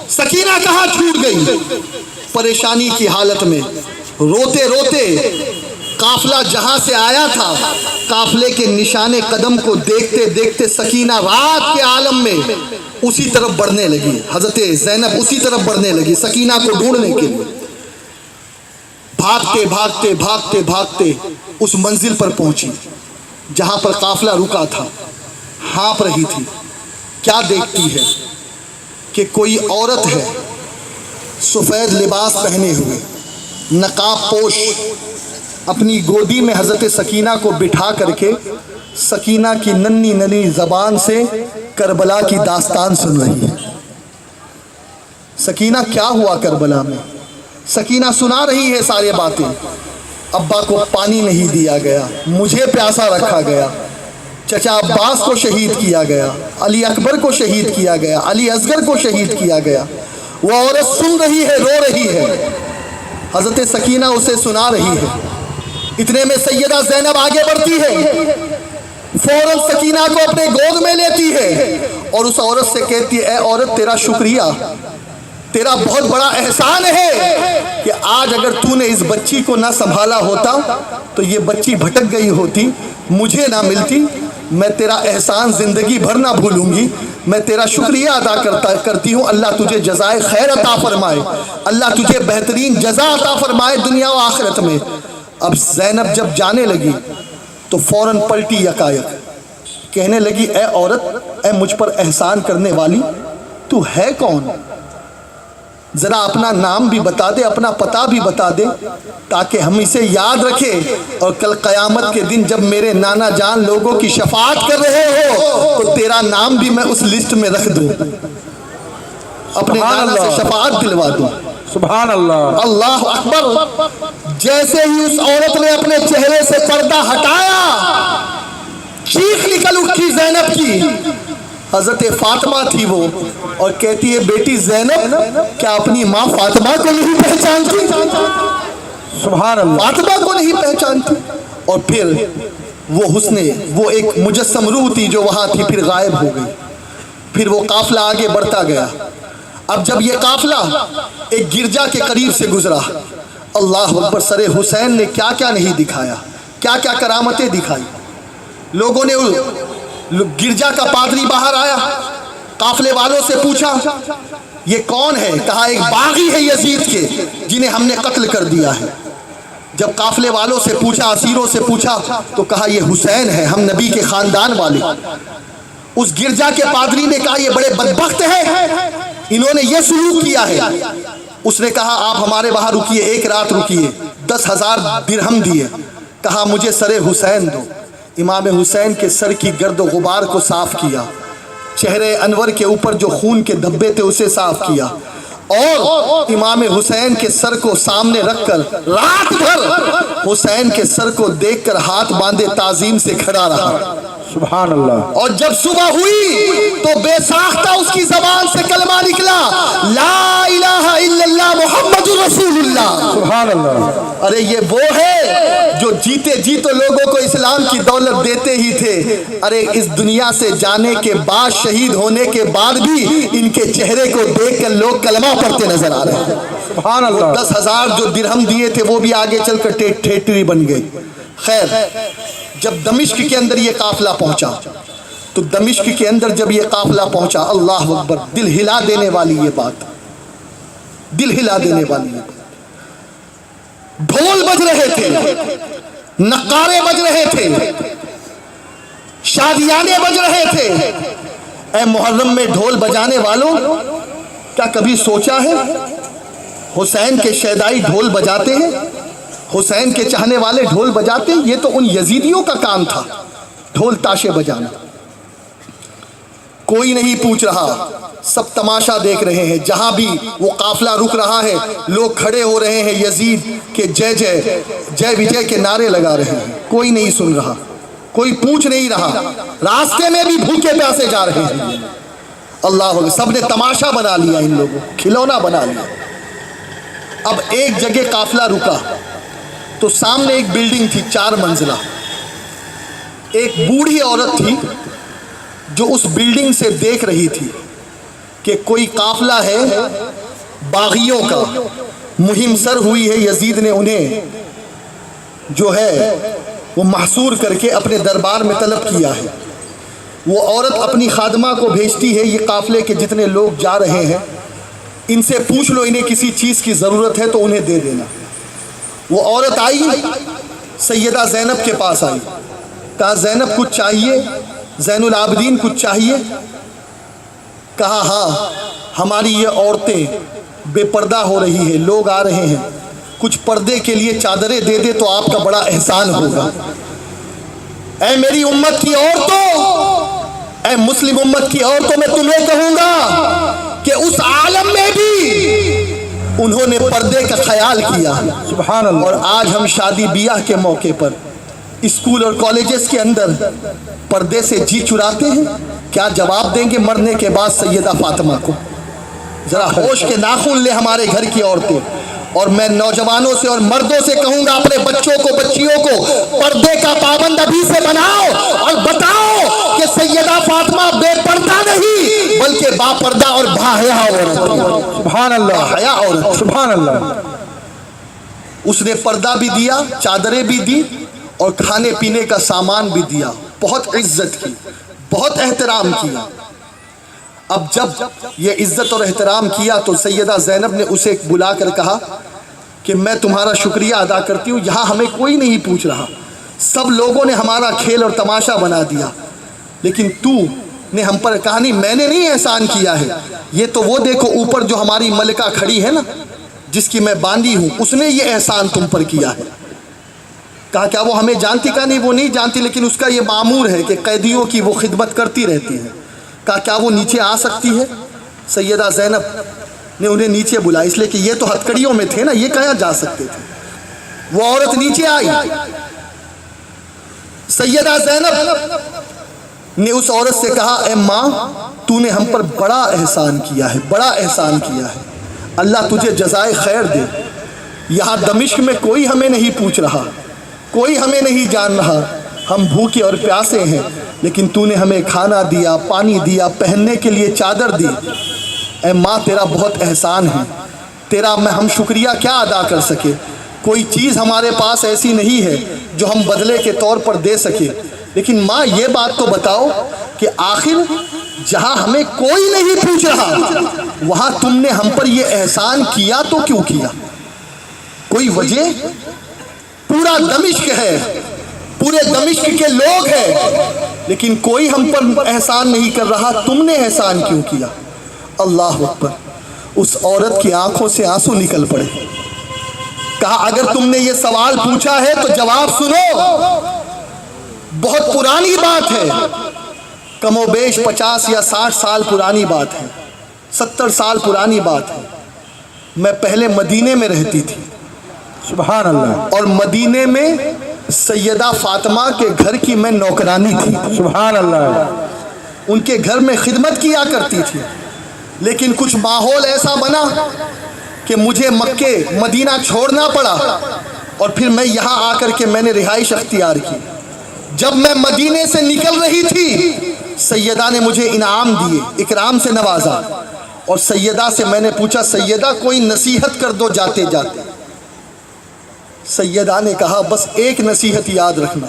سکینہ کہاں چھوٹ گئی؟ پریشانی کی حالت میں روتے روتے قافلہ جہاں سے آیا تھا، قافلے کے نشان قدم کو دیکھتے دیکھتے سکینہ رات کے عالم میں اسی طرف بڑھنے لگی۔ حضرت زینب اسی طرف بڑھنے لگی سکینہ کو ڈھونڈنے کے لیے۔ بھاگتے بھاگتے بھاگتے بھاگتے اس منزل پر پہنچی جہاں پر قافلہ رکا تھا، ہانپ رہی تھی۔ کیا دیکھتی ہے کہ کوئی عورت ہے سفید لباس پہنے ہوئے، نقاب پوش، اپنی گودی میں حضرت سکینہ کو بٹھا کر کے سکینہ کی ننھی ننھی زبان سے کربلا کی داستان سن رہی ہے۔ سکینہ کیا ہوا کربلا میں؟ سکینہ سنا رہی ہے سارے باتیں۔ ابا کو پانی نہیں دیا گیا، مجھے پیاسا رکھا گیا، چچا عباس کو شہید کیا گیا، علی اکبر کو شہید کیا گیا، علی اصغر کو شہید کیا گیا۔ وہ عورت سن رہی ہے، رو رہی ہے، حضرت سکینہ اسے سنا رہی ہے۔ اتنے میں سیدہ زینب آگے بڑھتی ہے، فوراً سکینہ کو اپنے گود میں لیتی ہے اور اس عورت سے کہتی ہے اے عورت، تیرا شکریہ، تیرا بہت بڑا احسان ہے کہ آج اگر تو نے اس بچی کو نہ سنبھالا ہوتا تو یہ بچی بھٹک گئی ہوتی، مجھے نہ ملتی۔ میں تیرا احسان زندگی بھر نہ بھولوں گی، میں تیرا شکریہ ادا کرتی ہوں۔ اللہ تجھے جزائے خیر عطا فرمائے، اللہ تجھے بہترین جزا عطا فرمائے دنیا و آخرت میں۔ اب زینب جب جانے لگی تو فوراً پلٹی یکایک، کہنے لگی اے عورت، اے مجھ پر احسان کرنے والی، تو ہے کون؟ ذرا اپنا نام بھی بتا دے، اپنا پتہ بھی بتا دے تاکہ ہم اسے یاد رکھیں اور کل قیامت کے دن جب میرے نانا جان لوگوں کی شفاعت کر رہے ہو تو تیرا نام بھی میں اس لسٹ میں رکھ دوں، اپنے نانا سے شفاعت دلوا دوں۔ سبحان اللہ، اللہ اکبر۔ جیسے ہی اس عورت نے اپنے چہرے سے پردہ ہٹایا، چیخ نکل اٹھی زینب کی، حضرت فاطمہ تھی وہ، اور کہتی ہے بیٹی زینب کیا اپنی ماں فاطمہ کو نہیں پہچانتی؟ سبحان اللہ، فاطمہ کو نہیں پہچانتی؟ اور پھر وہ حسن، وہ ایک مجسم روح تھی جو وہاں تھی، پھر غائب ہو گئی۔ پھر وہ قافلہ آگے بڑھتا گیا۔ اب جب یہ قافلہ ایک گرجا کے قریب سے گزرا، اللہ اکبر، سر حسین نے کیا کیا نہیں دکھایا، کیا کیا کرامتیں دکھائی۔ لوگوں نے، گرجا کا پادری باہر آیا، قافلے والوں سے پوچھا یہ کون ہے؟ کہا ایک باغی ہے یزید کے جنہیں ہم نے قتل کر دیا ہے۔ جب قافلے والوں سے پوچھا، اسیروں سے پوچھا، تو کہا یہ حسین ہے، ہم نبی کے خاندان والے۔ اس گرجا کے پادری نے کہا یہ بڑے بدبخت ہیں، انہوں نے یہ سلوک کیا ہے۔ اس نے کہا آپ ہمارے وہاں رکیے، ایک رات رکیے، 10,000 درہم دیے۔ کہا مجھے سر حسین دو۔ امام حسین کے سر کی گرد و غبار کو صاف کیا، چہرے انور کے اوپر جو خون کے دھبے تھے اسے صاف کیا، اور امام حسین کے سر کو سامنے رکھ کر رات بھر حسین کے سر کو دیکھ کر ہاتھ باندھے تعظیم سے کھڑا رہا۔ سبحان اللہ۔ اور جب صبح ہوئی تو بے ساختہ اس کی زبان سے کلمہ نکلا، لا الہ الا اللہ محمد رسول اللہ۔ سبحان اللہ۔ ارے یہ وہ ہے جو جیتے جی تو لوگوں کو اسلام کی دولت دیتے ہی تھے، ارے اس دنیا سے جانے کے بعد، شہید ہونے کے بعد بھی ان کے چہرے کو دیکھ کر لوگ کلمہ پڑھتے نظر آ رہے ہیں۔ سبحان اللہ۔ 10,000 جو درہم دیے تھے وہ بھی آگے چل کر ٹھیٹری بن گئی۔ خیر، جب دمشق کے اندر یہ قافلہ پہنچا، تو دمشق کے اندر جب یہ قافلہ پہنچا، اللہ اکبر، دل ہلا دینے والی یہ بات، دل ہلا دینے والی یہ بات۔ ڈھول بج رہے تھے، نقارے بج رہے تھے، شادیانے بج رہے تھے۔ اے محرم میں ڈھول بجانے والوں، کیا کبھی سوچا ہے حسین کے شیدائی ڈھول بجاتے ہیں، حسین کے چاہنے والے ڈھول بجاتے ہیں؟ یہ تو ان یزیدیوں کا کام تھا ڈھول تاشے بجانا۔ کوئی نہیں پوچھ رہا، سب تماشا دیکھ رہے ہیں۔ جہاں بھی وہ قافلہ رک رہا ہے لوگ کھڑے ہو رہے ہیں، یزید کے جے جے جے وجے کے نعرے لگا رہے ہیں۔ کوئی نہیں سن رہا، کوئی پوچھ نہیں رہا، راستے میں بھی بھوکے پیاسے جا رہے ہیں۔ اللہ اکبر، سب نے تماشا بنا لیا، ان لوگوں کھلونا بنا لیا۔ اب ایک جگہ قافلہ رکا تو سامنے ایک بلڈنگ تھی 4 منزلہ۔ ایک بوڑھی عورت تھی جو اس بلڈنگ سے دیکھ رہی تھی کہ کوئی قافلہ ہے باغیوں کا، مہم سر ہوئی ہے، یزید نے انہیں جو ہے وہ محصور کر کے اپنے دربار میں طلب کیا ہے۔ وہ عورت اپنی خادمہ کو بھیجتی ہے، یہ قافلے کے جتنے لوگ جا رہے ہیں ان سے پوچھ لو انہیں کسی چیز کی ضرورت ہے تو انہیں دے دینا۔ وہ عورت آئی، سیدہ زینب کے پاس آئی، کہا زینب کچھ چاہیے؟ زین العابدین کچھ چاہیے؟ کہا ہاں، ہماری یہ عورتیں بے پردہ ہو رہی ہیں، لوگ آ رہے ہیں، کچھ پردے کے لیے چادریں دے دے تو آپ کا بڑا احسان ہوگا۔ اے میری امت کی عورتوں، اے مسلم امت کی عورتوں، میں تمہیں کہوں گا کہ اس عالم میں بھی انہوں نے پردے کا خیال کیا۔ سبحان اللہ۔ اور آج ہم شادی بیاہ کے موقع پر اسکول اور کالجز کے اندر پردے سے جی چراتے ہیں۔ کیا جواب دیں گے مرنے کے بعد سیدہ فاطمہ کو؟ ذرا ہوش کے ناخن لے ہمارے گھر کی عورتیں۔ اور میں نوجوانوں سے اور مردوں سے کہوں گا اپنے بچوں کو، بچیوں کو پردے کا پابند ابھی سے بناؤ، اور بتاؤ کہ سیدہ فاطمہ بے پردہ نہیں بلکہ با پردہ اور باحیا عورت ہے۔ سبحان اللہ۔ باحیا عورت۔ سبحان اللہ۔ اس نے پردہ بھی دیا، چادریں بھی دی، اور کھانے پینے کا سامان بھی دیا، بہت عزت کی، بہت احترام کیا۔ اب جب یہ عزت اور احترام کیا تو سیدہ زینب نے اسے بلا کر کہا کہ میں تمہارا شکریہ ادا کرتی ہوں، یہاں ہمیں کوئی نہیں پوچھ رہا، سب لوگوں نے ہمارا کھیل اور تماشا بنا دیا، لیکن تو نے ہم پر کہا نہیں، میں نے نہیں احسان کیا ہے، یہ تو وہ دیکھو اوپر جو ہماری ملکہ کھڑی ہے نا، جس کی میں باندی ہوں، اس نے یہ احسان تم پر کیا ہے۔ کہا کیا وہ ہمیں جانتی؟ کہا نہیں وہ نہیں جانتی، لیکن اس کا یہ معمور ہے کہ قیدیوں کی وہ خدمت کرتی رہتی ہے۔ کہا کیا وہ نیچے آ سکتی ہے؟ سیدہ زینب نے انہیں نیچے بلایا، اس لیے کہ یہ تو ہتکڑیوں میں تھے نا، یہ کہاں جا سکتے تھے۔ وہ عورت نیچے آئی، سیدہ زینب نے اس عورت سے کہا اے ماں تو نے ہم پر بڑا احسان کیا ہے، بڑا احسان کیا ہے، اللہ تجھے جزائے خیر دے۔ یہاں دمشق میں کوئی ہمیں نہیں پوچھ رہا، کوئی ہمیں نہیں جان رہا، ہم بھوکے اور پیاسے ہیں، لیکن تو نے ہمیں کھانا دیا، پانی دیا، پہننے کے لیے چادر دی۔ اے ماں تیرا بہت احسان ہے، تیرا ہم شکریہ کیا ادا کر سکے، کوئی چیز ہمارے پاس ایسی نہیں ہے جو ہم بدلے کے طور پر دے سکے، لیکن ماں یہ بات تو بتاؤ کہ آخر جہاں ہمیں کوئی نہیں پوچھ رہا وہاں تم نے ہم پر یہ احسان کیا تو کیوں کیا؟ کوئی وجہ؟ پورا دمشق ہے، پورے دمشق کے لوگ ہیں، لیکن کوئی ہم پر احسان نہیں کر رہا، تم نے احسان کیوں کیا؟ اللہ اکبر۔ اس عورت کی آنکھوں سے آنسو نکل پڑے، کہا اگر تم نے یہ سوال پوچھا ہے تو جواب سنو، بہت پرانی بات ہے، کم و بیش 50 یا 60 سال پرانی بات ہے، 70 سال پرانی بات ہے۔ میں پہلے مدینے میں رہتی تھی، سبحان اللہ، اور مدینے میں سیدہ فاطمہ کے گھر کی میں نوکرانی تھی، سبحان اللہ، ان کے گھر میں خدمت کیا کرتی تھی، لیکن کچھ ماحول ایسا بنا کہ مجھے مکے مدینہ چھوڑنا پڑا، اور پھر میں یہاں آ کر کے میں نے رہائش اختیار کی۔ جب میں مدینے سے نکل رہی تھی سیدہ نے مجھے انعام دیے، اکرام سے نوازا، اور سیدہ سے میں نے پوچھا سیدہ کوئی نصیحت کر دو جاتے جاتے۔ سیدہ نے کہا بس ایک نصیحت یاد رکھنا،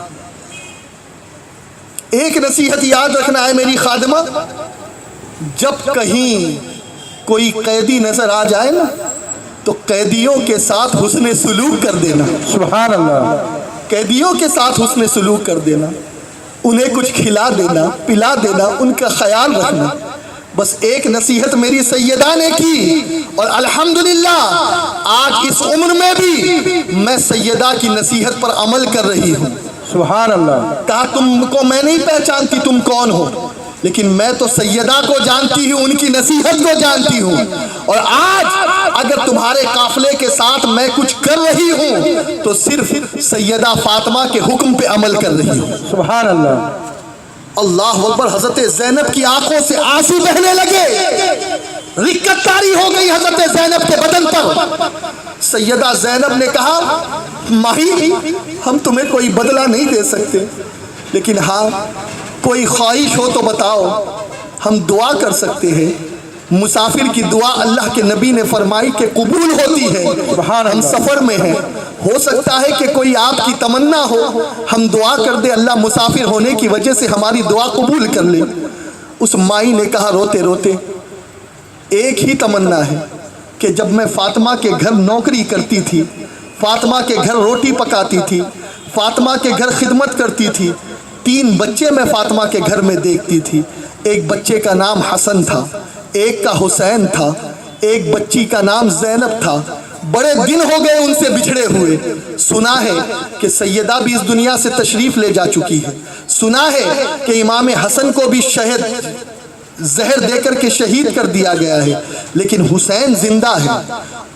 ایک نصیحت یاد رکھنا ہے میری خادمہ، جب کہیں کوئی قیدی نظر آ جائے نا تو قیدیوں کے ساتھ حسن سلوک کر دینا، سبحان اللہ، قیدیوں کے ساتھ حسن سلوک کر دینا، انہیں کچھ کھلا دینا، پلا دینا، ان کا خیال رکھنا۔ بس ایک نصیحت میری سیدہ نے کی، اور الحمدللہ آج اس عمر میں بھی میں سیدہ کی نصیحت پر عمل کر رہی ہوں۔ سبحان اللہ، کہا تم کو میں نہیں پہچانتی تم کون ہو، لیکن میں تو سیدہ کو جانتی ہوں، ان کی نصیحت کو جانتی ہوں، اور آج اگر تمہارے قافلے کے ساتھ میں کچھ کر رہی ہوں تو صرف سیدہ فاطمہ کے حکم پہ عمل کر رہی ہوں۔ سبحان اللہ، اللہ اکبر۔ حضرت زینب کی آنکھوں سے آنسو بہنے لگے، رکت طاری ہو گئی حضرت زینب کے بدن پر۔ سیدہ زینب نے کہا ماہی ہم تمہیں کوئی بدلہ نہیں دے سکتے، لیکن ہاں کوئی خواہش ہو تو بتاؤ، ہم دعا کر سکتے ہیں۔ مسافر کی دعا اللہ کے نبی نے فرمائی کہ قبول ہوتی ہے، ہم سفر میں ہیں، ہو سکتا ہے کہ کوئی آپ کی تمنا ہو، ہم دعا کر دیں اللہ مسافر ہونے کی وجہ سے ہماری دعا قبول کر لے۔ اس مائی نے کہا روتے روتے ایک ہی تمنا ہے کہ جب میں فاطمہ کے گھر نوکری کرتی تھی، فاطمہ کے گھر روٹی پکاتی تھی، فاطمہ کے گھر خدمت کرتی تھی، 3 بچے میں فاطمہ کے گھر میں دیکھتی تھی۔ ایک بچے کا نام حسن تھا، ایک کا حسین تھا، ایک بچی کا نام زینب تھا۔ بڑے دن ہو گئے ان سے بچھڑے ہوئے۔ سنا ہے کہ سیدہ بھی اس دنیا سے تشریف لے جا چکی ہے، سنا ہے کہ امام حسن کو بھی زہر دے کر کے شہید کر دیا گیا ہے، لیکن حسین زندہ ہے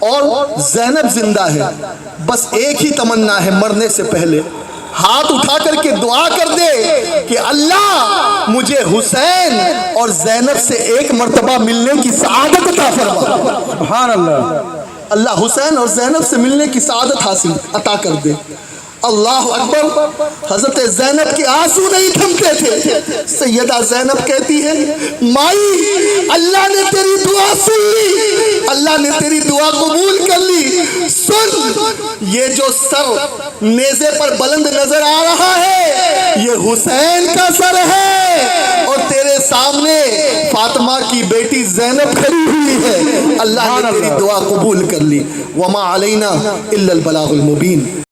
اور زینب زندہ ہے۔ بس ایک ہی تمنا ہے مرنے سے پہلے، ہاتھ اٹھا کر کے دعا کر دے کہ اللہ مجھے حسین اور زینب سے ایک مرتبہ ملنے کی سعادت عطا فرما۔ سبحان اللہ، اللہ حسین اور زینب سے ملنے کی سعادت حاصل عطا کر دے۔ اللہ اکبر۔ حضرت زینب کے آنسو نہیں تھمتے تھے۔ سیدہ زینب کہتی ہے مائی اللہ نے تیری دعا سن لی، اللہ نے تیری دعا قبول کر لی۔ سن، یہ جو سر نیزے پر بلند نظر آ رہا ہے یہ حسین کا سر ہے، اور تیرے سامنے فاطمہ کی بیٹی زینب کھڑی ہوئی ہے، اللہ نے تیری دعا قبول کر لی۔ وما علینا الا البلاغ المبین۔